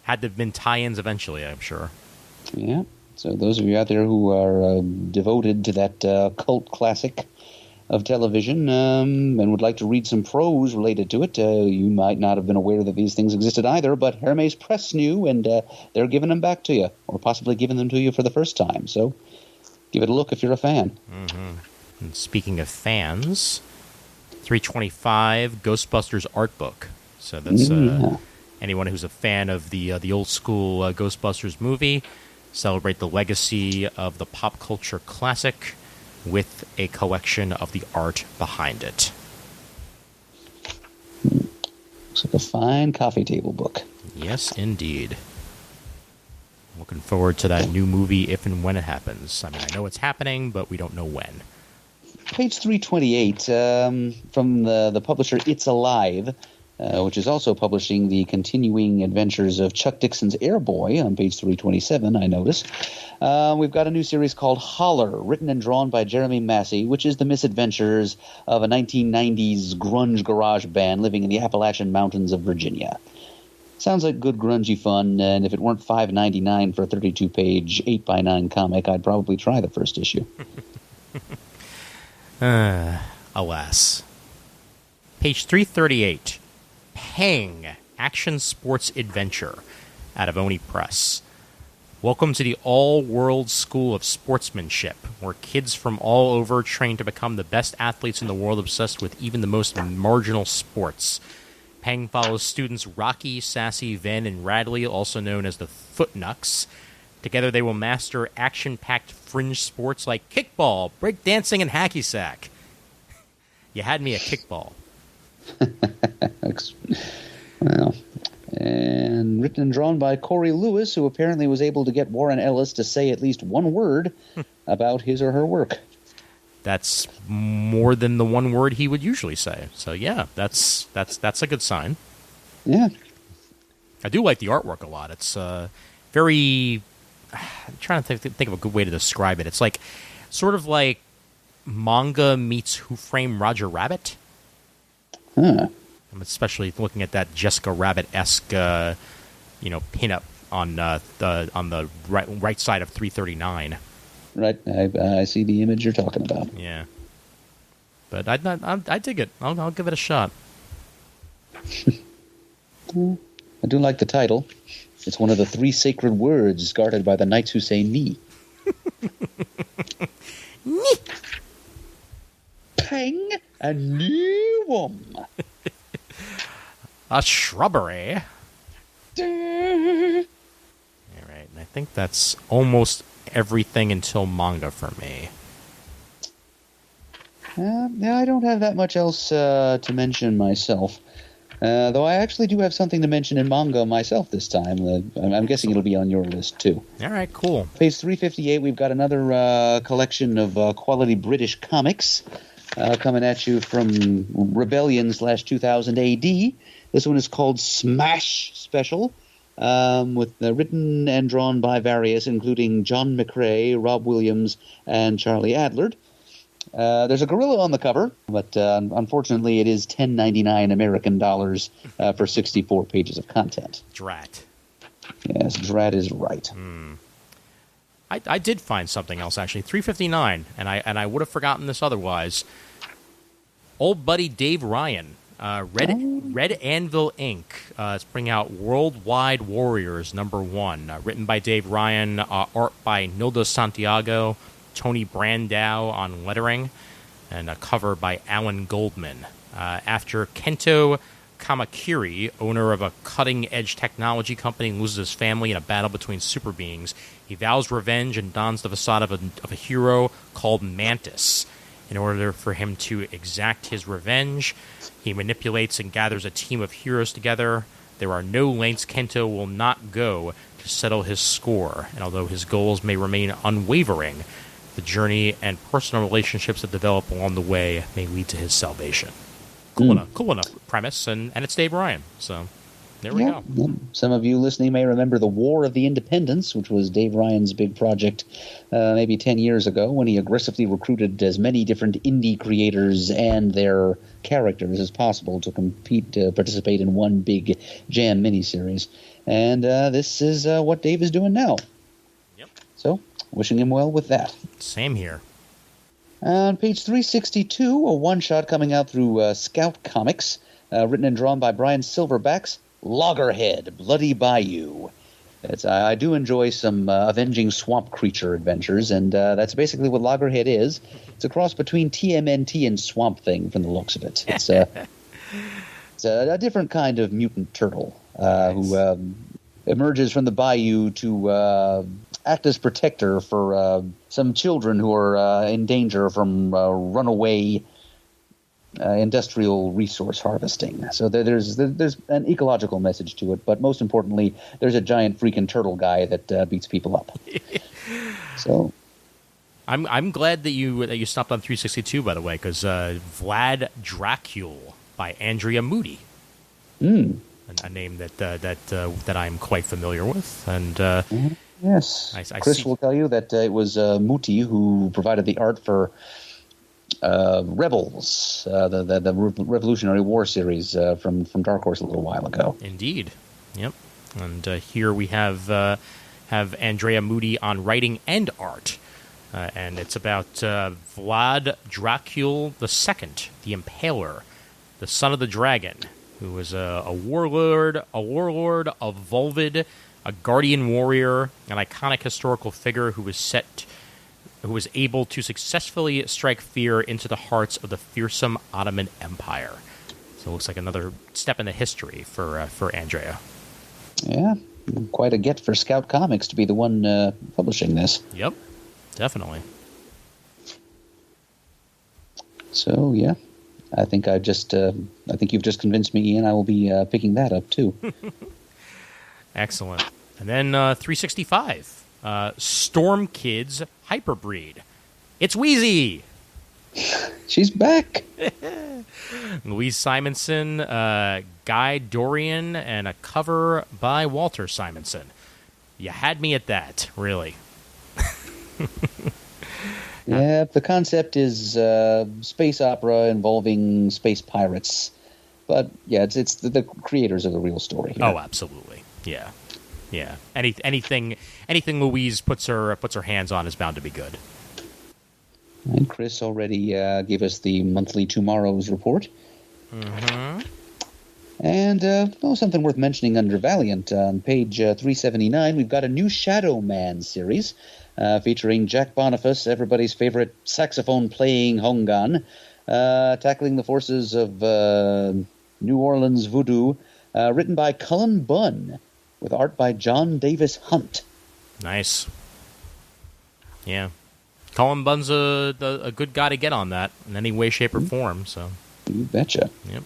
had to have been tie-ins eventually, I'm sure. Yeah. So those of you out there who are devoted to that cult classic of television and would like to read some prose related to it, you might not have been aware that these things existed either, but Hermes Press knew, and they're giving them back to you, or possibly giving them to you for the first time. So give it a look if you're a fan. Mm-hmm. And speaking of fans, 325 Ghostbusters art book. So that's anyone who's a fan of the old school Ghostbusters movie. Celebrate the legacy of the pop culture classic with a collection of the art behind it. Looks like a fine coffee table book. Yes, indeed. Looking forward to that new movie if and when it happens. I mean, I know it's happening, but we don't know when. Page 328 from the publisher It's Alive, which is also publishing the continuing adventures of Chuck Dixon's Airboy on page 327, I notice. We've got a new series called Holler, written and drawn by Jeremy Massey, which is the misadventures of a 1990s grunge garage band living in the Appalachian Mountains of Virginia. Sounds like good grungy fun, and if it weren't $5.99 for a 32-page 8x9 comic, I'd probably try the first issue. Alas. Page 338. Pang, Action Sports Adventure, out of Oni Press. Welcome to the all-world school of sportsmanship, where kids from all over train to become the best athletes in the world, obsessed with even the most marginal sports. Pang follows students Rocky, Sassy, Ven, and Radley, also known as the Footnucks. Together they will master action-packed fringe sports like kickball, breakdancing, and hacky sack. You had me at kickball. Well, and written and drawn by Corey Lewis, who apparently was able to get Warren Ellis to say at least one word about his or her work. That's more than the one word he would usually say. So yeah, that's a good sign. Yeah. I do like the artwork a lot. It's very... I'm trying to think of a good way to describe it. It's like sort of like manga meets Who Framed Roger Rabbit. Huh. I'm especially looking at that Jessica Rabbit-esque, pinup on the right side of 339. Right, I see the image you're talking about. Yeah, but I dig it. I'll give it a shot. I do like the title. It's one of the 3 sacred words guarded by the knights who say "ni." Ni. Pang, a new one. A shrubbery. All right, and I think that's almost everything until manga for me. Yeah, I don't have that much else to mention myself. Though I actually do have something to mention in manga myself this time. I'm guessing it'll be on your list, too. All right, cool. Page 358, we've got another collection of quality British comics coming at you from Rebellion/2000 AD. This one is called Smash Special, with written and drawn by various, including John McCrae, Rob Williams, and Charlie Adlard. There's a gorilla on the cover, but unfortunately it is $10.99 American dollars for 64 pages of content. Drat. Yes, Drat is right. I did find something else, actually. 359, and I would have forgotten this otherwise. Old buddy Dave Ryan, Red Anvil Inc. Is bringing out Worldwide Warriors #1, written by Dave Ryan, art by Nilda Santiago, Tony Brandau on lettering, and a cover by Alan Goldman. After Kento Kamakiri, owner of a cutting-edge technology company, loses his family in a battle between super beings, he vows revenge and dons the facade of a hero called Mantis. In order for him to exact his revenge, he manipulates and gathers a team of heroes together. There are no lengths Kento will not go to to settle his score, and although his goals may remain unwavering, the journey and personal relationships that develop along the way may lead to his salvation. Cool enough premise, and it's Dave Ryan, so there we go. Some of you listening may remember the War of the Independents, which was Dave Ryan's big project maybe 10 years ago, when he aggressively recruited as many different indie creators and their characters as possible to participate in one big Jan miniseries. And this is what Dave is doing now. Yep. So, wishing him well with that. Same here. On page 362, a one-shot coming out through Scout Comics, written and drawn by Brian Silverback's Loggerhead, Bloody Bayou. I do enjoy some avenging swamp creature adventures, and that's basically what Loggerhead is. It's a cross between TMNT and Swamp Thing from the looks of it. It's a different kind of mutant turtle who emerges from the bayou to act as protector for some children who are in danger from runaway industrial resource harvesting. So there's an ecological message to it, but most importantly, there's a giant freaking turtle guy that beats people up. So I'm glad that you stopped on 362, by the way, because Vlad Dracul by Andrea Moody, a name that I'm quite familiar with, and yes, I Chris see. will tell you that it was Moody who provided the art for Rebels, the Revolutionary War series from Dark Horse a little while ago. Indeed, yep. And here we have Andrea Moody on writing and art, and it's about Vlad Dracul II, the Impaler, the son of the dragon, who was a warlord, a Volvid, a guardian warrior, an iconic historical figure who was able to successfully strike fear into the hearts of the fearsome Ottoman Empire. So it looks like another step in the history for Andrea. Yeah, quite a get for Scout Comics to be the one publishing this. Yep, definitely. So yeah, I think you've just convinced me, Ian. I will be picking that up too. Excellent. And then 365. Storm Kids Hyperbreed. It's Wheezy! She's back! Louise Simonson, Guy Dorian, and a cover by Walter Simonson. You had me at that, really. Yeah, the concept is space opera involving space pirates. But yeah, it's the creators of the real story here. Oh, absolutely. Yeah. Yeah. Anything Louise puts her hands on is bound to be good. And Chris already gave us the monthly Tomorrow's report. Mm-hmm. And something worth mentioning under Valiant. On page 379, we've got a new Shadow Man series featuring Jack Boniface, everybody's favorite saxophone-playing Hongan, tackling the forces of New Orleans voodoo, written by Cullen Bunn, with art by John Davis Hunt. Nice. Yeah. Colin Bunn's a good guy to get on that in any way, shape, or form. So You betcha. Yep.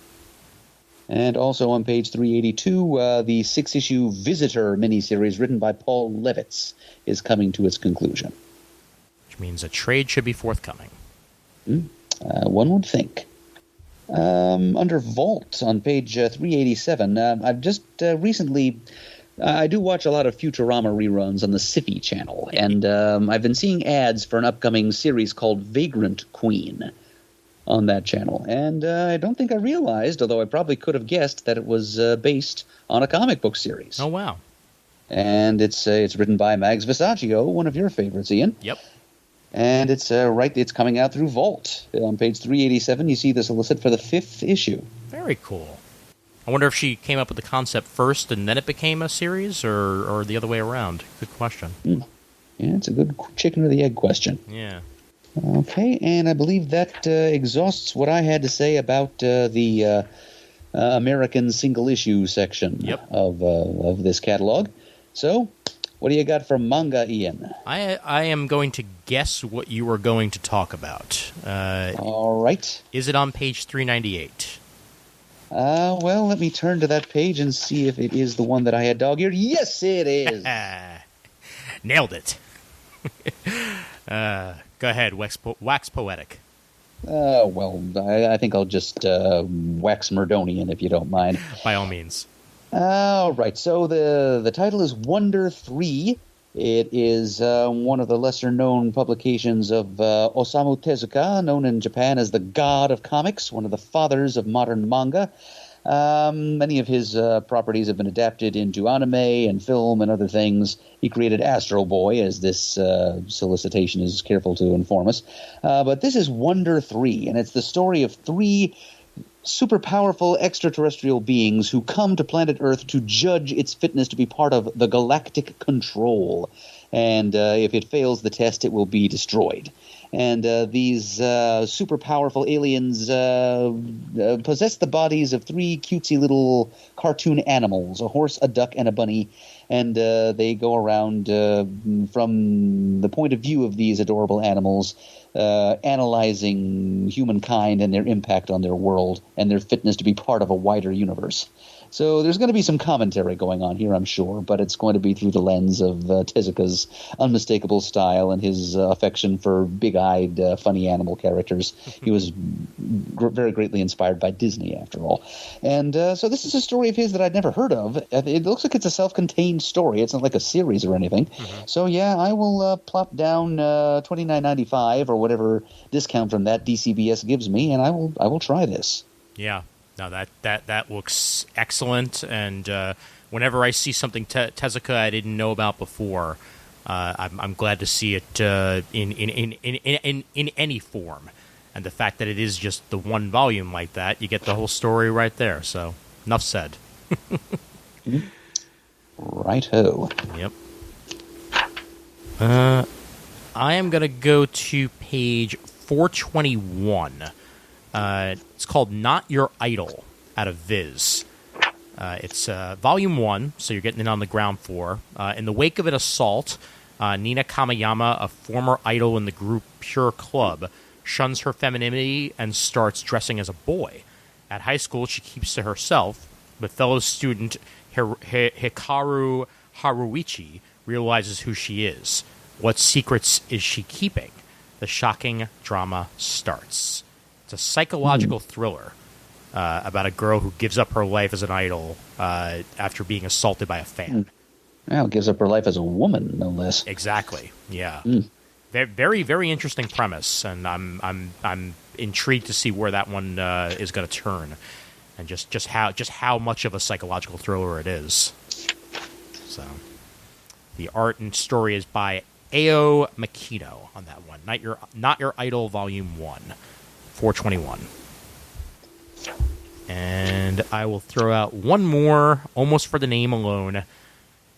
And also on page 382, the 6-issue Visitor miniseries written by Paul Levitz is coming to its conclusion. Which means a trade should be forthcoming. One would think. Under Vault on page 387, I've just recently... I do watch a lot of Futurama reruns on the Syfy channel, and I've been seeing ads for an upcoming series called Vagrant Queen on that channel. And I don't think I realized, although I probably could have guessed, that it was based on a comic book series. Oh, wow. And it's written by Mags Visaccio, one of your favorites, Ian. Yep. And it's coming out through Vault. On page 387, you see the solicit for the 5th issue. Very cool. I wonder if she came up with the concept first and then it became a series, or the other way around. Good question. Yeah, it's a good chicken or the egg question. Yeah. Okay, and I believe that exhausts what I had to say about the American single-issue section of this catalog. So, what do you got from manga, Ian? I am going to guess what you are going to talk about. All right. Is it on page 398? Well, let me turn to that page and see if it is the one that I had dog-eared. Yes, it is. Nailed it. Go ahead, wax poetic. Well, I think I'll just wax Murdonian, if you don't mind. By all means. All right, so the title is Wonder 3. It is one of the lesser-known publications of Osamu Tezuka, known in Japan as the God of Comics, one of the fathers of modern manga. Many of his properties have been adapted into anime and film and other things. He created Astro Boy, as this solicitation is careful to inform us. But this is Wonder 3, and it's the story of 3 super powerful extraterrestrial beings who come to planet Earth to judge its fitness to be part of the galactic control. And if it fails the test, it will be destroyed. And these super powerful aliens possess the bodies of 3 cutesy little cartoon animals, a horse, a duck, and a bunny. And they go around from the point of view of these adorable animals, analyzing humankind and their impact on their world and their fitness to be part of a wider universe. So there's going to be some commentary going on here, I'm sure, but it's going to be through the lens of Tezuka's unmistakable style and his affection for big-eyed, funny animal characters. He was very greatly inspired by Disney, after all. And so this is a story of his that I'd never heard of. It looks like it's a self-contained story. It's not like a series or anything. Mm-hmm. So, yeah, I will plop down $29.95 or whatever discount from that DCBS gives me, and I will try this. Yeah. No, that looks excellent, and whenever I see something Tezuka I didn't know about before, I'm glad to see it in any form. And the fact that it is just the one volume like that, you get the whole story right there. So, enough said. Righto. Yep. I am going to go to page 421. It's called Not Your Idol, out of Viz. It's Volume 1, so you're getting it on the ground floor. In the wake of an assault, Nina Kamayama, a former idol in the group Pure Club, shuns her femininity and starts dressing as a boy. At high school, she keeps to herself, but fellow student Hikaru Haruichi realizes who she is. What secrets is she keeping? The shocking drama starts. It's a psychological thriller about a girl who gives up her life as an idol after being assaulted by a fan. Well, gives up her life as a woman, no less. Exactly. Yeah. Very, very interesting premise, and I'm intrigued to see where that one is going to turn, and just how much of a psychological thriller it is. So, the art and story is by Ao Makino on that one. Not Your Idol, Volume 1. 421. And I will throw out one more, almost for the name alone.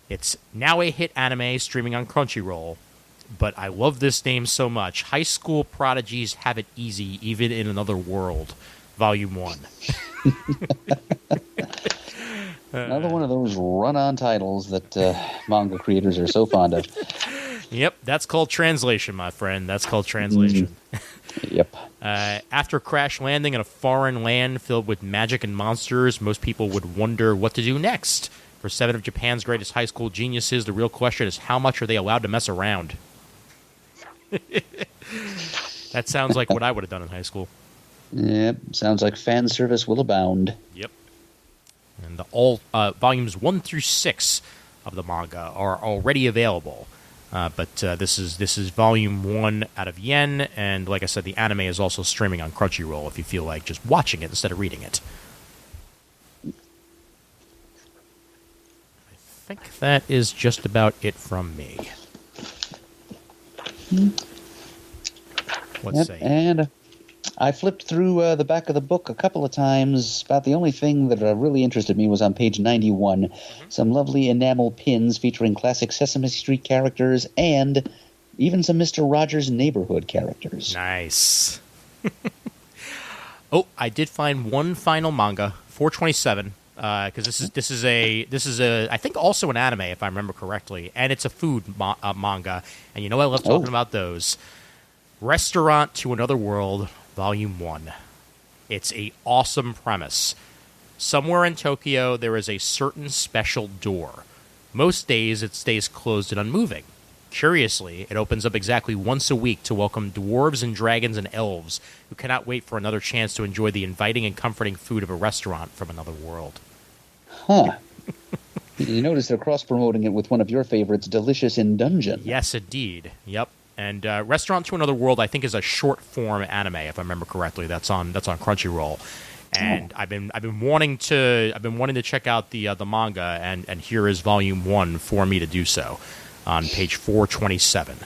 It's now a hit anime streaming on Crunchyroll, but I love this name so much. High School Prodigies Have It Easy, Even in Another World, Volume 1. Another one of those run-on titles that manga creators are so fond of. Yep, that's called translation, my friend. That's called translation. Yep. After crash landing in a foreign land filled with magic and monsters, most people would wonder what to do next. For 7 of Japan's greatest high school geniuses, the real question is how much are they allowed to mess around? That sounds like what I would have done in high school. Yep, sounds like fan service will abound. Yep. And all volumes 1 through 6 of the manga are already available. But this is Volume 1 out of Yen, and like I said, the anime is also streaming on Crunchyroll if you feel like just watching it instead of reading it. I think that is just about it from me. Let's see. And I flipped through the back of the book a couple of times. About the only thing that really interested me was on page 91. Some lovely enamel pins featuring classic Sesame Street characters and even some Mr. Rogers' Neighborhood characters. Nice. Oh, I did find one final manga, 427, because this is a I think also an anime if I remember correctly, and it's a food manga, and you know I love talking about those. Restaurant to Another World, Volume 1. It's a awesome premise. Somewhere in Tokyo, there is a certain special door. Most days, it stays closed and unmoving. Curiously, it opens up exactly once a week to welcome dwarves and dragons and elves who cannot wait for another chance to enjoy the inviting and comforting food of a restaurant from another world. Huh. You notice they're cross-promoting it with one of your favorites, Delicious in Dungeon. Yes, indeed. Yep. And Restaurant to Another World, I think, is a short-form anime, if I remember correctly. That's on Crunchyroll. And I've been wanting to check out the manga, and here is Volume 1 for me to do so on page 427.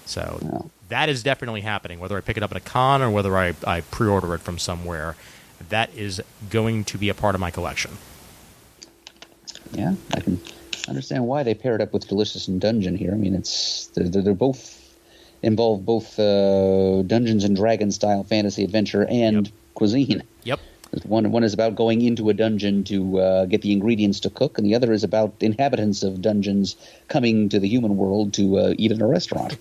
So that is definitely happening. Whether I pick it up at a con or whether I pre-order it from somewhere, that is going to be a part of my collection. Yeah, I can understand why they paired up with Delicious in Dungeon here. I mean, they're both involve both Dungeons and Dragons style fantasy adventure and cuisine. Yep. One is about going into a dungeon to get the ingredients to cook, and the other is about inhabitants of dungeons coming to the human world to eat in a restaurant.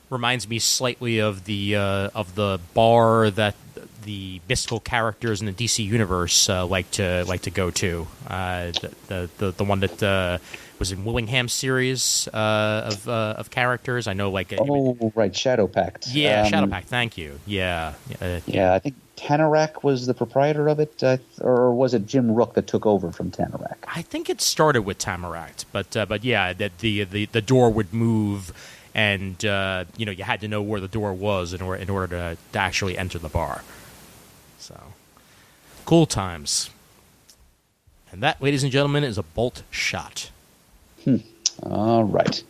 Reminds me slightly of the bar that the mystical characters in the DC universe like to go to. The one that was in Willingham's series of characters. I know, right, Shadow Pact. Yeah, Shadow Pact. Thank you. Yeah. I think Tanarak was the proprietor of it, or was it Jim Rook that took over from Tanarak? I think it started with Tamarack, but yeah, that the door would move, and you had to know where the door was in order to actually enter the bar. So cool times. And that, ladies and gentlemen, is a bolt shot. All right.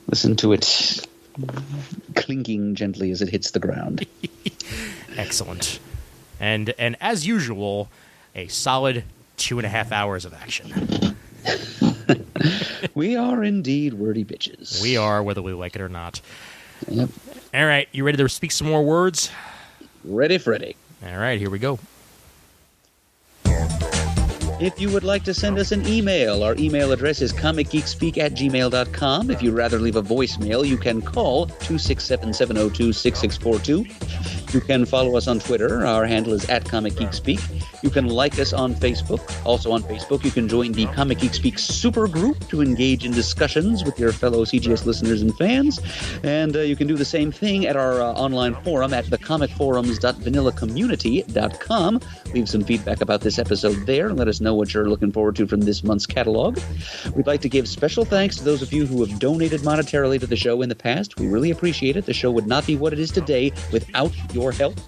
Listen to it clinking gently as it hits the ground. Excellent. And as usual, a solid 2.5 hours of action. We are indeed wordy bitches. We are, whether we like it or not. Yep. All right, you ready to speak some more words? Ready, Freddy. All right, here we go. If you would like to send us an email, our email address is comicgeekspeak@gmail.com. If you'd rather leave a voicemail, you can call 267-702-6642. You can follow us on Twitter. Our handle is @comicgeekspeak. You can like us on Facebook. Also on Facebook, you can join the Comic Geek Speak super group to engage in discussions with your fellow CGS listeners and fans. And you can do the same thing at our online forum at thecomicforums.vanillacommunity.com. Leave some feedback about this episode there and let us know what you're looking forward to from this month's catalog. We'd like to give special thanks to those of you who have donated monetarily to the show in the past. We really appreciate it. The show would not be what it is today without your help.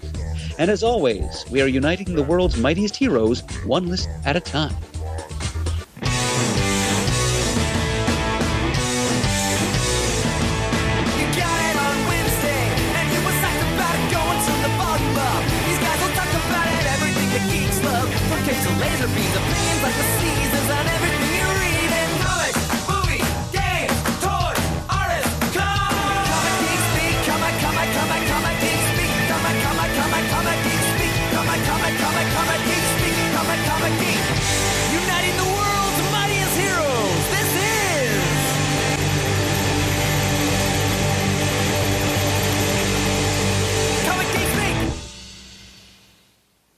And as always, we are uniting the world's mightiest heroes, one list at a time. You got it on Wednesday, and you was psyched about it going to the bottom up. These guys will talk about it, everything the geeks love. From cakes to laser beams, opinions like the seasons, on everything you read in comics, movies, games, toys, artists, Comic Geek Speak, Comic Geek Speak, Comic Geek Speak.